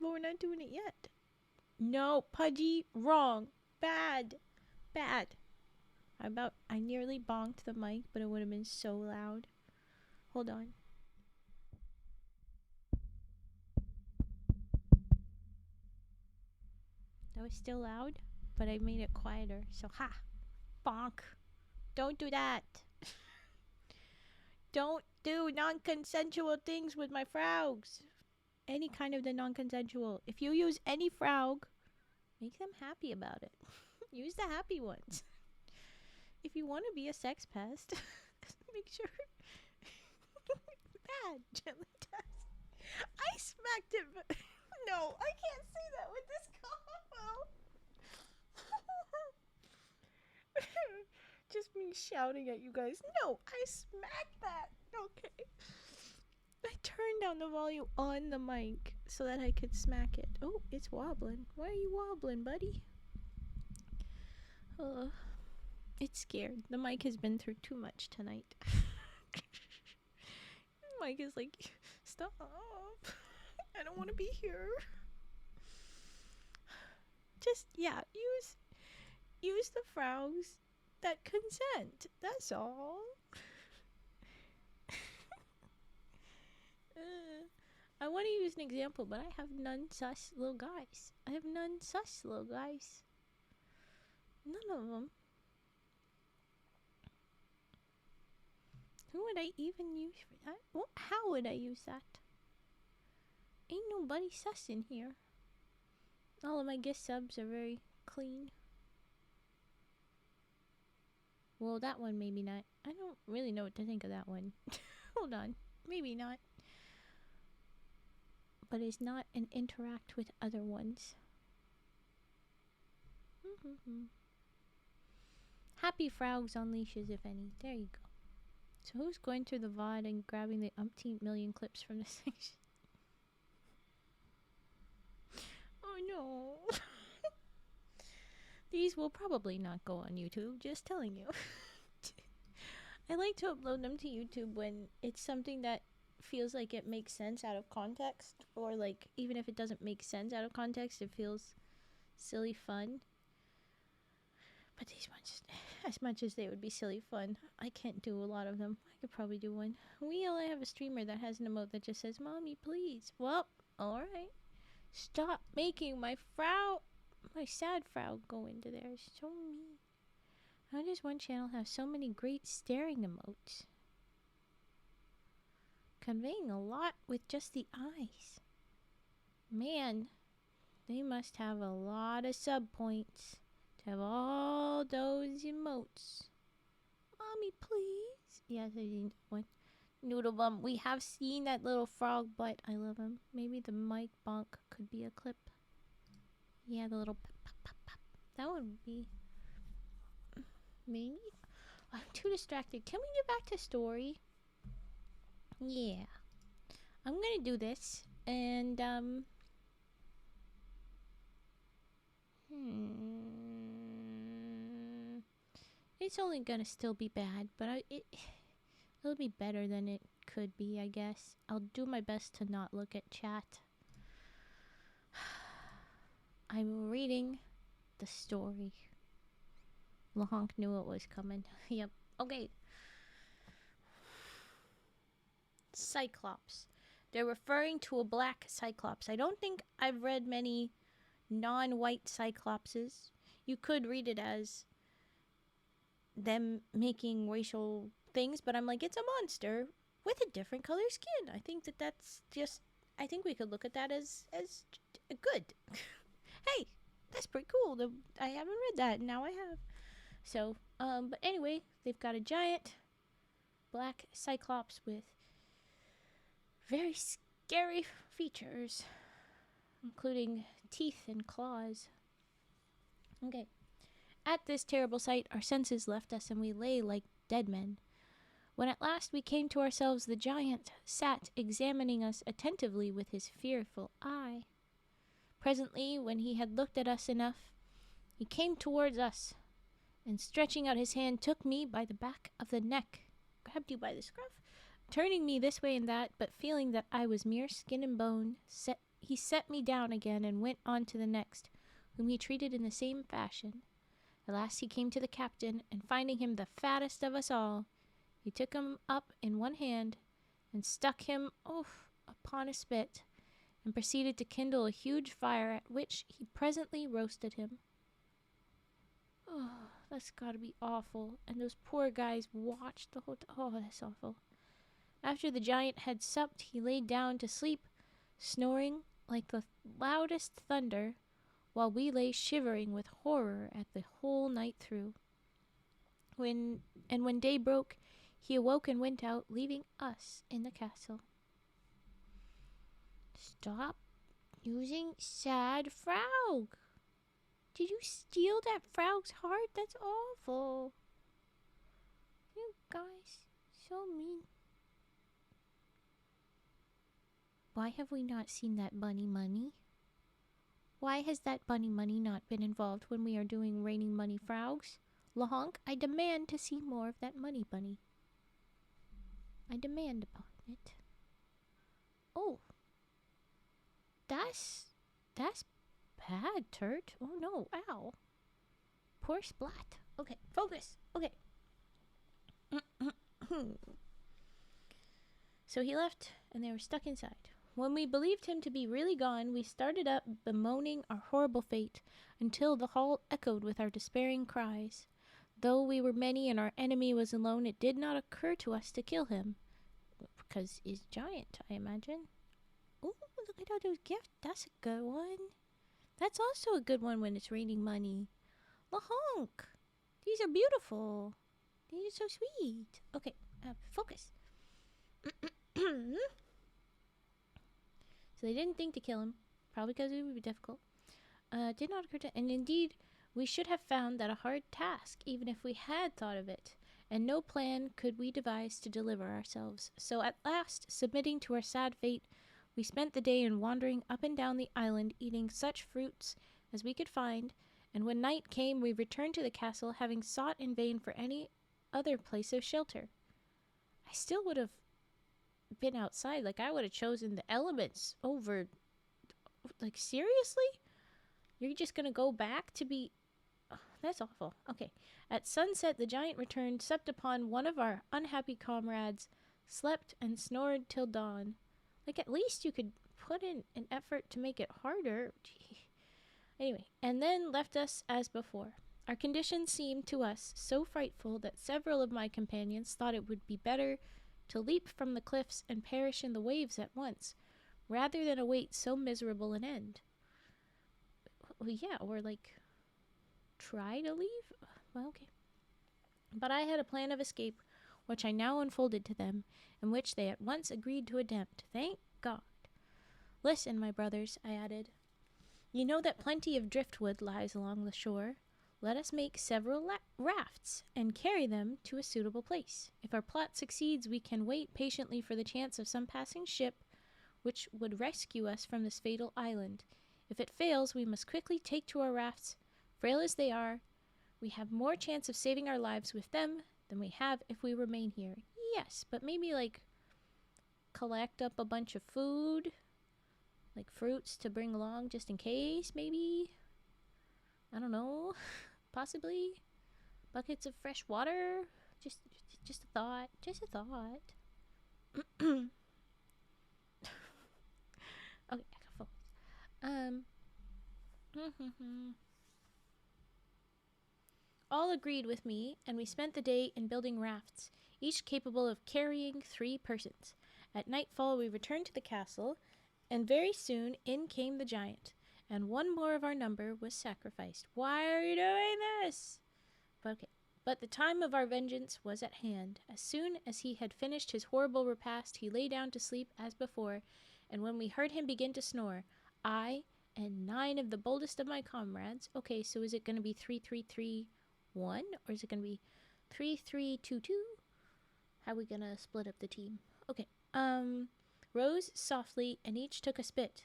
But we're not doing it yet. No, Pudgy, wrong. Bad. I nearly bonked the mic, but it would have been so loud. Hold on. That was still loud, but I made it quieter. So, ha! Bonk. Don't do that. Don't do non-consensual things with my frogs. Any kind of the non-consensual. If you use any frog, make them happy about it. Use the happy ones. If you want to be a sex pest, make sure. Bad, gently test. I smacked it. No, I can't say that with this combo. Just me shouting at you guys. No, I smacked that. Okay. I turned down the volume on the mic so that I could smack it. Oh, it's wobbling. Why are you wobbling, buddy? It's scared. The mic has been through too much tonight. Mike is like, stop. I don't want to be here. Just, yeah, use the frogs that consent. That's all. I want to use an example, but I have none sus little guys. None of them. Who would I even use for that? Well, how would I use that? Ain't nobody sus in here. All of my guest subs are very clean. Well, that one maybe not. I don't really know what to think of that one. Hold on. Maybe not. But it's not an interact with other ones. Happy frogs on leashes, if any. There you go. So who's going through the VOD and grabbing the umpteen million clips from the section? Oh no. These will probably not go on YouTube, just telling you. I like to upload them to YouTube when it's something that feels like it makes sense out of context, or like even if it doesn't make sense out of context, it feels silly fun. But these ones, as much as they would be silly fun, I can't do a lot of them. I could probably do one. I have a streamer that has an emote that just says, "Mommy, please." Well, alright. Stop making my sad frog go into there. It's so mean. How does one channel have so many great staring emotes? Conveying a lot with just the eyes. Man, they must have a lot of sub points to have all those emotes. Mommy, please. Yes, I need one. Noodle Bum. We have seen that little frog butt. I love him. Maybe the mic bonk could be a clip. Yeah, the little pop, pop, pop, pop. That would be... Maybe? I'm too distracted. Can we get back to story? Yeah. I'm gonna do this. And, it's only gonna still be bad, but it'll be better than it could be, I guess. I'll do my best to not look at chat. I'm reading the story. Lahonk knew it was coming. Yep. Okay. Cyclops. They're referring to a black Cyclops. I don't think I've read many non-white Cyclopses. You could read it as them making racial things, but I'm like, it's a monster with a different color skin. I think that's just... I think we could look at that as good. Hey, that's pretty cool. I haven't read that, and now I have. So, but anyway, they've got a giant black Cyclops with very scary features, including teeth and claws. Okay. At this terrible sight, our senses left us, and we lay like dead men. When at last we came to ourselves, the giant sat examining us attentively with his fearful eye. Presently, when he had looked at us enough, he came towards us, and stretching out his hand, took me by the back of the neck, grabbed you by the scruff, turning me this way and that, but feeling that I was mere skin and bone, he set me down again and went on to the next, whom he treated in the same fashion. At last he came to the captain, and finding him the fattest of us all, he took him up in one hand, and stuck him upon a spit, and proceeded to kindle a huge fire, at which he presently roasted him. Oh, that's gotta be awful. And those poor guys watched the whole time. Oh, that's awful. After the giant had supped, he laid down to sleep, snoring like the loudest thunder, while we lay shivering with horror at the whole night through. When day broke, he awoke and went out, leaving us in the castle. Stop using sad frog. Did you steal that frog's heart? That's awful. You guys, so mean. Why have we not seen that bunny money? Why has that bunny money not been involved when we are doing raining money frogs? Lahonk, I demand to see more of that money bunny. I demand upon it. Oh, that's bad, Turt. Oh no, ow. Poor Splat. Okay, focus. Okay. So he left, and they were stuck inside. When we believed him to be really gone, we started up, bemoaning our horrible fate, until the hall echoed with our despairing cries. Though we were many and our enemy was alone, it did not occur to us to kill him. Because he's giant, I imagine. Ooh, look at all those gifts. That's a good one. That's also a good one when it's raining money. Lahonk! These are beautiful. These are so sweet. Okay, focus. So they didn't think to kill him, probably because it would be difficult. Did not occur to, and indeed, we should have found that a hard task, even if we had thought of it, and no plan could we devise to deliver ourselves. So at last, submitting to our sad fate, we spent the day in wandering up and down the island, eating such fruits as we could find, and when night came, we returned to the castle, having sought in vain for any other place of shelter. I still would have been outside. Like, I would have chosen the elements over... Like, seriously? You're just gonna go back to be... Oh, that's awful. Okay. At sunset, the giant returned, supped upon one of our unhappy comrades, slept, and snored till dawn. Like, at least you could put in an effort to make it harder. Gee. Anyway, and then left us as before. Our condition seemed to us so frightful that several of my companions thought it would be better to leap from the cliffs and perish in the waves at once, rather than await so miserable an end. Well, yeah, or like, try to leave? Well, okay. But I had a plan of escape, which I now unfolded to them, and which they at once agreed to attempt. Thank God. Listen, my brothers, I added. You know that plenty of driftwood lies along the shore. Let us make several rafts and carry them to a suitable place. If our plot succeeds, we can wait patiently for the chance of some passing ship which would rescue us from this fatal island. If it fails, we must quickly take to our rafts. Frail as they are, we have more chance of saving our lives with them than we have if we remain here. Yes, but maybe, like, collect up a bunch of food, like fruits to bring along just in case, maybe? I don't know. Possibly. Buckets of fresh water. Just a thought. Just a thought. Okay, I got focus. All agreed with me, and we spent the day in building rafts, each capable of carrying 3 persons. At nightfall, we returned to the castle, and very soon in came the giant, and one more of our number was sacrificed. Why are you doing this? But the time of our vengeance was at hand. As soon as he had finished his horrible repast, he lay down to sleep as before, and when we heard him begin to snore, I and 9 of the boldest of my comrades... Okay, so is it going to be 3-3-3-1, or is it going to be 3-3-2-2? How are we going to split up the team? Okay, rose softly, and each took a spit,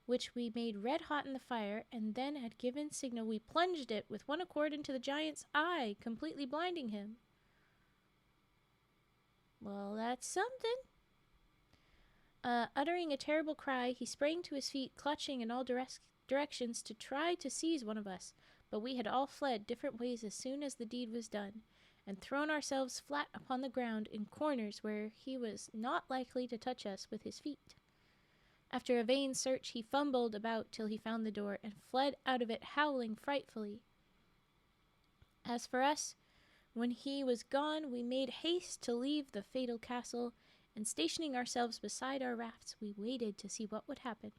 which we made red hot in the fire, and then at given signal we plunged it with one accord into the giant's eye, completely blinding him. Well, that's something. Uttering a terrible cry, he sprang to his feet, clutching in all directions to try to seize one of us, but we had all fled different ways as soon as the deed was done, and thrown ourselves flat upon the ground in corners where he was not likely to touch us with his feet. After a vain search, he fumbled about till he found the door, and fled out of it howling frightfully. As for us, when he was gone, we made haste to leave the fatal castle, and stationing ourselves beside our rafts, we waited to see what would happen.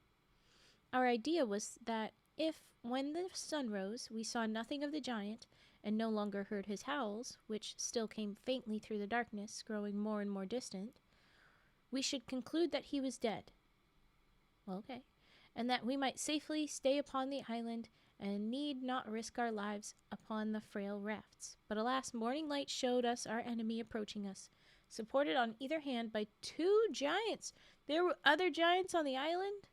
Our idea was that if, when the sun rose, we saw nothing of the giant, and no longer heard his howls, which still came faintly through the darkness, growing more and more distant, we should conclude that he was dead. Well, okay. And that we might safely stay upon the island, and need not risk our lives upon the frail rafts. But alas, morning light showed us our enemy approaching us, supported on either hand by 2 giants. There were other giants on the island?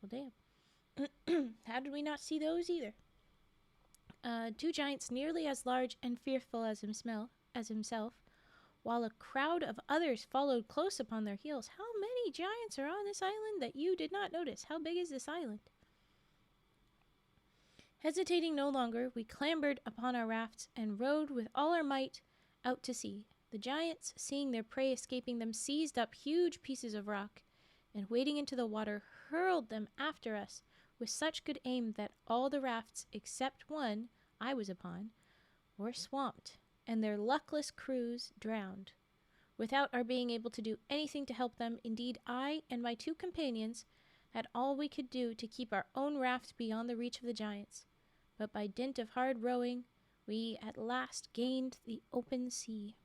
Well, damn. How did we not see those either? Two giants nearly as large and fearful as himself, while a crowd of others followed close upon their heels. How many giants are on this island that you did not notice? How big is this island? Hesitating no longer, we clambered upon our rafts and rowed with all our might out to sea. The giants, seeing their prey escaping them, seized up huge pieces of rock and, wading into the water, hurled them after us with such good aim that all the rafts except one I was upon were swamped, and their luckless crews drowned. Without our being able to do anything to help them, indeed I and my two companions had all we could do to keep our own raft beyond the reach of the giants. But by dint of hard rowing, we at last gained the open sea.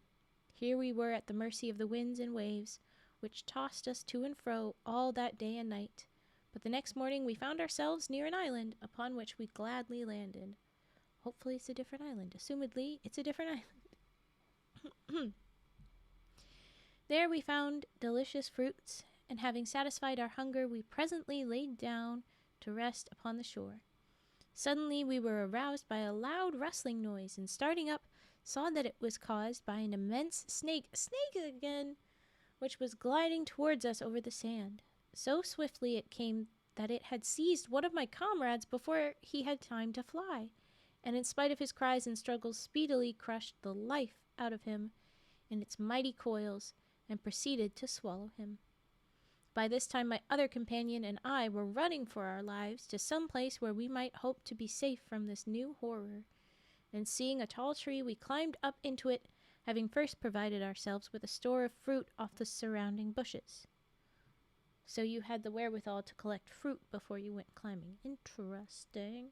Here we were at the mercy of the winds and waves, which tossed us to and fro all that day and night. But the next morning we found ourselves near an island, upon which we gladly landed. Hopefully it's a different island. Assumedly, it's a different island. There we found delicious fruits, and having satisfied our hunger, we presently laid down to rest upon the shore. Suddenly we were aroused by a loud rustling noise, and starting up, saw that it was caused by an immense snake again, which was gliding towards us over the sand. So swiftly it came that it had seized one of my comrades before he had time to fly, and in spite of his cries and struggles, speedily crushed the life out of him in its mighty coils, and proceeded to swallow him. By this time my other companion and I were running for our lives to some place where we might hope to be safe from this new horror, and seeing a tall tree, we climbed up into it, having first provided ourselves with a store of fruit off the surrounding bushes. So you had the wherewithal to collect fruit before you went climbing. Interesting.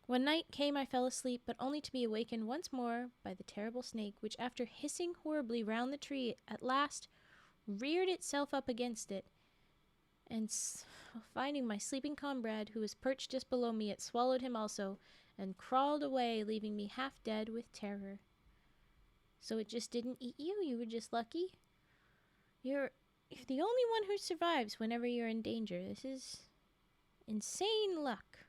When night came, I fell asleep, but only to be awakened once more by the terrible snake, which, after hissing horribly round the tree, at last reared itself up against it, and finding my sleeping comrade, who was perched just below me, it swallowed him also, and crawled away, leaving me half dead with terror. So it just didn't eat you? You were just lucky? You're the only one who survives whenever you're in danger. This is insane luck.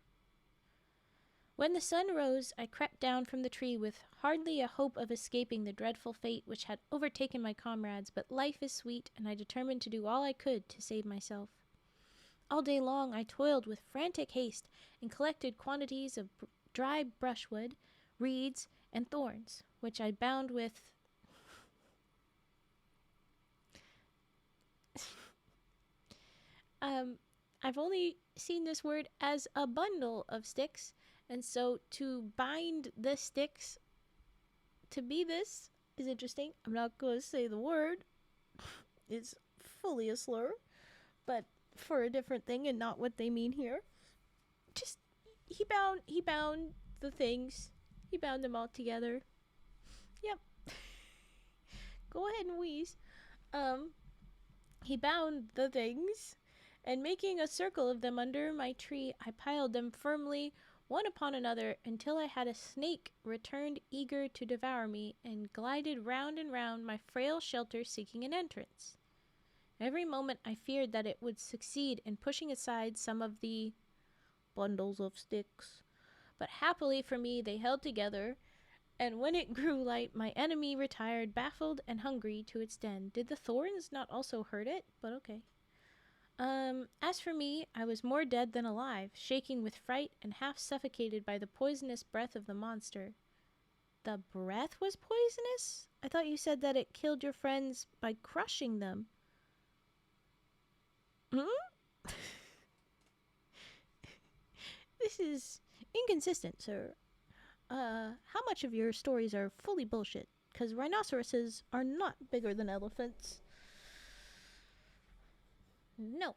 When the sun rose, I crept down from the tree with hardly a hope of escaping the dreadful fate which had overtaken my comrades, but life is sweet, and I determined to do all I could to save myself. All day long I toiled with frantic haste and collected quantities of dry brushwood, reeds, and thorns, which I bound with I've only seen this word as a bundle of sticks, and so to bind the sticks to be this is interesting. I'm not going to say the word. It's fully a slur, but for a different thing and not what they mean here. Just, he bound the things. He bound them all together. Yep. Go ahead and wheeze. He bound the things, and making a circle of them under my tree, I piled them firmly one upon another until I had a snake returned eager to devour me, and glided round and round my frail shelter, seeking an entrance. Every moment I feared that it would succeed in pushing aside some of the bundles of sticks, but happily for me they held together, and when it grew light, my enemy retired, baffled and hungry, to its den. Did the thorns not also hurt it? But okay. As for me, I was more dead than alive, shaking with fright and half suffocated by the poisonous breath of the monster. The breath was poisonous? I thought you said that it killed your friends by crushing them. This is inconsistent, sir. How much of your stories are fully bullshit? Because rhinoceroses are not bigger than elephants. No.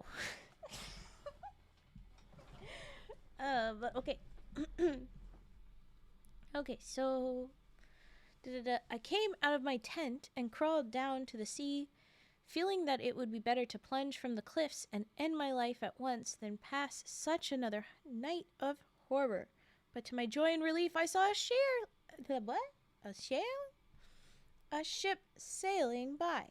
But okay. Okay, so I came out of my tent and crawled down to the sea, feeling that it would be better to plunge from the cliffs and end my life at once than pass such another night of horror. But to my joy and relief, I saw a ship sailing by.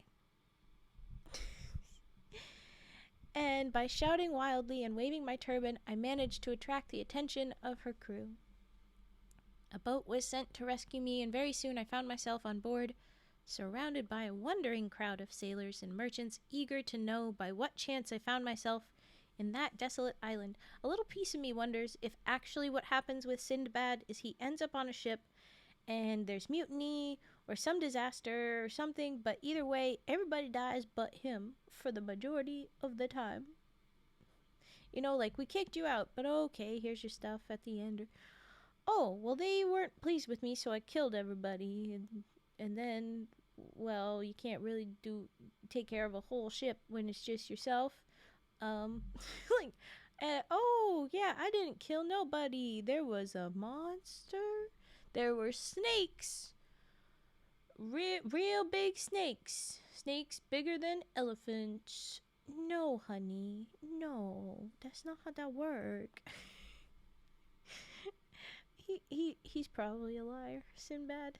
and by shouting wildly and waving my turban, I managed to attract the attention of her crew. A boat was sent to rescue me, and very soon I found myself on board, surrounded by a wondering crowd of sailors and merchants eager to know by what chance I found myself in that desolate island. A little piece of me wonders if actually what happens with Sindbad is he ends up on a ship and there's mutiny or some disaster or something, but either way, everybody dies but him for the majority of the time. You know, like, we kicked you out, but okay, here's your stuff at the end. Or, oh, well, they weren't pleased with me, so I killed everybody. And then, well, you can't really take care of a whole ship when it's just yourself. Like, oh, yeah, I didn't kill nobody. There was a monster. There were snakes. Real big snakes. Snakes bigger than elephants. No, honey. No, that's not how that works. He's probably a liar, Sinbad.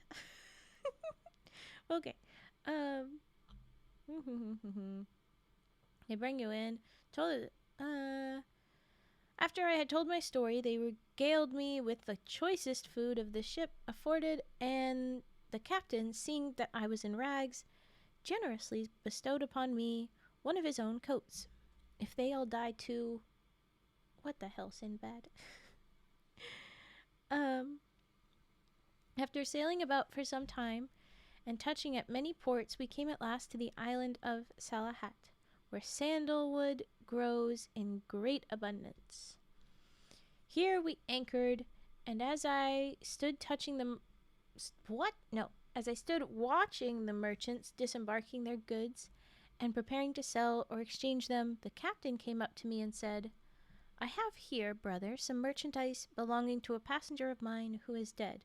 Okay. Um. They bring you in. After I had told my story, they regaled me with the choicest food of the ship afforded, and the captain, seeing that I was in rags, generously bestowed upon me one of his own coats. If they all die too, what the hell, Sinbad? um. After sailing about for some time and touching at many ports, we came at last to the island of Salahat, where sandalwood grows in great abundance. Here we anchored, and as I stood watching the merchants disembarking their goods and preparing to sell or exchange them, the captain came up to me and said, "I have here, brother, some merchandise belonging to a passenger of mine who is dead.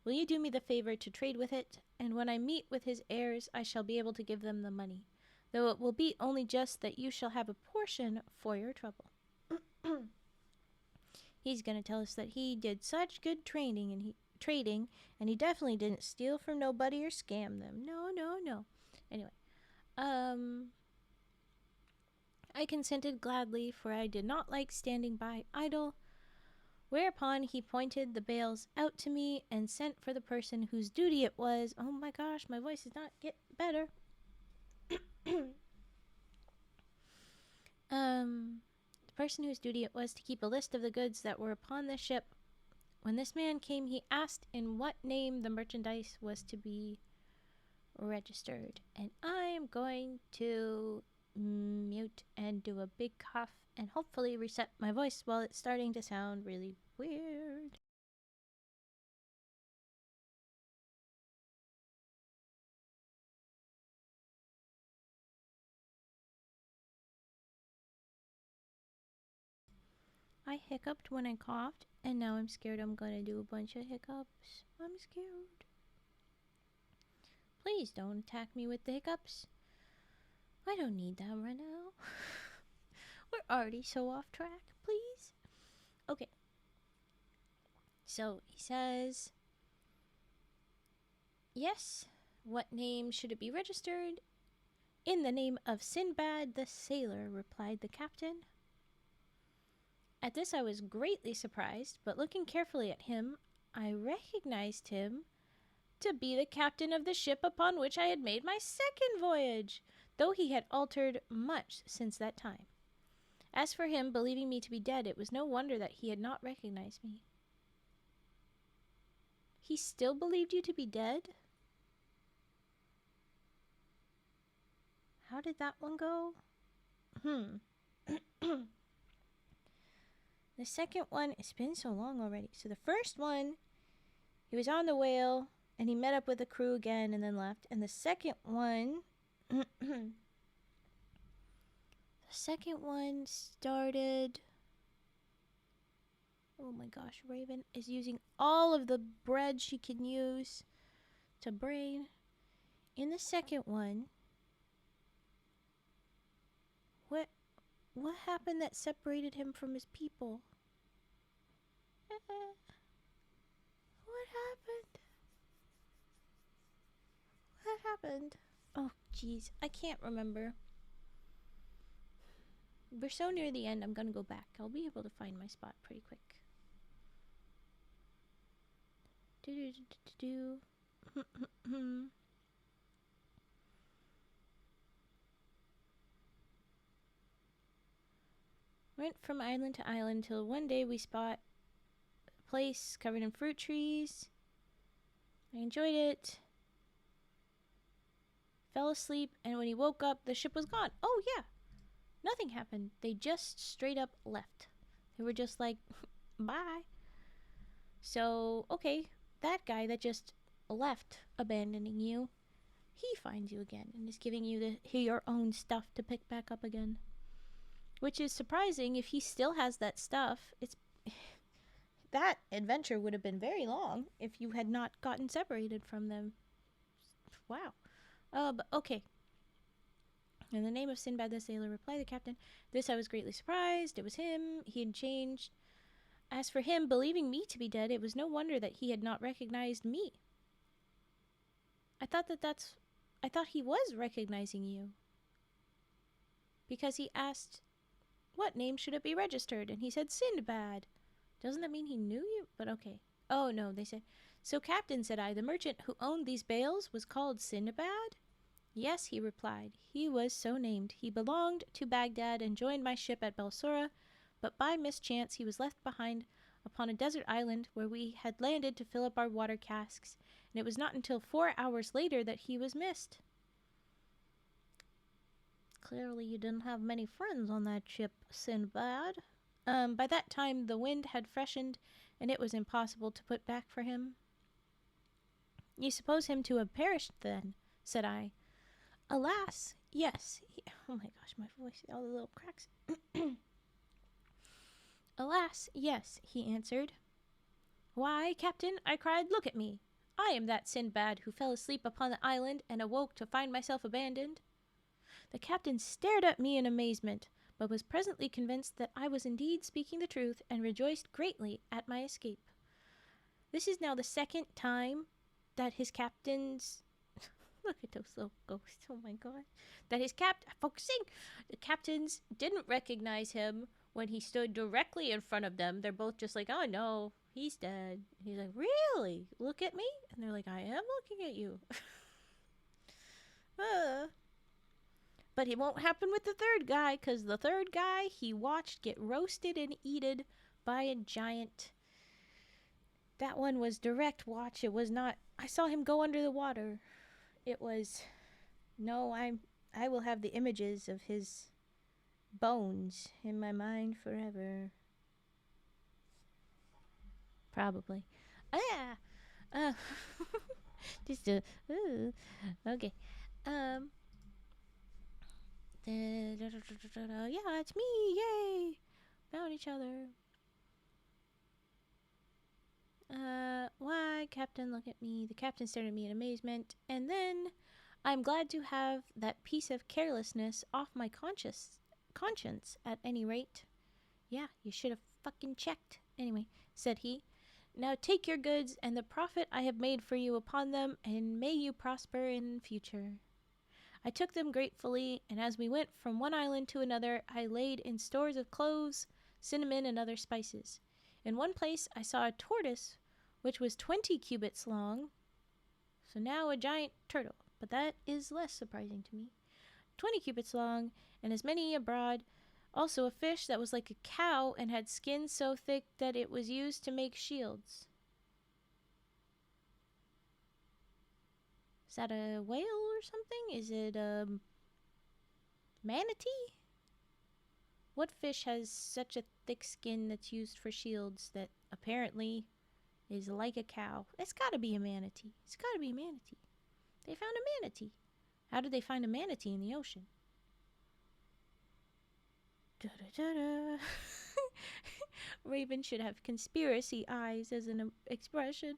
Will you do me the favor to trade with it? And when I meet with his heirs, I shall be able to give them the money, though it will be only just that you shall have a portion for your trouble." He's going to tell us that he did such good trading, and he definitely didn't steal from nobody or scam them. No, no, no. Anyway, I consented gladly, for I did not like standing by idle. Whereupon he pointed the bales out to me and sent for the person whose duty it was. Oh my gosh, my voice does not get better. The person whose duty it was to keep a list of the goods that were upon the ship. When this man came, he asked in what name the merchandise was to be registered. And I am going to mute and do a big cough and hopefully reset my voice while it's starting to sound really weird. I hiccuped when I coughed, and now I'm scared I'm gonna do a bunch of hiccups. I'm scared. Please don't attack me with the hiccups. I don't need them right now. We're already so off track, please. Okay. So he says, yes, what name should it be registered? In the name of Sindbad the sailor, replied the captain. At this I was greatly surprised, but looking carefully at him, I recognized him to be the captain of the ship upon which I had made my second voyage, though he had altered much since that time. As for him, believing me to be dead, it was no wonder that he had not recognized me. He still believed you to be dead? How did that one go? The second one, it's been so long already. So the first one, he was on the whale, and he met up with the crew again and then left. And the second one, the second one started... Oh my gosh, Raven is using all of the bread she can use to brain. In the second one, what happened that separated him from his people? What happened? What happened? Oh, jeez, I can't remember. We're so near the end, I'm gonna go back. I'll be able to find my spot pretty quick. Went from island to island till one day we spot a place covered in fruit trees. I enjoyed it. Fell asleep, and when he woke up, the ship was gone. Oh, yeah. Nothing happened. They just straight up left. They were just like, bye. So, okay, that guy that just left, abandoning you, he finds you again and is giving you your own stuff to pick back up again. Which is surprising. If he still has that stuff, that adventure would have been very long if you had not gotten separated from them. Wow. But okay. In the name of Sindbad the sailor, replied the captain. This I was greatly surprised. It was him. He had changed. As for him believing me to be dead, it was no wonder that he had not recognized me. I thought he was recognizing you. Because he asked, what name should it be registered? And he said, Sindbad. Doesn't that mean he knew you? But okay. Oh, no, they said. So, Captain, said I, the merchant who owned these bales was called Sindbad? Yes, he replied. He was so named. He belonged to Baghdad and joined my ship at Balsora, but by mischance he was left behind upon a desert island where we had landed to fill up our water casks, and it was not until 4 hours later that he was missed. Clearly you didn't have many friends on that ship, Sindbad. By that time the wind had freshened, and it was impossible to put back for him. You suppose him to have perished, then? Said I. Alas, yes. Oh my gosh, my voice, all the little cracks. Alas, yes, he answered. Why, Captain, I cried, look at me. I am that Sindbad who fell asleep upon the island and awoke to find myself abandoned. The captain stared at me in amazement, but was presently convinced that I was indeed speaking the truth and rejoiced greatly at my escape. This is now the second time that his captain's... Look at those little ghosts, oh my god. That his focusing! The captains didn't recognize him when he stood directly in front of them. They're both just like, oh no, he's dead. He's like, really? Look at me? And they're like, I am looking at you. But it won't happen with the third guy, because the third guy he watched get roasted and eaten by a giant. That one was direct watch. It was not, I saw him go under the water. It was, no, I will have the images of his bones in my mind forever. Probably. Just a, okay. Yeah, it's me, yay! Found each other. Why, Captain, look at me. The captain stared at me in amazement, and then, I'm glad to have that piece of carelessness off my conscience, at any rate. Yeah, you should have fucking checked. Anyway, said he, now take your goods and the profit I have made for you upon them, and may you prosper in future. I took them gratefully, and as we went from one island to another, I laid in stores of cloves, cinnamon, and other spices. In one place I saw a tortoise, which was 20 cubits long, so now a giant turtle, but that is less surprising to me. 20 cubits long, and as many abroad. Also a fish that was like a cow and had skin so thick that it was used to make shields. Is that a whale or something? Is it a manatee? What fish has such a thick skin that's used for shields that apparently is like a cow? It's gotta be a manatee. It's gotta be a manatee. They found a manatee. How did they find a manatee in the ocean? Da-da-da-da. Raven should have conspiracy eyes as an expression.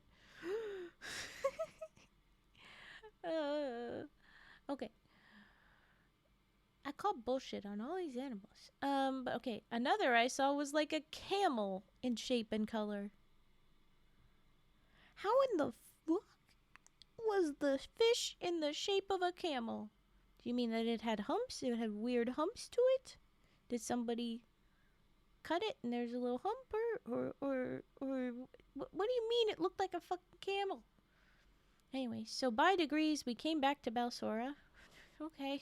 Okay. I call bullshit on all these animals. But okay. Another I saw was like a camel in shape and color. How in the fuck was the fish in the shape of a camel? Do you mean that it had humps? It had weird humps to it? Did somebody cut it and there's a little hump, or what do you mean it looked like a fucking camel? Anyway, so by degrees we came back to Balsora. Okay.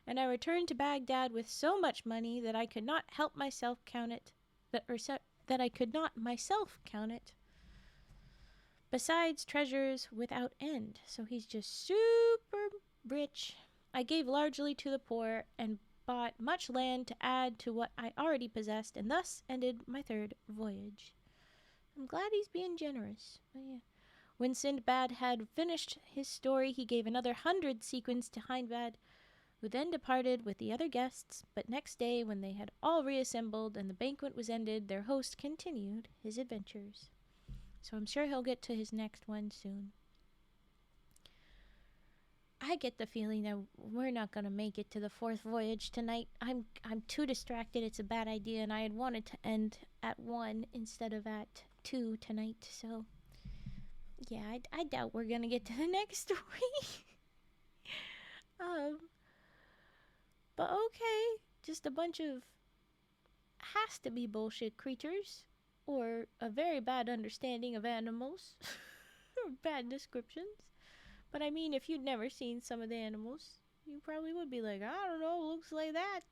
And I returned to Baghdad with so much money that I could not help myself count it. That I could not myself count it. Besides treasures without end. So he's just super rich. I gave largely to the poor and bought much land to add to what I already possessed, and thus ended my third voyage. I'm glad he's being generous. But yeah. When Sindbad had finished his story, he gave another 100 sequins to Hindbad, who then departed with the other guests. But next day, when they had all reassembled and the banquet was ended, their host continued his adventures. So I'm sure he'll get to his next one soon. I get the feeling that we're not going to make it to the fourth voyage tonight. I'm too distracted. It's a bad idea, and I had wanted to end at 1 instead of at 2 tonight. So, yeah, I doubt we're going to get to the next story. But okay. Just a bunch of has to be bullshit creatures, or a very bad understanding of animals, or bad descriptions. But I mean, if you'd never seen some of the animals, you probably would be like, I don't know, looks like that.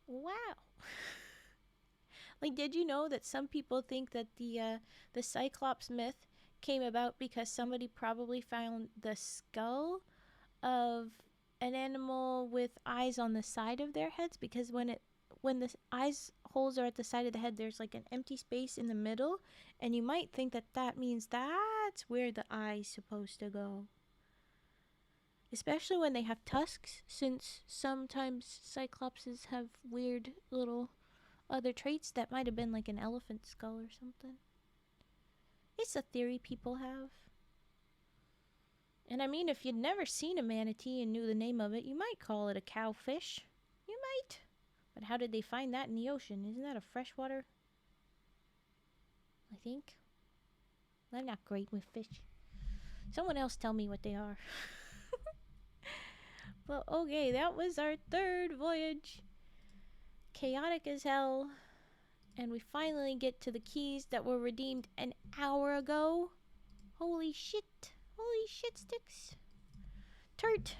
Wow. Like, did you know that some people think that the Cyclops myth came about because somebody probably found the skull of an animal with eyes on the side of their heads, because when the eyes holes are at the side of the head, there's like an empty space in the middle, and you might think that that means that's where the eye's supposed to go. Especially when they have tusks, since sometimes cyclopses have weird little other traits that might have been like an elephant skull or something. It's a theory people have. And I mean, if you'd never seen a manatee and knew the name of it, you might call it a cowfish. You might. But how did they find that in the ocean? Isn't that a freshwater? I think. I'm not great with fish. Someone else tell me what they are. Well, okay, that was our third voyage. Chaotic as hell. And we finally get to the keys that were redeemed an hour ago. Holy shit. Holy shit sticks. Turt.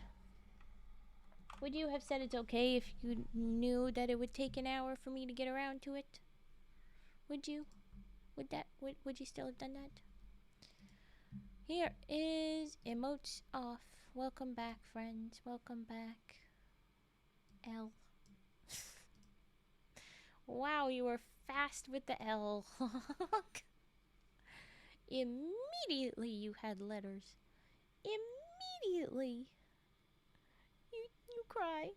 Would you have said it's okay if you knew that it would take an hour for me to get around to it? Would you? Would you still have done that? Here is emotes off. Welcome back, friends. Welcome back. L. Wow, you were fast with the L. Immediately you had letters. Immediately. You cry.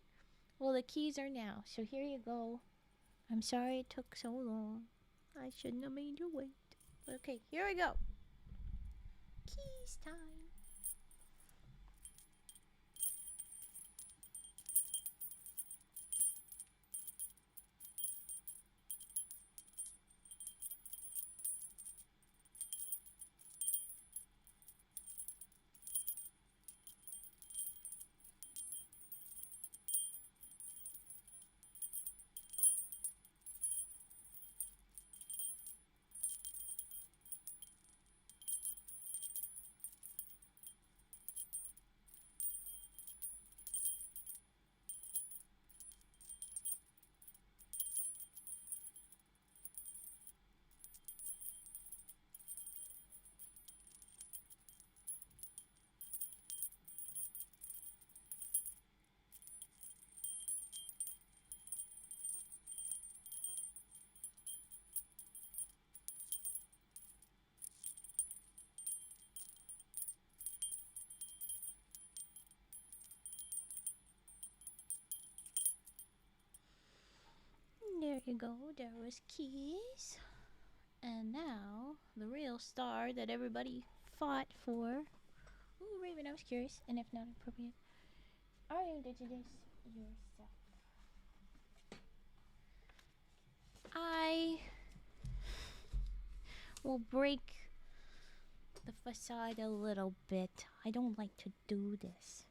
Well, the keys are now, so here you go. I'm sorry it took so long. I shouldn't have made you wait. Okay, here we go. Keys time. There you go. There was keys. And now, the real star that everybody fought for. Ooh, Raven, I was curious, and if not appropriate, are you introduce yourself? I will break the facade a little bit. I don't like to do this.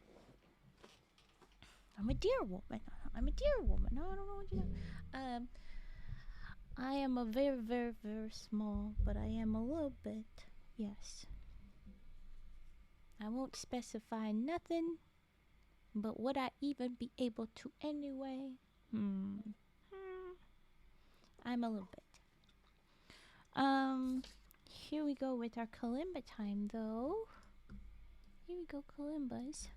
I'm a deer woman. I'm a deer woman. I don't know what you know. I am a very, very, very small, but I am a little bit. Yes. I won't specify nothing, but would I even be able to anyway? I'm a little bit. Here we go with our kalimba time, though. Here we go, kalimbas.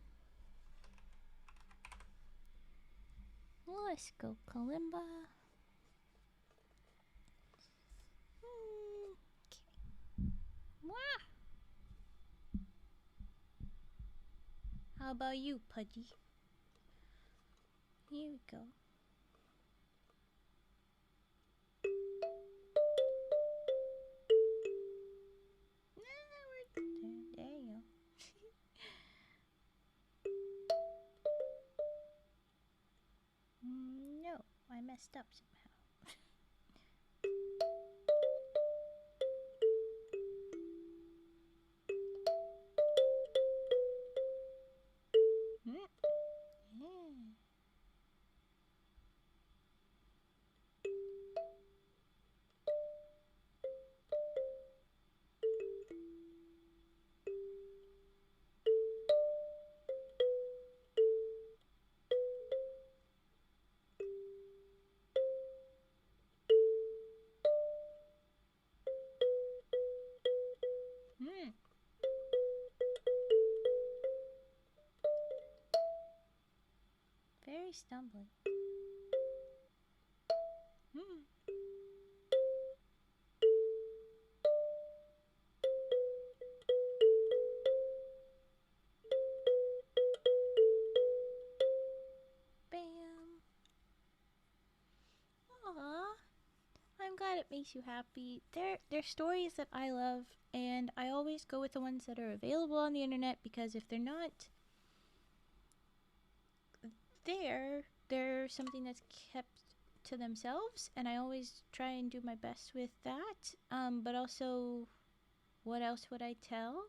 Let's go, kalimba. Okay. Wah! How about you, Pudgy? Here we go. There you go. No, I messed up somehow. Yeah. Very stumbling. Bam. Aww. I'm glad it makes you happy. They're stories that I love, and I always go with the ones that are available on the internet, because if they're not there, they're something that's kept to themselves, and I always try and do my best with that. But also, what else would I tell?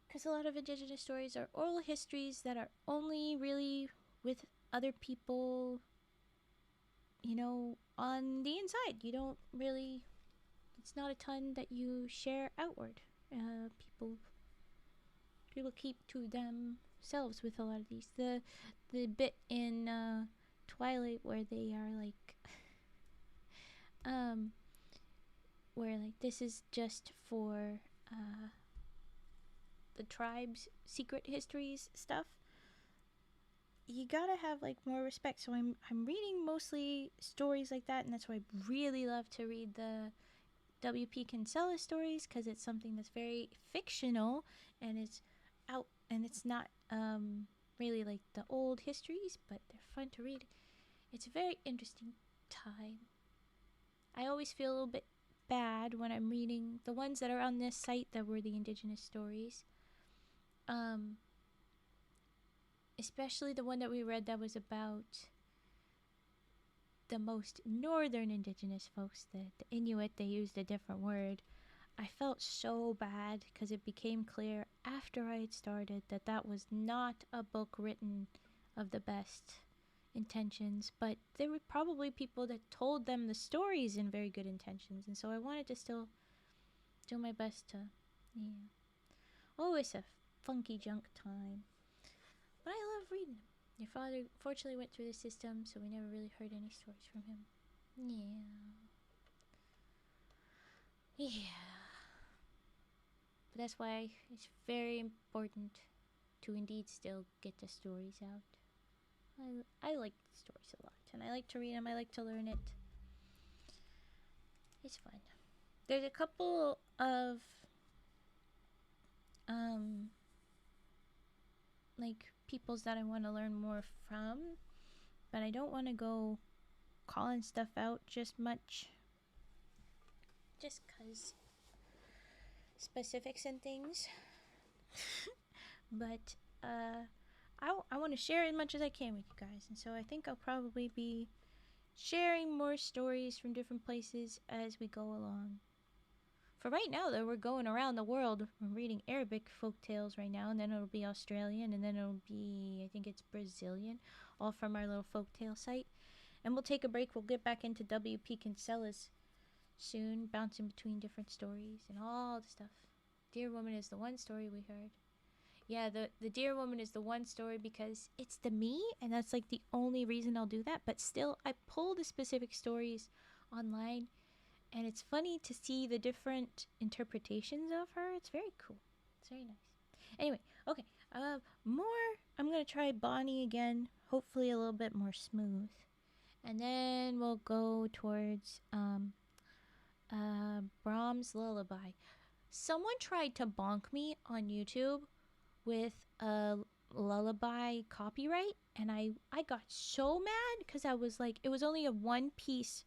Because a lot of indigenous stories are oral histories that are only really with other people, on the inside. You don't really, it's not a ton that you share outward. People keep to themselves with a lot of these. The bit in Twilight where they are like, where like this is just for the tribe's secret histories stuff. You gotta have like more respect. So I'm reading mostly stories like that, and that's why I really love to read the W.P. Kinsella stories, because it's something that's very fictional, and it's out, and it's not really like the old histories, but they're fun to read. It's a very interesting time. I always feel a little bit bad when I'm reading the ones that are on this site that were the indigenous stories. Especially the one that we read that was about the most northern indigenous folks, the Inuit. They used a different word. I felt so bad because it became clear after I had started that was not a book written of the best intentions, but there were probably people that told them the stories in very good intentions, and so I wanted to still do my best to, it's a funky junk time. But I love reading them. Your father fortunately went through the system, so we never really heard any stories from him. Yeah. But that's why it's very important to indeed still get the stories out. I like the stories a lot, and I like to read them. I like to learn it. It's fun. There's a couple of like peoples that I want to learn more from, but I don't want to go calling stuff out just much, just cause specifics and things. But I want to share as much as I can with you guys, and so I think I'll probably be sharing more stories from different places as we go along. for right now, though, we're going around the world. We're reading Arabic folk tales right now, and then it'll be Australian, and then it'll be, I think it's Brazilian, all from our little folk tale site. And we'll take a break. We'll get back into W.P. Kinsella's soon, bouncing between different stories and all the stuff. Dear Woman is the one story we heard. Yeah, the Dear Woman is the one story because it's the me, and that's like the only reason I'll do that. But still, I pull the specific stories online, and it's funny to see the different interpretations of her. It's very cool. It's very nice. Anyway, okay. More. I'm gonna try Bonnie again. Hopefully, a little bit more smooth, and then we'll go towards Brahms' Lullaby. Someone tried to bonk me on YouTube with a lullaby copyright, and I got so mad because I was like, it was only a one piece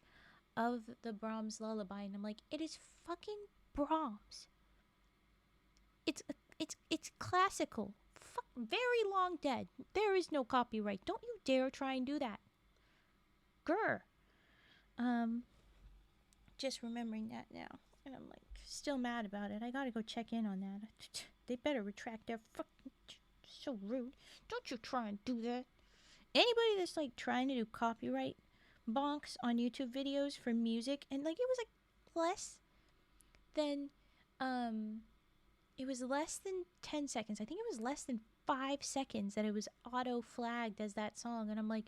of the Brahms lullaby, and I'm like, it is fucking Brahms. It's classical. Very long dead. There is no copyright. Don't you dare try and do that. Grr. Just remembering that now, and I'm like still mad about it. I gotta go check in on that. They better retract their fucking. So rude. Don't you try and do that. Anybody that's like trying to do copyright bonks on YouTube videos for music, and like it was like less than it was less than 10 seconds. I think it was less than 5 seconds that it was auto flagged as that song, and I'm like,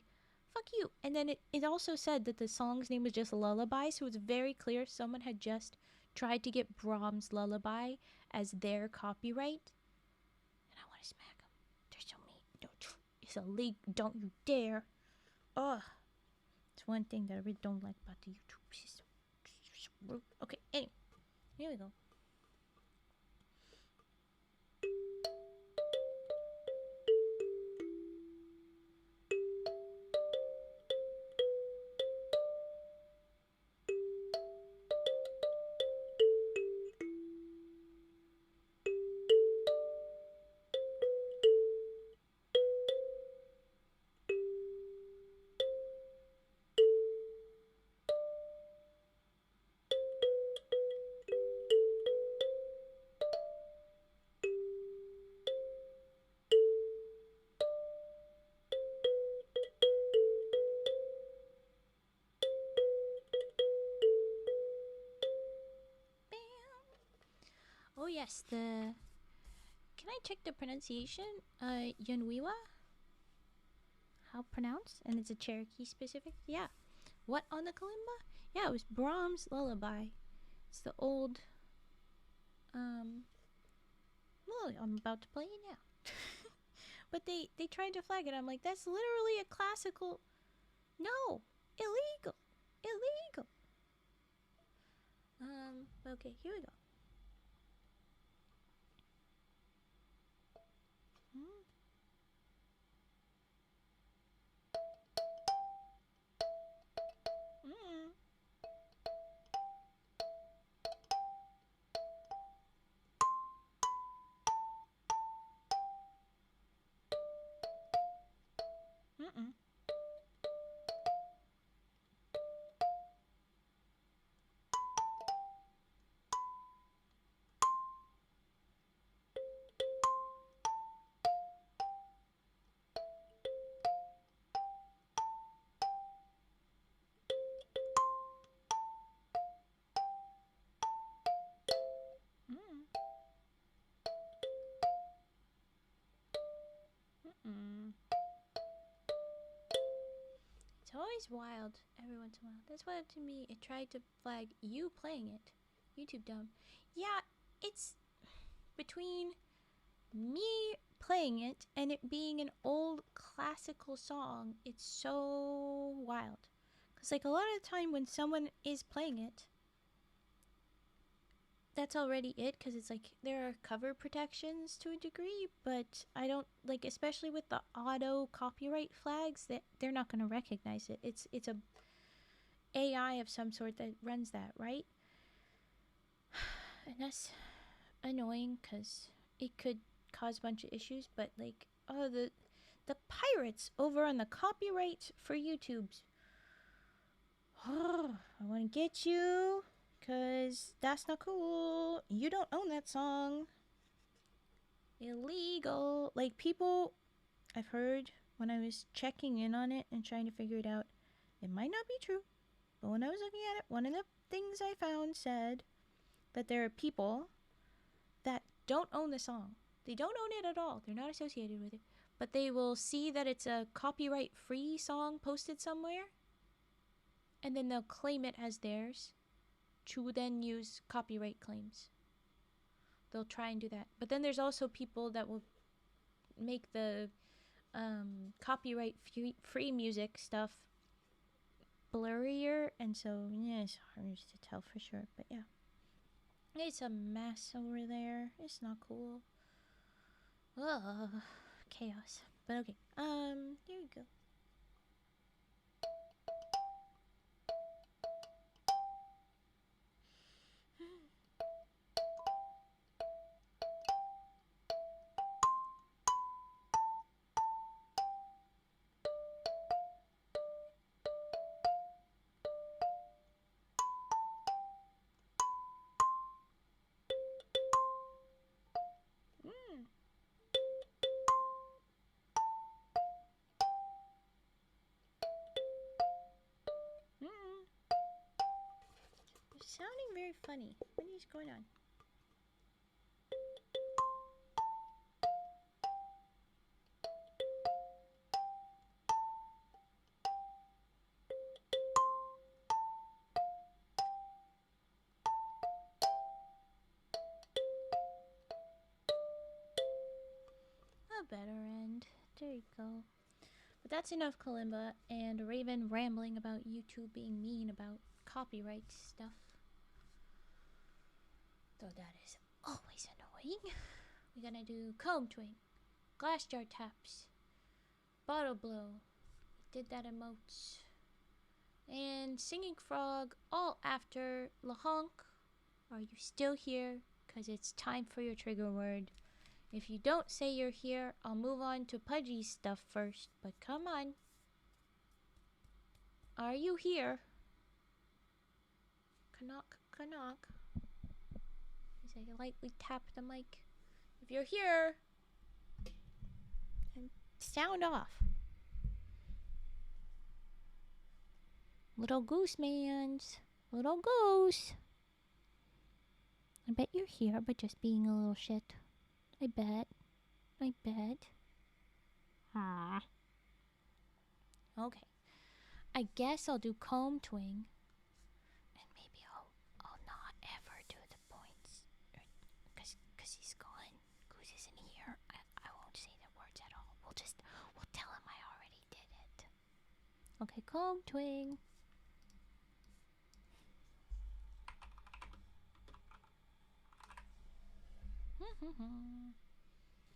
fuck you. And then it also said that the song's name was just Lullaby, so it's very clear someone had just tried to get Brahms' Lullaby as their copyright. And I want to smack them. They're so mean. Don't. It's illegal. Don't you dare. Ugh. It's one thing that I really don't like about the YouTube system. So rude. Okay, anyway. Here we go. Oh yes, the. Can I check the pronunciation? Yunwiwa? How pronounced? And it's a Cherokee specific? Yeah. What on the kalimba? Yeah, it was Brahms' Lullaby. It's the old. Well, I'm about to play it now. But they tried to flag it. I'm like, that's literally a classical. No, illegal, illegal. Okay, here we go. It's always wild every once in a while. That's why to me it tried to flag you playing it. YouTube dumb. Yeah, it's between me playing it and it being an old classical song. It's so wild. Because like a lot of the time when someone is playing it, that's already it, because it's like there are cover protections to a degree, but I don't like, especially with the auto copyright flags, that they're not going to recognize it. It's a AI of some sort that runs that, right? And that's annoying because it could cause a bunch of issues. But like, oh, the pirates over on the copyright for YouTube's. Oh, I want to get you. 'Cause that's not cool. You don't own that song. Illegal. Like, people, I've heard when I was checking in on it and trying to figure it out, it might not be true, but when I was looking at it, one of the things I found said that there are people that don't own the song. They don't own it at all. They're not associated with it. But they will see that it's a copyright-free song posted somewhere, and then they'll claim it as theirs to then use copyright claims. They'll try and do that. But then there's also people that will make the copyright-free music stuff blurrier, and so, yeah, it's hard to tell for sure. But yeah. It's a mess over there. It's not cool. Ugh, chaos. But okay. Here we go. You're sounding very funny. What is going on? A better end. There you go. But that's enough Kalimba and Raven rambling about YouTube being mean about copyright stuff. Though that is always annoying. We're gonna do comb twing, glass jar taps, bottle blow, did that emotes, and singing frog, all after Lahonk. Are you still here? 'Cause it's time for your trigger word. If you don't say you're here, I'll move on to Pudgy's stuff first, but come on. Are you here? Knock, knock. As I lightly tap the mic. If you're here, and sound off. Little goose mans. Little goose. I bet you're here, but just being a little shit. I bet. Okay. I guess I'll do comb twing. And maybe I'll not ever do the points. Cause he's gone. Goose isn't here. I won't say the words at all. We'll tell him I already did it. Okay, comb twing.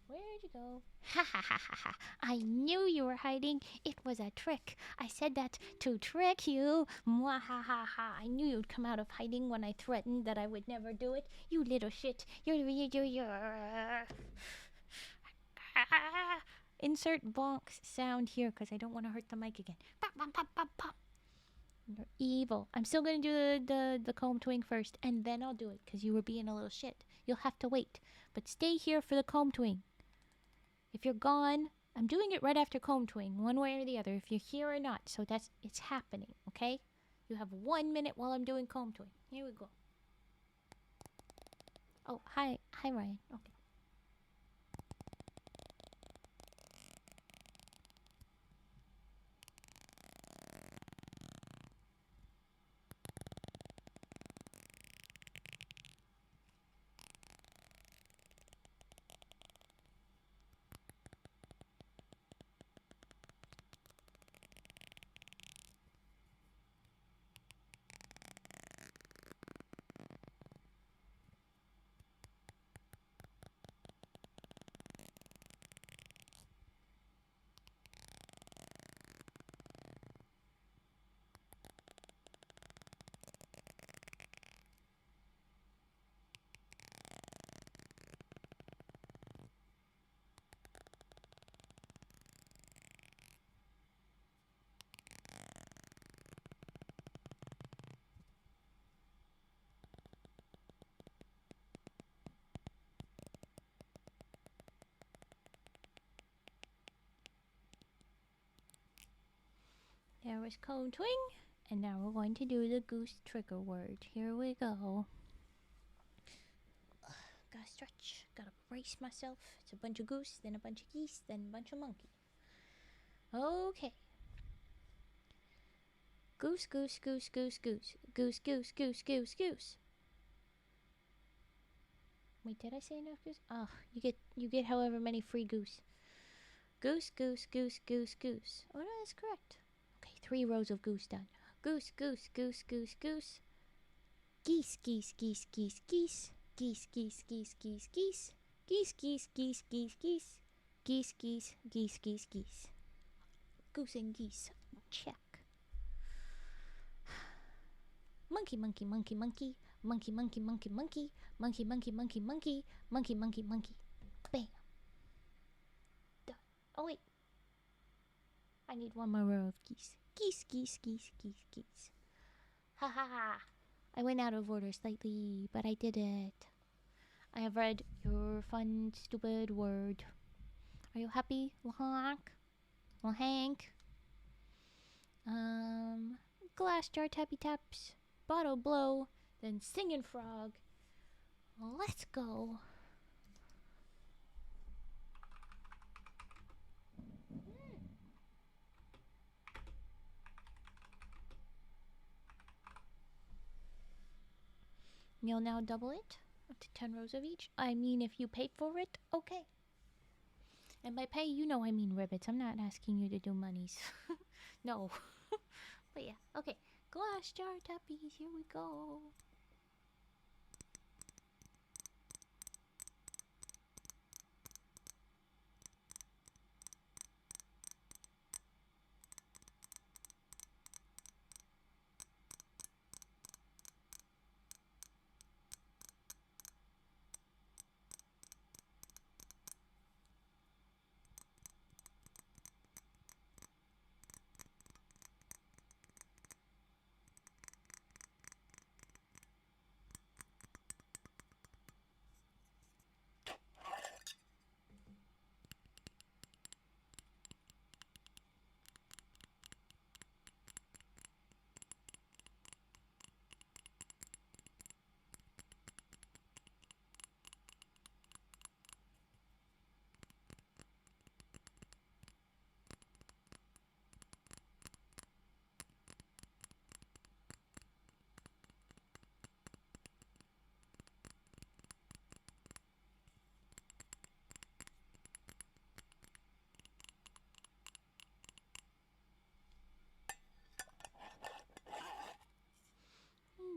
Where'd you go? Ha ha ha ha ha. I knew you were hiding. It was a trick. I said that to trick you. Mwah ha ha ha. I knew you'd come out of hiding when I threatened that I would never do it. You little shit. Insert bonks sound here because I don't want to hurt the mic again. Pop, pop, pop, pop, pop. You're evil. I'm still going to do the comb twing first, and then I'll do it because you were being a little shit. You'll have to wait. But stay here for the comb twing. If you're gone, I'm doing it right after comb twing, one way or the other, if you're here or not. So it's happening, okay? You have 1 minute while I'm doing comb twing. Here we go. Oh, hi, Ryan. Okay. There was cone twing. And now we're going to do the goose trigger word. Here we go. Gotta stretch. Gotta brace myself. It's a bunch of goose, then a bunch of geese, then a bunch of monkey. Okay. Goose, goose, goose, goose, goose. Goose, goose, goose, goose, goose. Wait, did I say enough goose? Oh, you get however many free goose. Goose, goose, goose, goose, goose. Oh, no, that's correct. Okay, 3 rows of goose done. Goose, goose, goose, goose, goose. Geese, geese, geese, geese, geese. Geese, geese, geese, geese, geese. Geese, geese, geese, geese, geese. Geese, geese, geese, geese, geese. Goose and geese. Check. Monkey, monkey, monkey, monkey. Monkey, monkey, monkey, monkey. Monkey, monkey, monkey, monkey. Monkey, monkey, monkey. Bam. Done. Oh, wait. I need 1 more row of geese. Geese, geese, geese, geese, geese. Ha ha ha. I went out of order slightly, but I did it. I have read your fun, stupid word. Are you happy, Hank? Hank? Glass jar tappy taps, bottle blow, then singing frog. Let's go. You'll now double it up to 10 rows of each. I mean, if you pay for it, okay. And by pay, you know I mean ribbits. I'm not asking you to do monies. No. But yeah, okay. Glass jar tappies, here we go.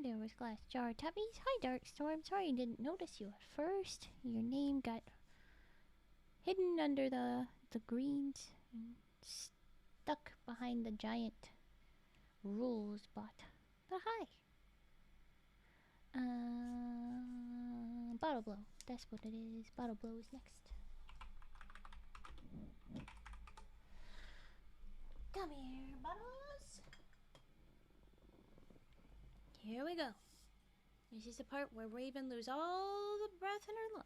There was glass jar tappies. Hi, Dark Storm. Sorry I didn't notice you at first. Your name got hidden under the greens and stuck behind the giant rules bot. But hi. Bottle blow. That's what it is. Bottle blow is next. Come here, bottles. Here we go. This is the part where Raven loses all the breath in her lungs.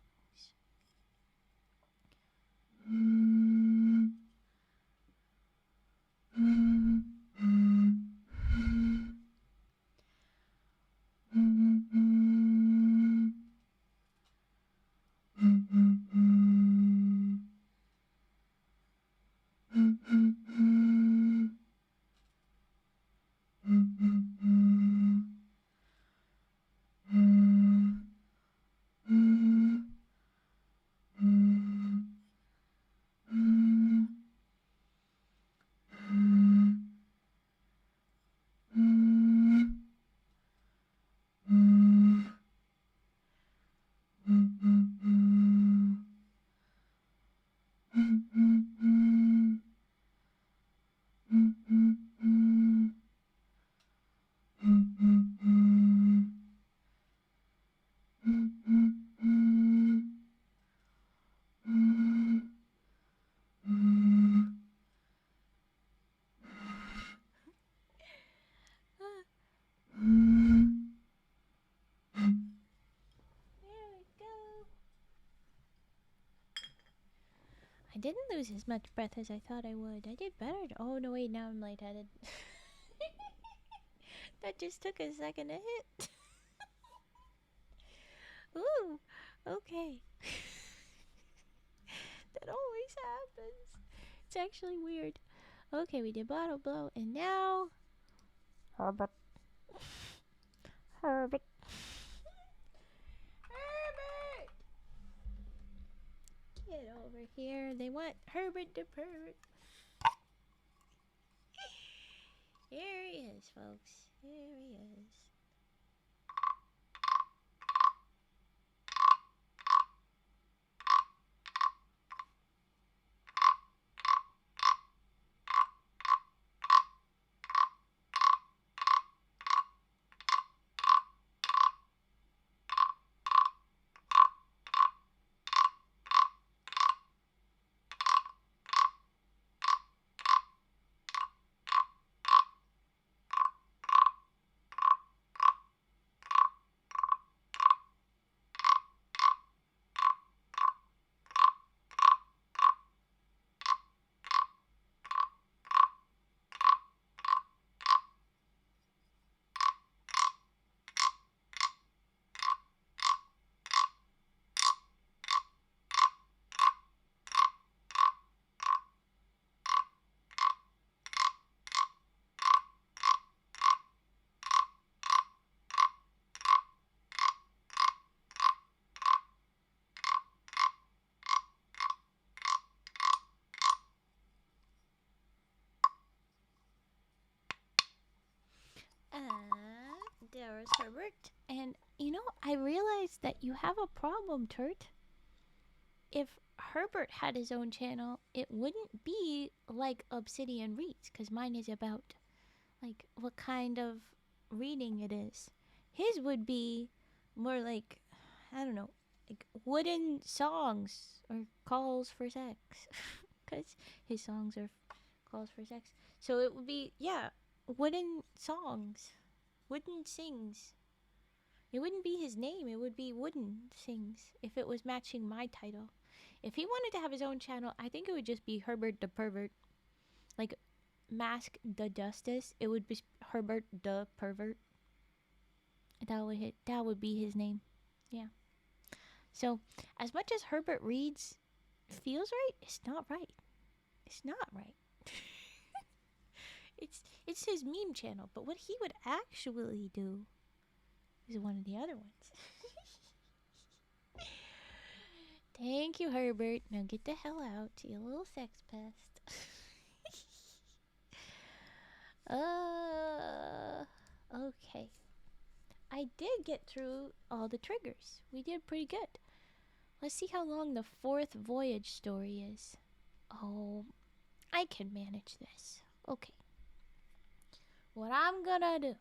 I didn't lose as much breath as I thought I would. I did better. Oh no, wait, now I'm lightheaded. That just took a second to hit. Ooh, okay. That always happens. It's actually weird. Okay, we did bottle blow, and now Herbert. Herbert. Herbert! Get over here. They want Herbert the pervert. Here he is, folks. Here he is. There's Herbert. And, I realized that you have a problem, Turt. If Herbert had his own channel, it wouldn't be like Obsidian Reads, because mine is about, like, what kind of reading it is. His would be more like, I don't know, like wooden songs or calls for sex. Because his songs are calls for sex. So it would be, yeah, wooden songs. Wooden Sings. It wouldn't be his name, it would be Wooden Sings if it was matching my title. If he wanted to have his own channel, I think it would just be Herbert the Pervert. Like, Mask the Justice, it would be Herbert the Pervert. That would be his name. Yeah. So, as much as Herbert Reads feels right, it's not right. It's not right. It's his meme channel, but what he would actually do is one of the other ones. Thank you, Herbert. Now get the hell out, you little sex pest. Okay. I did get through all the triggers. We did pretty good. Let's see how long the 4th Voyage story is. Oh, I can manage this. Okay. What I'm gonna do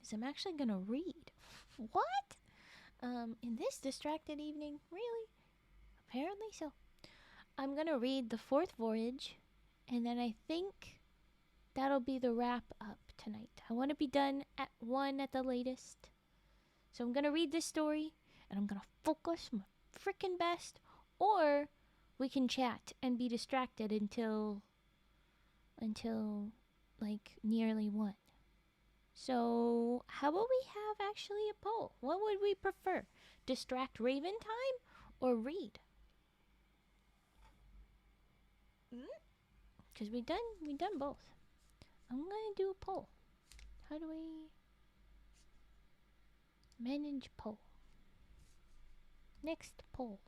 is I'm actually gonna read. What? In this distracted evening? Really? Apparently so. I'm gonna read the 4th Voyage, and then I think that'll be the wrap up tonight. I want to be done at 1 at the latest. So I'm gonna read this story, and I'm gonna focus my freaking best, or we can chat and be distracted until like nearly 1. So how about we have actually a poll? What would we prefer? Distract Raven time or read? Because we done both. I'm gonna do a poll. How do we manage poll? Next poll.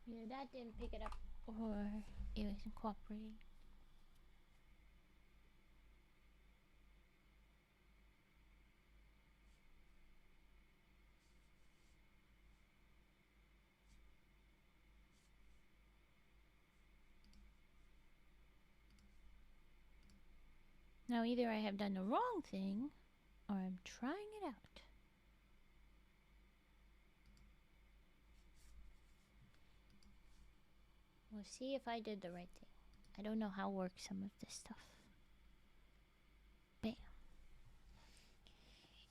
Yeah, that didn't pick it up, or it wasn't cooperating. Now, either I have done the wrong thing, or I'm trying it out. We'll see if I did the right thing. I don't know how to work some of this stuff. Bam.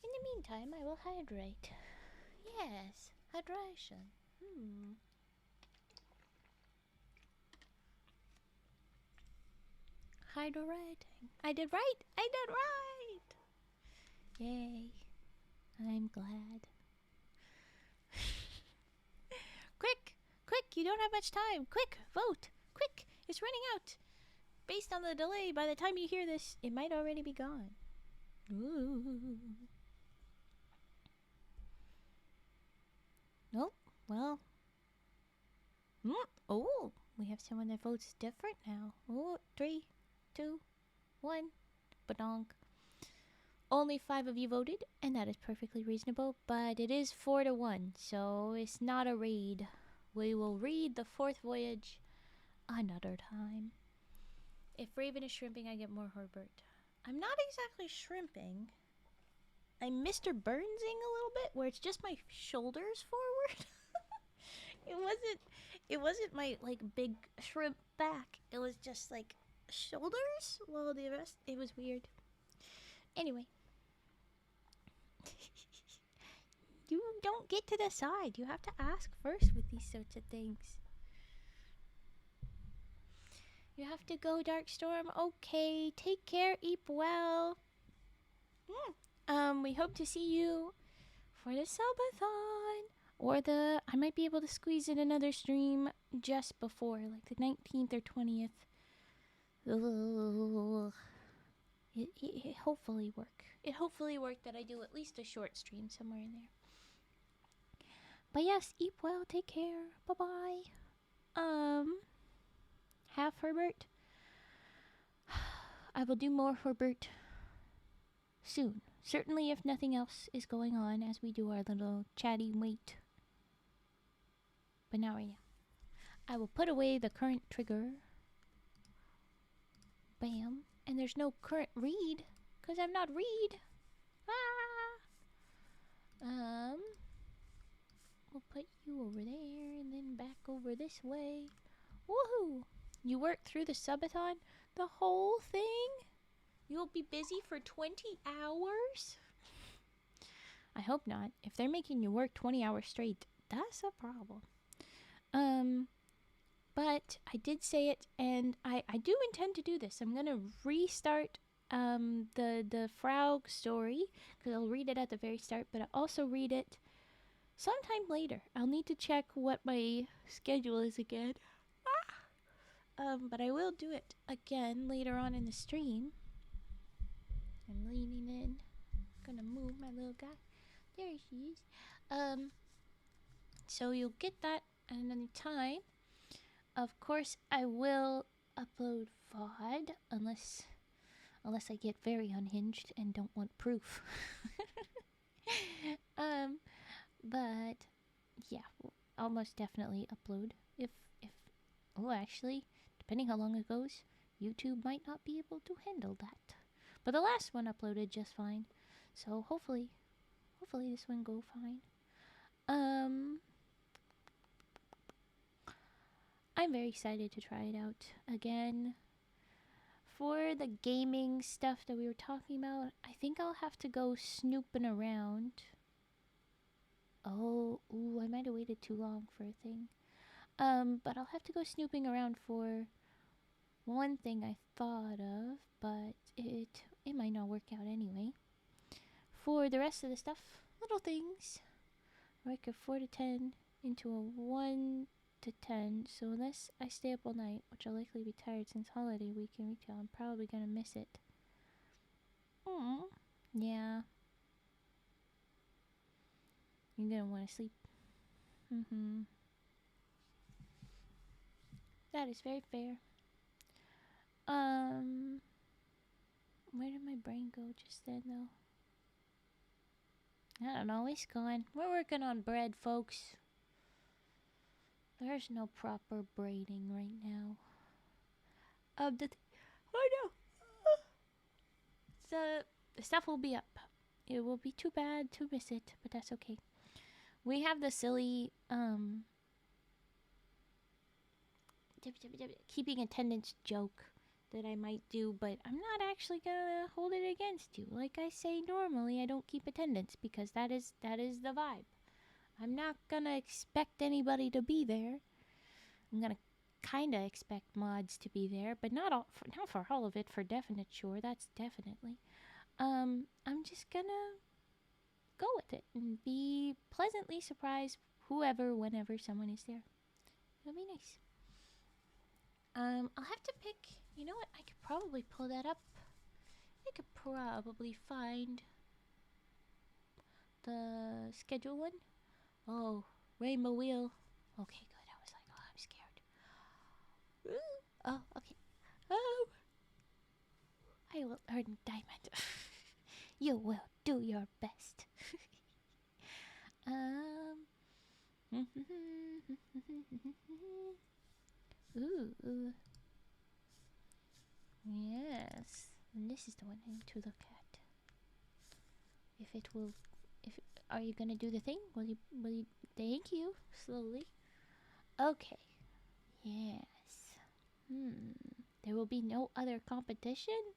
In the meantime, I will hydrate. Yes, hydration. Hydrating. I did right! I did right! Yay. I'm glad. Quick! Quick! You don't have much time! Quick! Vote! Quick! It's running out! Based on the delay, by the time you hear this, it might already be gone. Ooh. Nope. Well. Oh, we have someone that votes different now. Oh, 3, 2, 1. Badonk. Only 5 of you voted, and that is perfectly reasonable, but it is 4 to 1, so it's not a raid. We will read the 4th voyage another time. If Raven is shrimping, I get more Herbert. I'm not exactly shrimping. I'm Mr. Burnsing a little bit, where it's just my shoulders forward. It wasn't my, like, big shrimp back. It was just, like, shoulders? Well, the rest, it was weird. Anyway. You don't get to decide. You have to ask first with these sorts of things. You have to go, Darkstorm. Okay, take care, eat well. We hope to see you for the subathon. Or I might be able to squeeze in another stream just before, like the 19th or 20th. It hopefully work. It hopefully worked that I do at least a short stream somewhere in there. But yes, eat well, take care, bye-bye. Have Herbert. I will do more Herbert soon. Certainly if nothing else is going on as we do our little chatty wait. But not right now. I will put away the current trigger. Bam. And there's no current read, because I'm not read. Ah! We'll put you over there, and then back over this way. Woohoo! You worked through the subathon? The whole thing? You'll be busy for 20 hours? I hope not. If they're making you work 20 hours straight, that's a problem. But I did say it, and I do intend to do this. I'm gonna restart the Frog story, because I'll read it at the very start, but I'll also read it sometime later. I'll need to check what my schedule is again. But I will do it again later on in the stream. I'm leaning in. Gonna move my little guy. There she is. So you'll get that at another time. Of course, I will upload VOD unless I get very unhinged and don't want proof. But yeah, I'll most definitely upload. Actually, depending how long it goes, YouTube might not be able to handle that. But the last one uploaded just fine, so hopefully this one go fine. I'm very excited to try it out again. For the gaming stuff that we were talking about, I think I'll have to go snooping around. I might have waited too long for a thing. But I'll have to go snooping around for one thing I thought of, but it might not work out anyway. For the rest of the stuff, little things. Work a 4 to 10 into a 1 to 10, so unless I stay up all night, which I'll likely be tired since holiday week in retail, I'm probably gonna miss it. Yeah. You're gonna want to sleep. That is very fair. Where did my brain go just then, though? I don't know, it's gone. We're working on bread, folks. There's no proper braiding right now. Oh no! the stuff will be up. It will be too bad to miss it, but that's okay. We have the silly keeping attendance joke that I might do, but I'm not actually gonna hold it against you. Like I say normally, I don't keep attendance because that is the vibe. I'm not gonna expect anybody to be there. I'm gonna kind of expect mods to be there, but not for all of it, for definite sure. That's definitely. I'm just gonna go with it and be pleasantly surprised whenever someone is there. It'll be nice. I'll have to pick. You know what? I could probably pull that up. I could probably find the schedule one. Oh, Rainbow Wheel. Okay, good. I was like, oh, I'm scared. Oh, okay. I will earn diamond. You will do your best. Ooh. Yes. And this is the one I need to look at. Are you gonna do the thing? Will you, thank you. Slowly. Okay. Yes. There will be no other competition?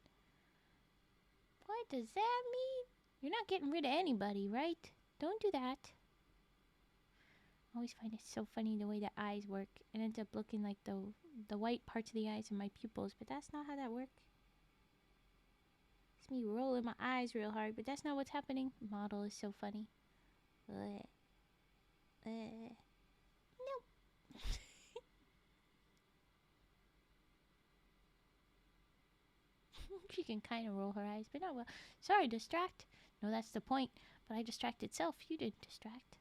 What does that mean? You're not getting rid of anybody, right? Don't do that. I always find it so funny the way the eyes work. It ends up looking like the white parts of the eyes are my pupils, but that's not how that works. It's me rolling my eyes real hard, but that's not what's happening. Model is so funny. Nope. She can kind of roll her eyes, but not well. Sorry, distract. No, that's the point. But I distracted self. You didn't distract.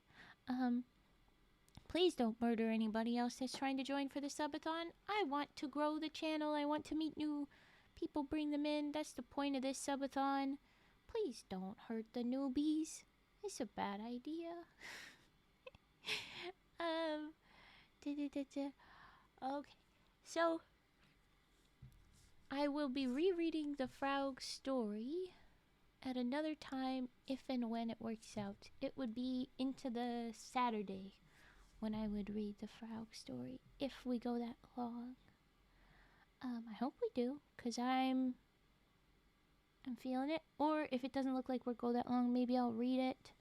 Please don't murder anybody else that's trying to join for the subathon. I want to grow the channel. I want to meet new people, bring them in. That's the point of this subathon. Please don't hurt the newbies. It's a bad idea. Okay. So, I will be rereading the Frog story at another time if and when it works out. It would be into the Saturday when I would read the Frog story, if we go that long. I hope we do, because I'm feeling it. Or if it doesn't look like we'll go that long, maybe I'll read it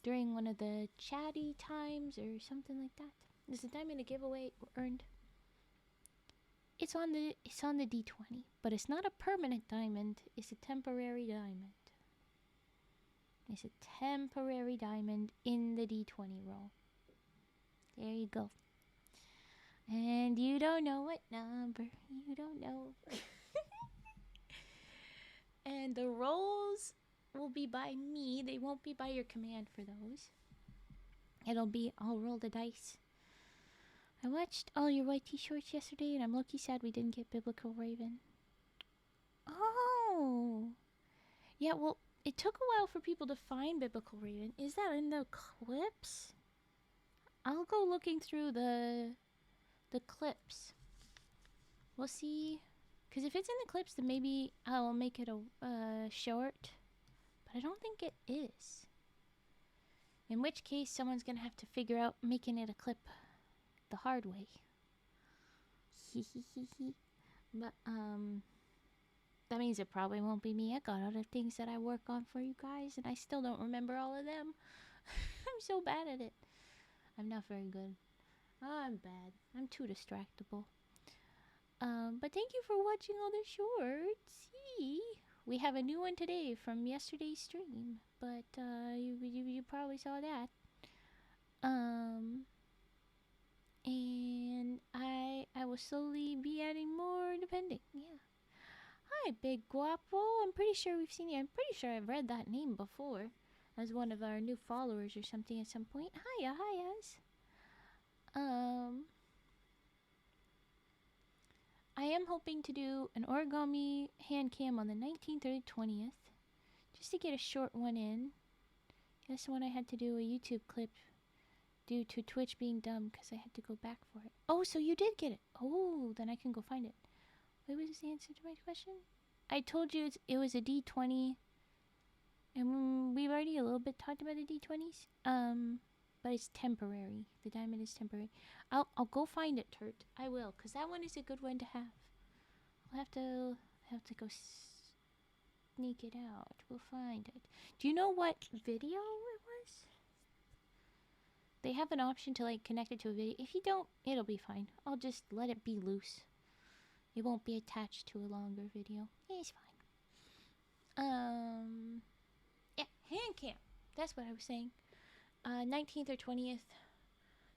during one of the chatty times or something like that. Is the diamond a giveaway earned? It's on the D20, but it's not a permanent diamond. It's a temporary diamond. It's a temporary diamond in the D20 roll. There you go. And you don't know what number. You don't know. And the rolls will be by me. They won't be by your command for those. It'll be, I'll roll the dice. I watched all your YT shorts yesterday, and I'm low-key sad we didn't get Biblical Raven. Oh. Yeah, well, it took a while for people to find Biblical Raven. Is that in the clips? I'll go looking through the clips. We'll see. Because if it's in the clips, then maybe I'll make it a short. But I don't think it is. In which case, someone's going to have to figure out making it a clip the hard way. But, that means it probably won't be me. I got other things that I work on for you guys, and I still don't remember all of them. I'm so bad at it. I'm not very good. Oh, I'm bad. I'm too distractible. But thank you for watching all the shorts. See? We have a new one today from yesterday's stream, but you probably saw that. And I will slowly be adding more depending. Yeah. Hi, Big Guapo. I'm pretty sure we've seen you. I'm pretty sure I've read that name before as one of our new followers or something at some point. Hiya, hiya's. I am hoping to do an origami hand cam on the 19th or the 20th, just to get a short one in. This one I had to do a YouTube clip due to Twitch being dumb because I had to go back for it. Oh, so you did get it. Oh, then I can go find it. What was the answer to my question? I told you it was a D20, and we've already a little bit talked about the D20s. But it's temporary. The diamond is temporary. I'll go find it, Turt. I will, cause that one is a good one to have. I'll have to go sneak it out. We'll find it. Do you know what video it was? They have an option to like connect it to a video. If you don't, it'll be fine. I'll just let it be loose. It won't be attached to a longer video. It's fine. Yeah, hand camp. That's what I was saying. 19th or 20th.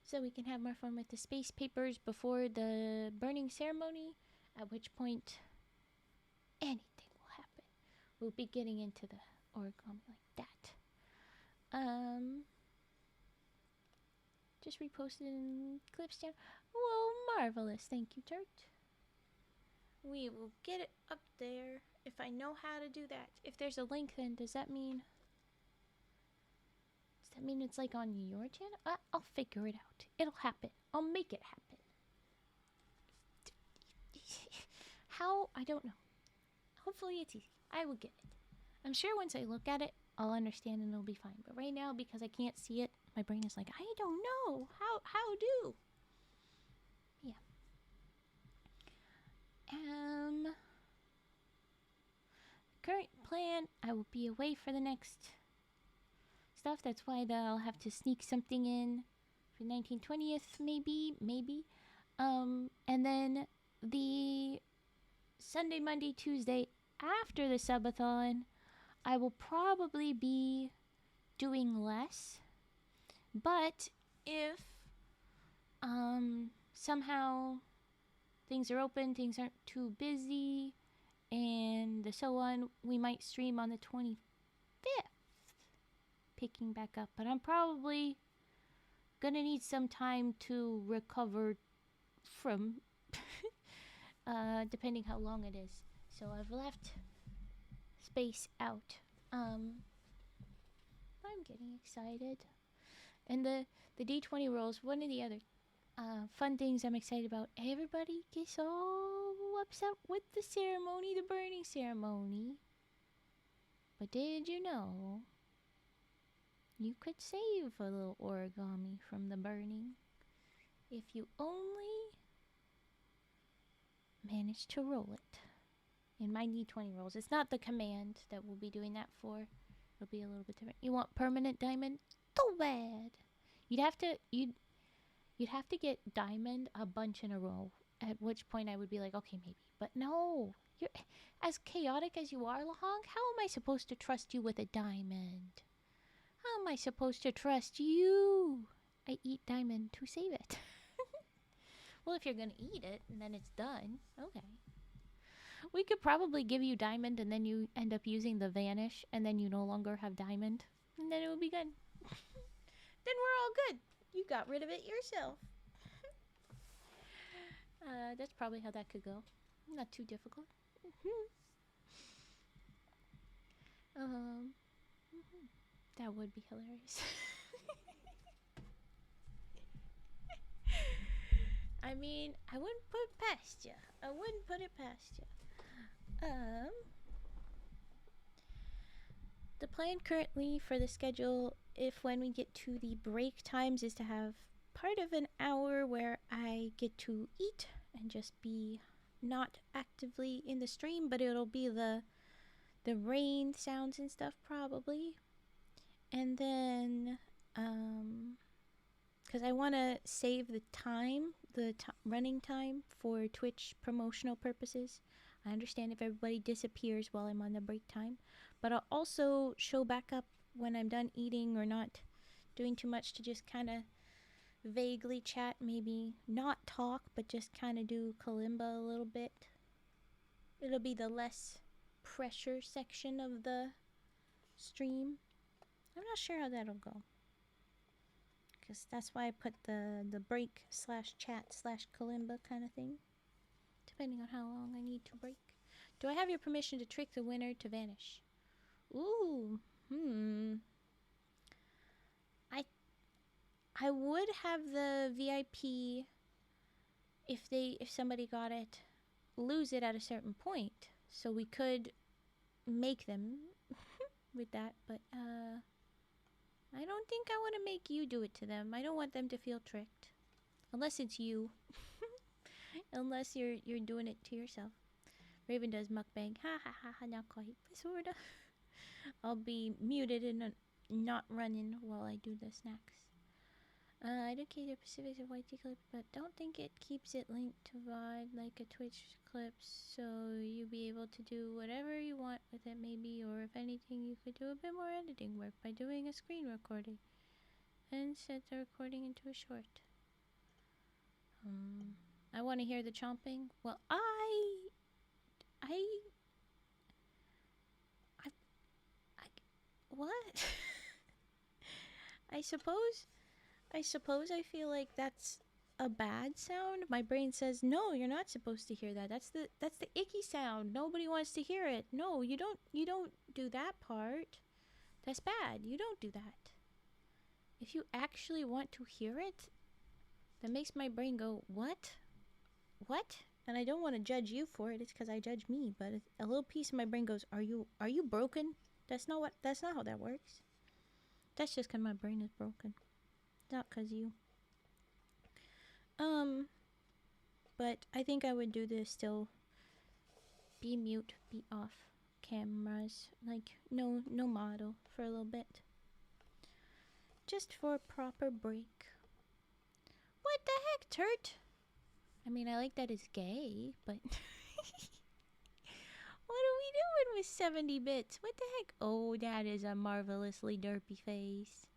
So we can have more fun with the space papers before the burning ceremony. At which point, anything will happen. We'll be getting into the origami like that. Just reposted clips down. Well, marvelous. Thank you, Turt. We will get it up there if I know how to do that. If there's a link, then does that mean it's like on your channel? I'll figure it out. It'll happen. I'll make it happen. How? I don't know. Hopefully it's easy. I will get it. I'm sure once I look at it, I'll understand and it'll be fine. But right now, because I can't see it, my brain is like, I don't know. How do? Yeah. Current plan, I will be away for the next stuff. That's why I'll have to sneak something in for 1920th, maybe. And then the Sunday, Monday, Tuesday after the subathon, I will probably be doing less. But if somehow things are open, things aren't too busy, and so on, we might stream on the 25th, picking back up. But I'm probably gonna need some time to recover from, depending how long it is. So I've left space out. I'm getting excited. And the D20 rolls, one of the other fun things I'm excited about. Everybody gets all upset with the ceremony, the burning ceremony. But did you know you could save a little origami from the burning if you only manage to roll it? In my D20 rolls, it's not the command that we'll be doing that for. It'll be a little bit different. You want permanent diamond? Too bad. You'd have to get diamond a bunch in a row. At which point I would be like, okay, maybe. But no, you're as chaotic as you are, Lahong. How am I supposed to trust you with a diamond? How am I supposed to trust you? I eat diamond to save it. Well, if you're gonna eat it and then it's done, okay. We could probably give you diamond and then you end up using the vanish and then you no longer have diamond. And then it will be good. Then we're all good. You got rid of it yourself. That's probably how that could go. Not too difficult. That would be hilarious. I mean, I wouldn't put it past you. I wouldn't put it past you. The plan currently for the schedule, if when we get to the break times, is to have part of an hour where I get to eat and just be not actively in the stream, but it'll be the rain sounds and stuff probably. And then, because I want to save the time, running time for Twitch promotional purposes. I understand if everybody disappears while I'm on the break time, but I'll also show back up when I'm done eating or not doing too much to just kind of vaguely chat, maybe not talk, but just kind of do kalimba a little bit. It'll be the less pressure section of the stream. I'm not sure how that'll go, because that's why I put the break / chat / kalimba kind of thing, depending on how long I need to break. Do I have your permission to trick the winner to vanish? Ooh, I would have the VIP, if somebody got it, lose it at a certain point. So we could make them with that, but I don't think I want to make you do it to them. I don't want them to feel tricked. Unless it's you. Unless you're doing it to yourself. Raven does mukbang. Ha ha ha ha, not quite. Sorta. I'll be muted and not running while I do the snacks. I don't care the specifics of YT clip, but don't think it keeps it linked to VOD like a Twitch clip, so you'll be able to do whatever you want with it maybe, or if anything you could do a bit more editing work by doing a screen recording and set the recording into a short. I want to hear the chomping. Well, what? I suppose I feel like that's a bad sound. My brain says, "No, you're not supposed to hear that. That's the icky sound. Nobody wants to hear it. No, you don't do that part. That's bad. You don't do that." If you actually want to hear it, that makes my brain go, "What? What?" And I don't want to judge you for it. It's cuz I judge me, but a little piece of my brain goes, "Are you broken? That's not how that works." That's just cuz my brain is broken. Not cuz you. But I think I would do this still. Be mute, be off cameras, like no model for a little bit. Just for a proper break. What the heck, Turt? I mean, I like that it's gay, but what are we doing with 70 bits? What the heck? Oh, that is a marvelously derpy face.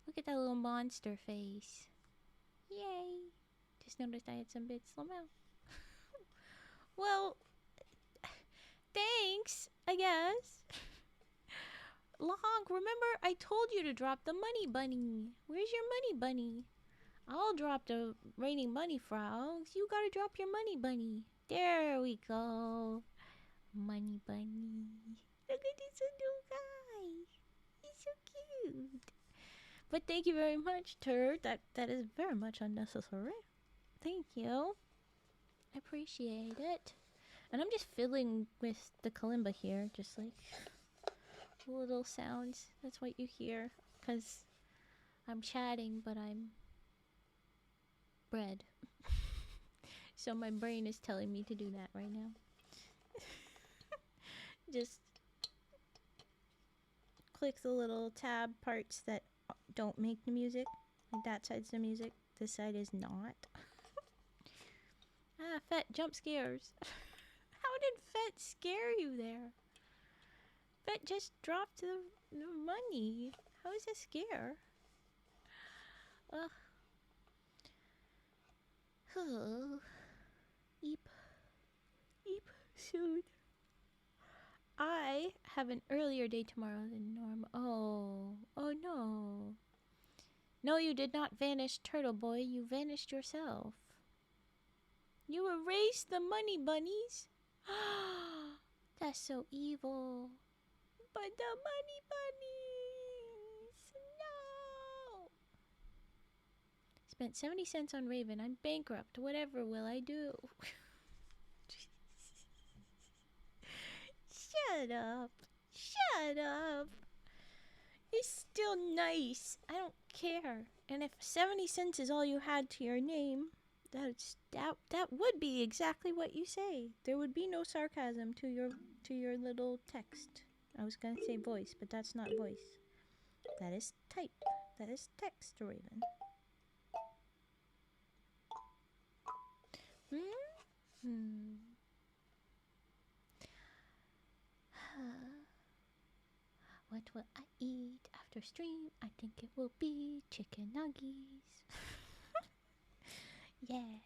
Look at that little monster face. Yay. Just noticed I had some bits. Slow down. Well, thanks, I guess. Log, remember I told you to drop the money bunny. Where's your money bunny? I'll drop the raining money frogs. You gotta drop your money bunny. There we go. Money bunny. Look at this little guy. He's so cute. But thank you very much, Turd. That is very much unnecessary. Thank you. I appreciate it. And I'm just fiddling with the kalimba here, just like little sounds. That's what you hear. Because I'm chatting, but I'm bread. So my brain is telling me to do that right now. Just click the little tab parts that don't make the music. Like that side's the music. This side is not. Fett jump scares. How did Fett scare you there? Fett just dropped the money. How is a scare? Ugh. Eep soon. I have an earlier day tomorrow than normal. Oh no. No, you did not vanish, Turtle Boy. You vanished yourself. You erased the money bunnies. That's so evil. But the money bunnies. No. Spent 70 cents on Raven. I'm bankrupt. Whatever will I do? Shut up. Shut up. It's still nice. I don't care. And if 70 cents is all you had to your name, that would be exactly what you say. There would be no sarcasm to your little text. I was gonna say voice, but that's not voice. That is type. That is text, Raven. What will I eat after stream? I think it will be chicken nuggies. Yeah.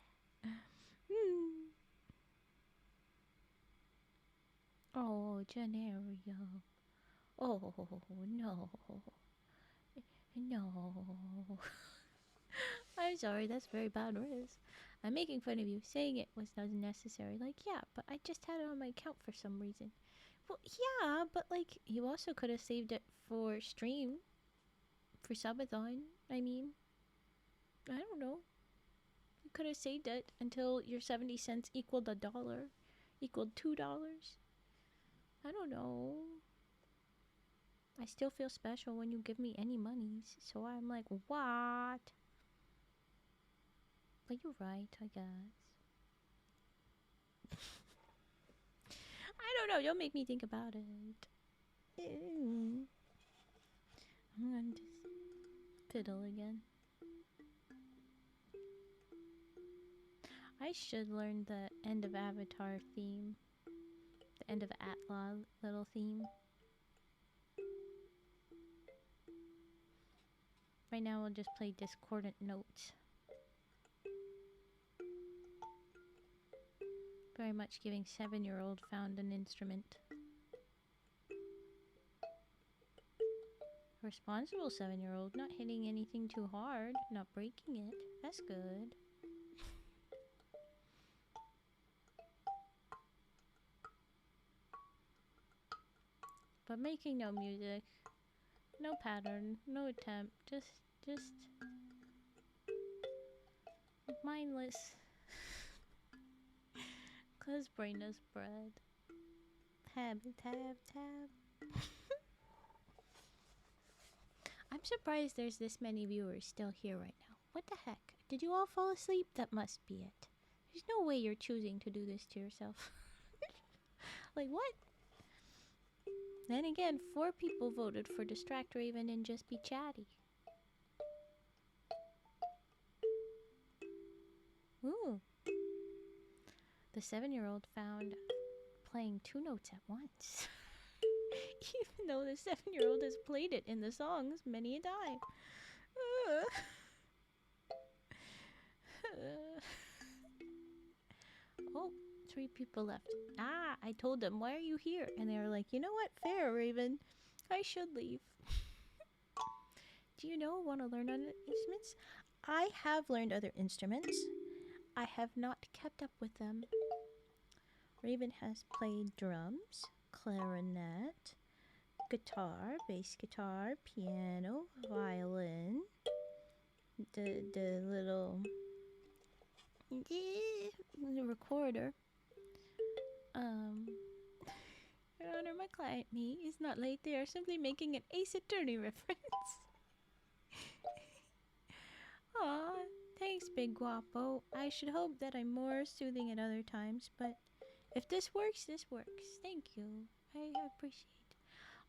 Oh, Genario. Oh, no. No. I'm sorry, that's very bad riz. I'm making fun of you. Saying it was unnecessary. Like, yeah, but I just had it on my account for some reason. Well, yeah, but like, you also could have saved it for stream. For subathon, I mean. I don't know. You could have saved it until your 70 cents equaled $1. equaled $2. I don't know. I still feel special when you give me any monies. So I'm like, what? But you're right, I guess. I don't know. Don't make me think about it. I'm gonna just fiddle again. I should learn the end of Avatar theme. The end of Atla little theme. Right now, we'll just play discordant notes. Very much giving 7-year-old found an instrument. Responsible 7-year-old, not hitting anything too hard, not breaking it. That's good. But making no music, no pattern, no attempt, just mindless. 'Cause brain is bread. Tab. I'm surprised there's this many viewers still here right now. What the heck? Did you all fall asleep? That must be it. There's no way you're choosing to do this to yourself. Like, what? Then again, 4 people voted for Distract Raven and just be chatty. Ooh. The 7-year-old found playing 2 notes at once. Even though the 7-year-old has played it in the songs many a time. Oh, 3 people left. Ah, I told them, why are you here? And they were like, you know what? Fair, Raven. I should leave. Do you want to learn other instruments? I have learned other instruments. I have not kept up with them. Raven has played drums, clarinet, guitar, bass guitar, piano, violin, the little recorder. Your Honor, my client, me, is not late. They are simply making an Ace Attorney reference. Aw, thanks, Big Guapo. I should hope that I'm more soothing at other times, but if this works, this works. Thank you. I appreciate it.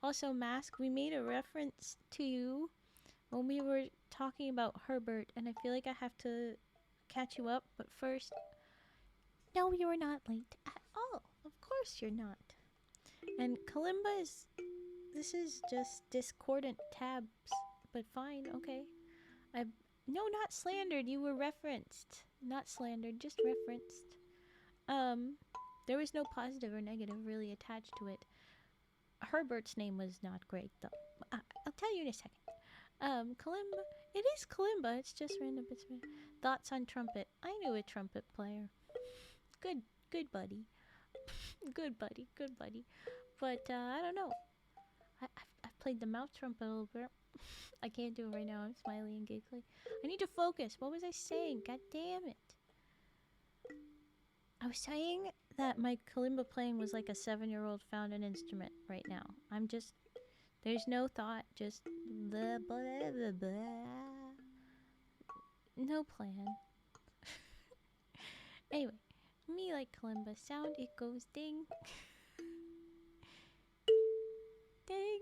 Also, Mask, we made a reference to you when we were talking about Herbert, and I feel like I have to catch you up, but first, no, you are not late at all. Of course you're not. And Kalimba this is just discordant tabs, but fine, okay. No, not slandered, you were referenced. Not slandered, just referenced. There was no positive or negative really attached to it. Herbert's name was not great, though. I'll tell you in a second. Kalimba. It is Kalimba. It's just random bits of thoughts on trumpet. I knew a trumpet player. Good buddy. Good buddy. But, I don't know. I've played the mouth trumpet a little bit. I can't do it right now. I'm smiley and giggly. I need to focus. What was I saying? God damn it. I was saying that my kalimba playing was like a 7-year-old found an instrument right now. There's no thought, just blah, blah, blah, blah. No plan. Anyway, me like kalimba sound, it goes ding. Ding.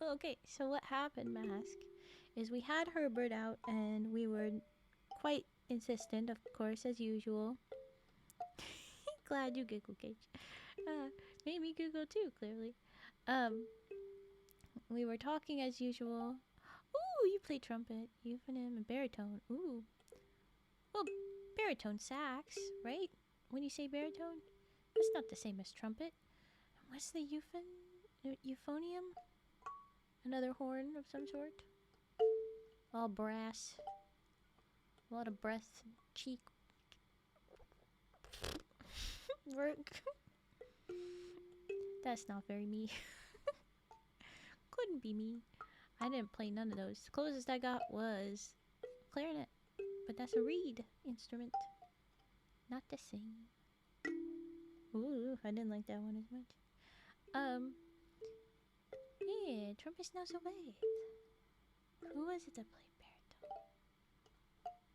Okay, so what happened, Mask, is we had Herbert out and we were quite insistent, of course, as usual. Glad you giggle, Gage. Made me giggle too, clearly. We were talking as usual. Ooh, you play trumpet, euphonium, and baritone. Ooh. Well, baritone sax, right? When you say baritone, that's not the same as trumpet. What's the euphonium? Another horn of some sort? All brass. A lot of breath, cheek work. That's not very me. Couldn't be me. I didn't play none of those. The closest I got was clarinet. But that's a reed instrument. Not the same. Ooh, I didn't like that one as much. Yeah, Trump is now so bad. Who was it that played baritone?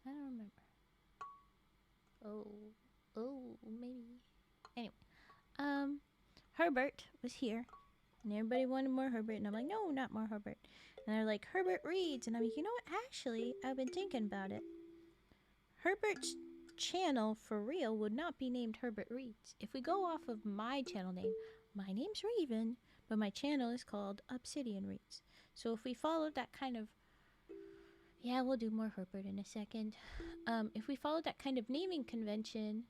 I don't remember. Oh, maybe. Anyway, Herbert was here, and everybody wanted more Herbert, and I'm like, no, not more Herbert. And they're like, Herbert reads, and I'm like, you know what? Actually, I've been thinking about it. Herbert's channel for real would not be named Herbert Reads. If we go off of my channel name, my name's Raven, but my channel is called Obsidian Reads. So if we followed that kind of, yeah, we'll do more Herbert in a second. If we followed that kind of naming convention,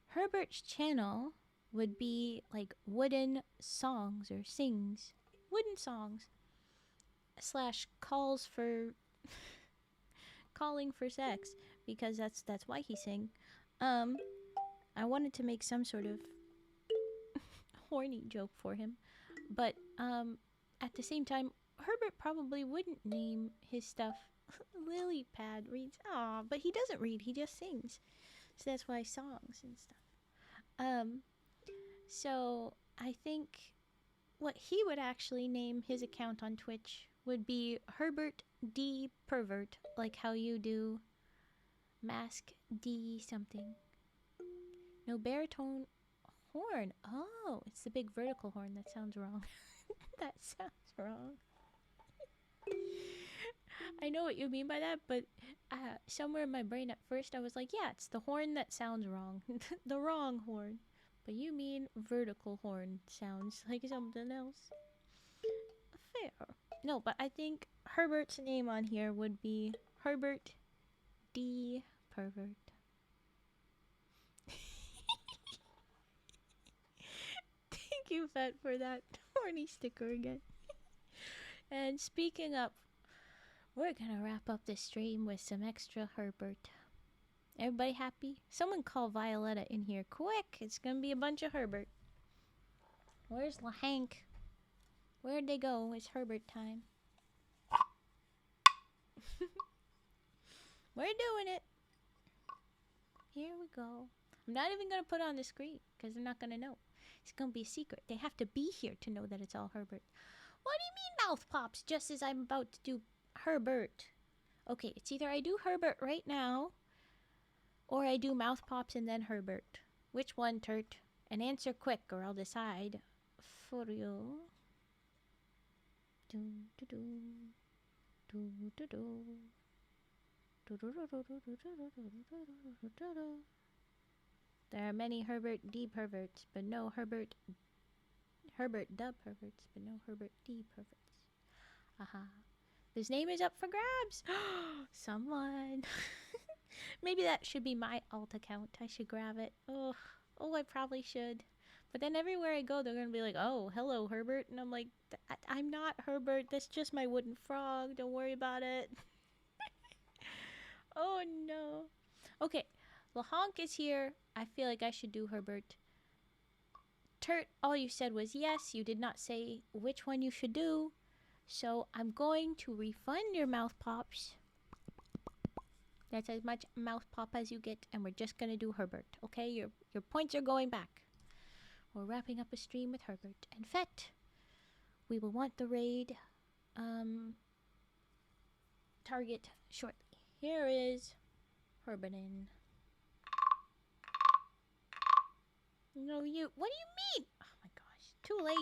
Herbert's channel would be like Wooden Songs or Sings. Wooden Songs / calls for calling for sex, because that's why he sing. I wanted to make some sort of horny joke for him, but at the same time, Herbert probably wouldn't name his stuff Lily Pad Reads. Aw, but he doesn't read, he just sings. So that's why songs and stuff. So I think what he would actually name his account on Twitch would be Herbert D Pervert, like how you do Mask D something. No baritone horn. Oh, it's the big vertical horn. That sounds wrong. That sounds wrong. I know what you mean by that, but somewhere in my brain at first I was like, yeah, it's the horn that sounds wrong. The wrong horn. But you mean vertical horn sounds like something else. Fair. No, but I think Herbert's name on here would be Herbert D. Pervert. Thank you, Fett, for that horny sticker again. And speaking up, we're gonna wrap up this stream with some extra Herbert. Everybody happy? Someone call Violetta in here quick. It's gonna be a bunch of Herbert. Where's LaHank? Where'd they go? It's Herbert time. We're doing it. Here we go. I'm not even gonna put it on the screen because they're not gonna know. It's gonna be a secret. They have to be here to know that it's all Herbert. What do you mean mouth pops just as I'm about to do Herbert? Okay, it's either I do Herbert right now, or I do mouth pops and then Herbert. Which one, Turt? And answer quick or I'll decide for you. Do do do do do do. There are many Herbert D perverts, but no Herbert dub perverts, but no Herbert D perverts. Aha. His name is up for grabs. Someone. Maybe that should be my alt account. I should grab it. Oh, I probably should. But then everywhere I go, they're going to be like, oh, hello, Herbert. And I'm like, I'm not Herbert. That's just my wooden frog. Don't worry about it. Oh, no. Okay. LaHonk is here. I feel like I should do Herbert. Turt, all you said was yes. You did not say which one you should do. So I'm going to refund your mouth pops. That's as much mouth pop as you get, and we're just going to do Herbert. Okay? Your points are going back. We're wrapping up a stream with Herbert. And Fett, we will want the raid target shortly. Here is Herbertin. No, you. What do you mean? Oh my gosh. Too late.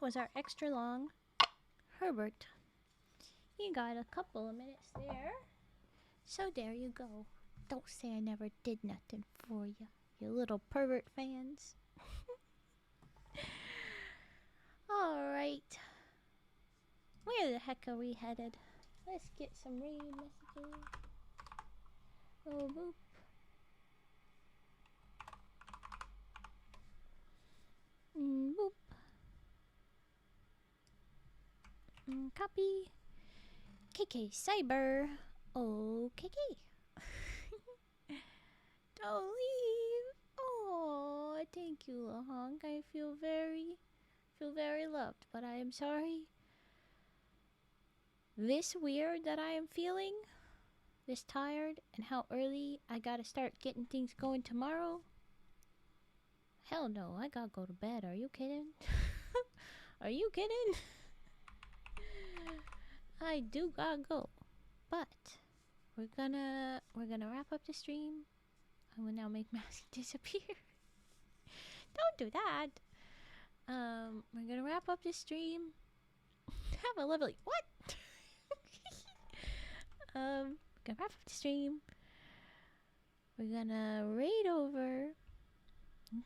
was our extra long Herbert. You got a couple of minutes there. So there you go. Don't say I never did nothing for you, you little pervert fans. Alright. Where the heck are we headed? Let's get some raid messages. Oh, boop. Boop. Copy. KK Cyber. Oh, KK. Don't leave. Oh, thank you, Lahonk. I feel very loved, but I am sorry. This weird that I am feeling, this tired, and how early I gotta start getting things going tomorrow. Hell no, I gotta go to bed. Are you kidding? Are you kidding? I do gotta go. But we're gonna wrap up the stream. I will now make Mask disappear. Don't do that. We're gonna wrap up this stream. Have a lovely what? Gonna wrap up the stream. We're gonna raid over.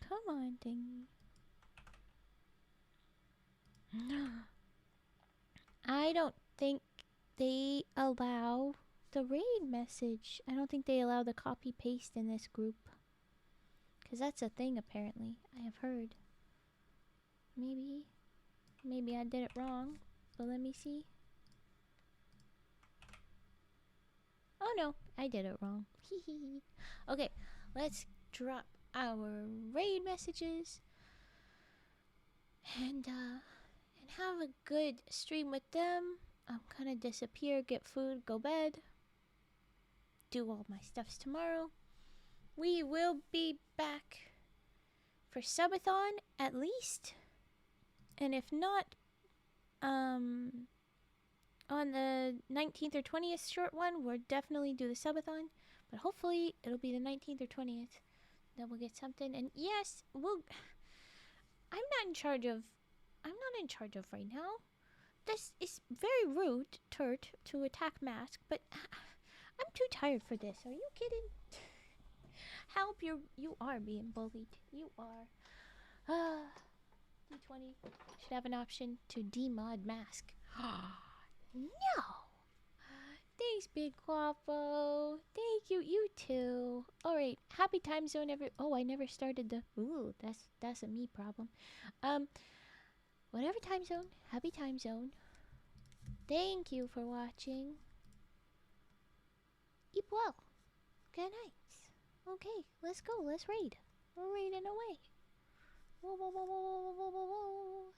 Come on, thingy. I don't think they allow the raid message. I don't think they allow the copy paste in this group. Because that's a thing, apparently. I have heard. Maybe I did it wrong. But let me see. Oh no, I did it wrong. Okay, let's drop our raid messages. And have a good stream with them. I'm gonna disappear, get food, go bed. Do all my stuffs tomorrow. We will be back for subathon at least. And if not, on the 19th or 20th short one, we'll definitely do the subathon. But hopefully it'll be the 19th or 20th. Then we'll get something. And yes, I'm not in charge of right now. This is very rude, Turt, to attack Mask, but I'm too tired for this. Are you kidding? Help, you are being bullied. You are. D20 should have an option to demod Mask. No! Thanks, Big Guapo. Thank you, you too. Alright, happy time zone oh, I never started the ooh, that's a me problem. Whatever time zone, happy time zone. Thank you for watching. Eat well. Good night. Okay, let's go. Let's raid. We're raiding away. Whoa, whoa, whoa, whoa, whoa, whoa, whoa, whoa.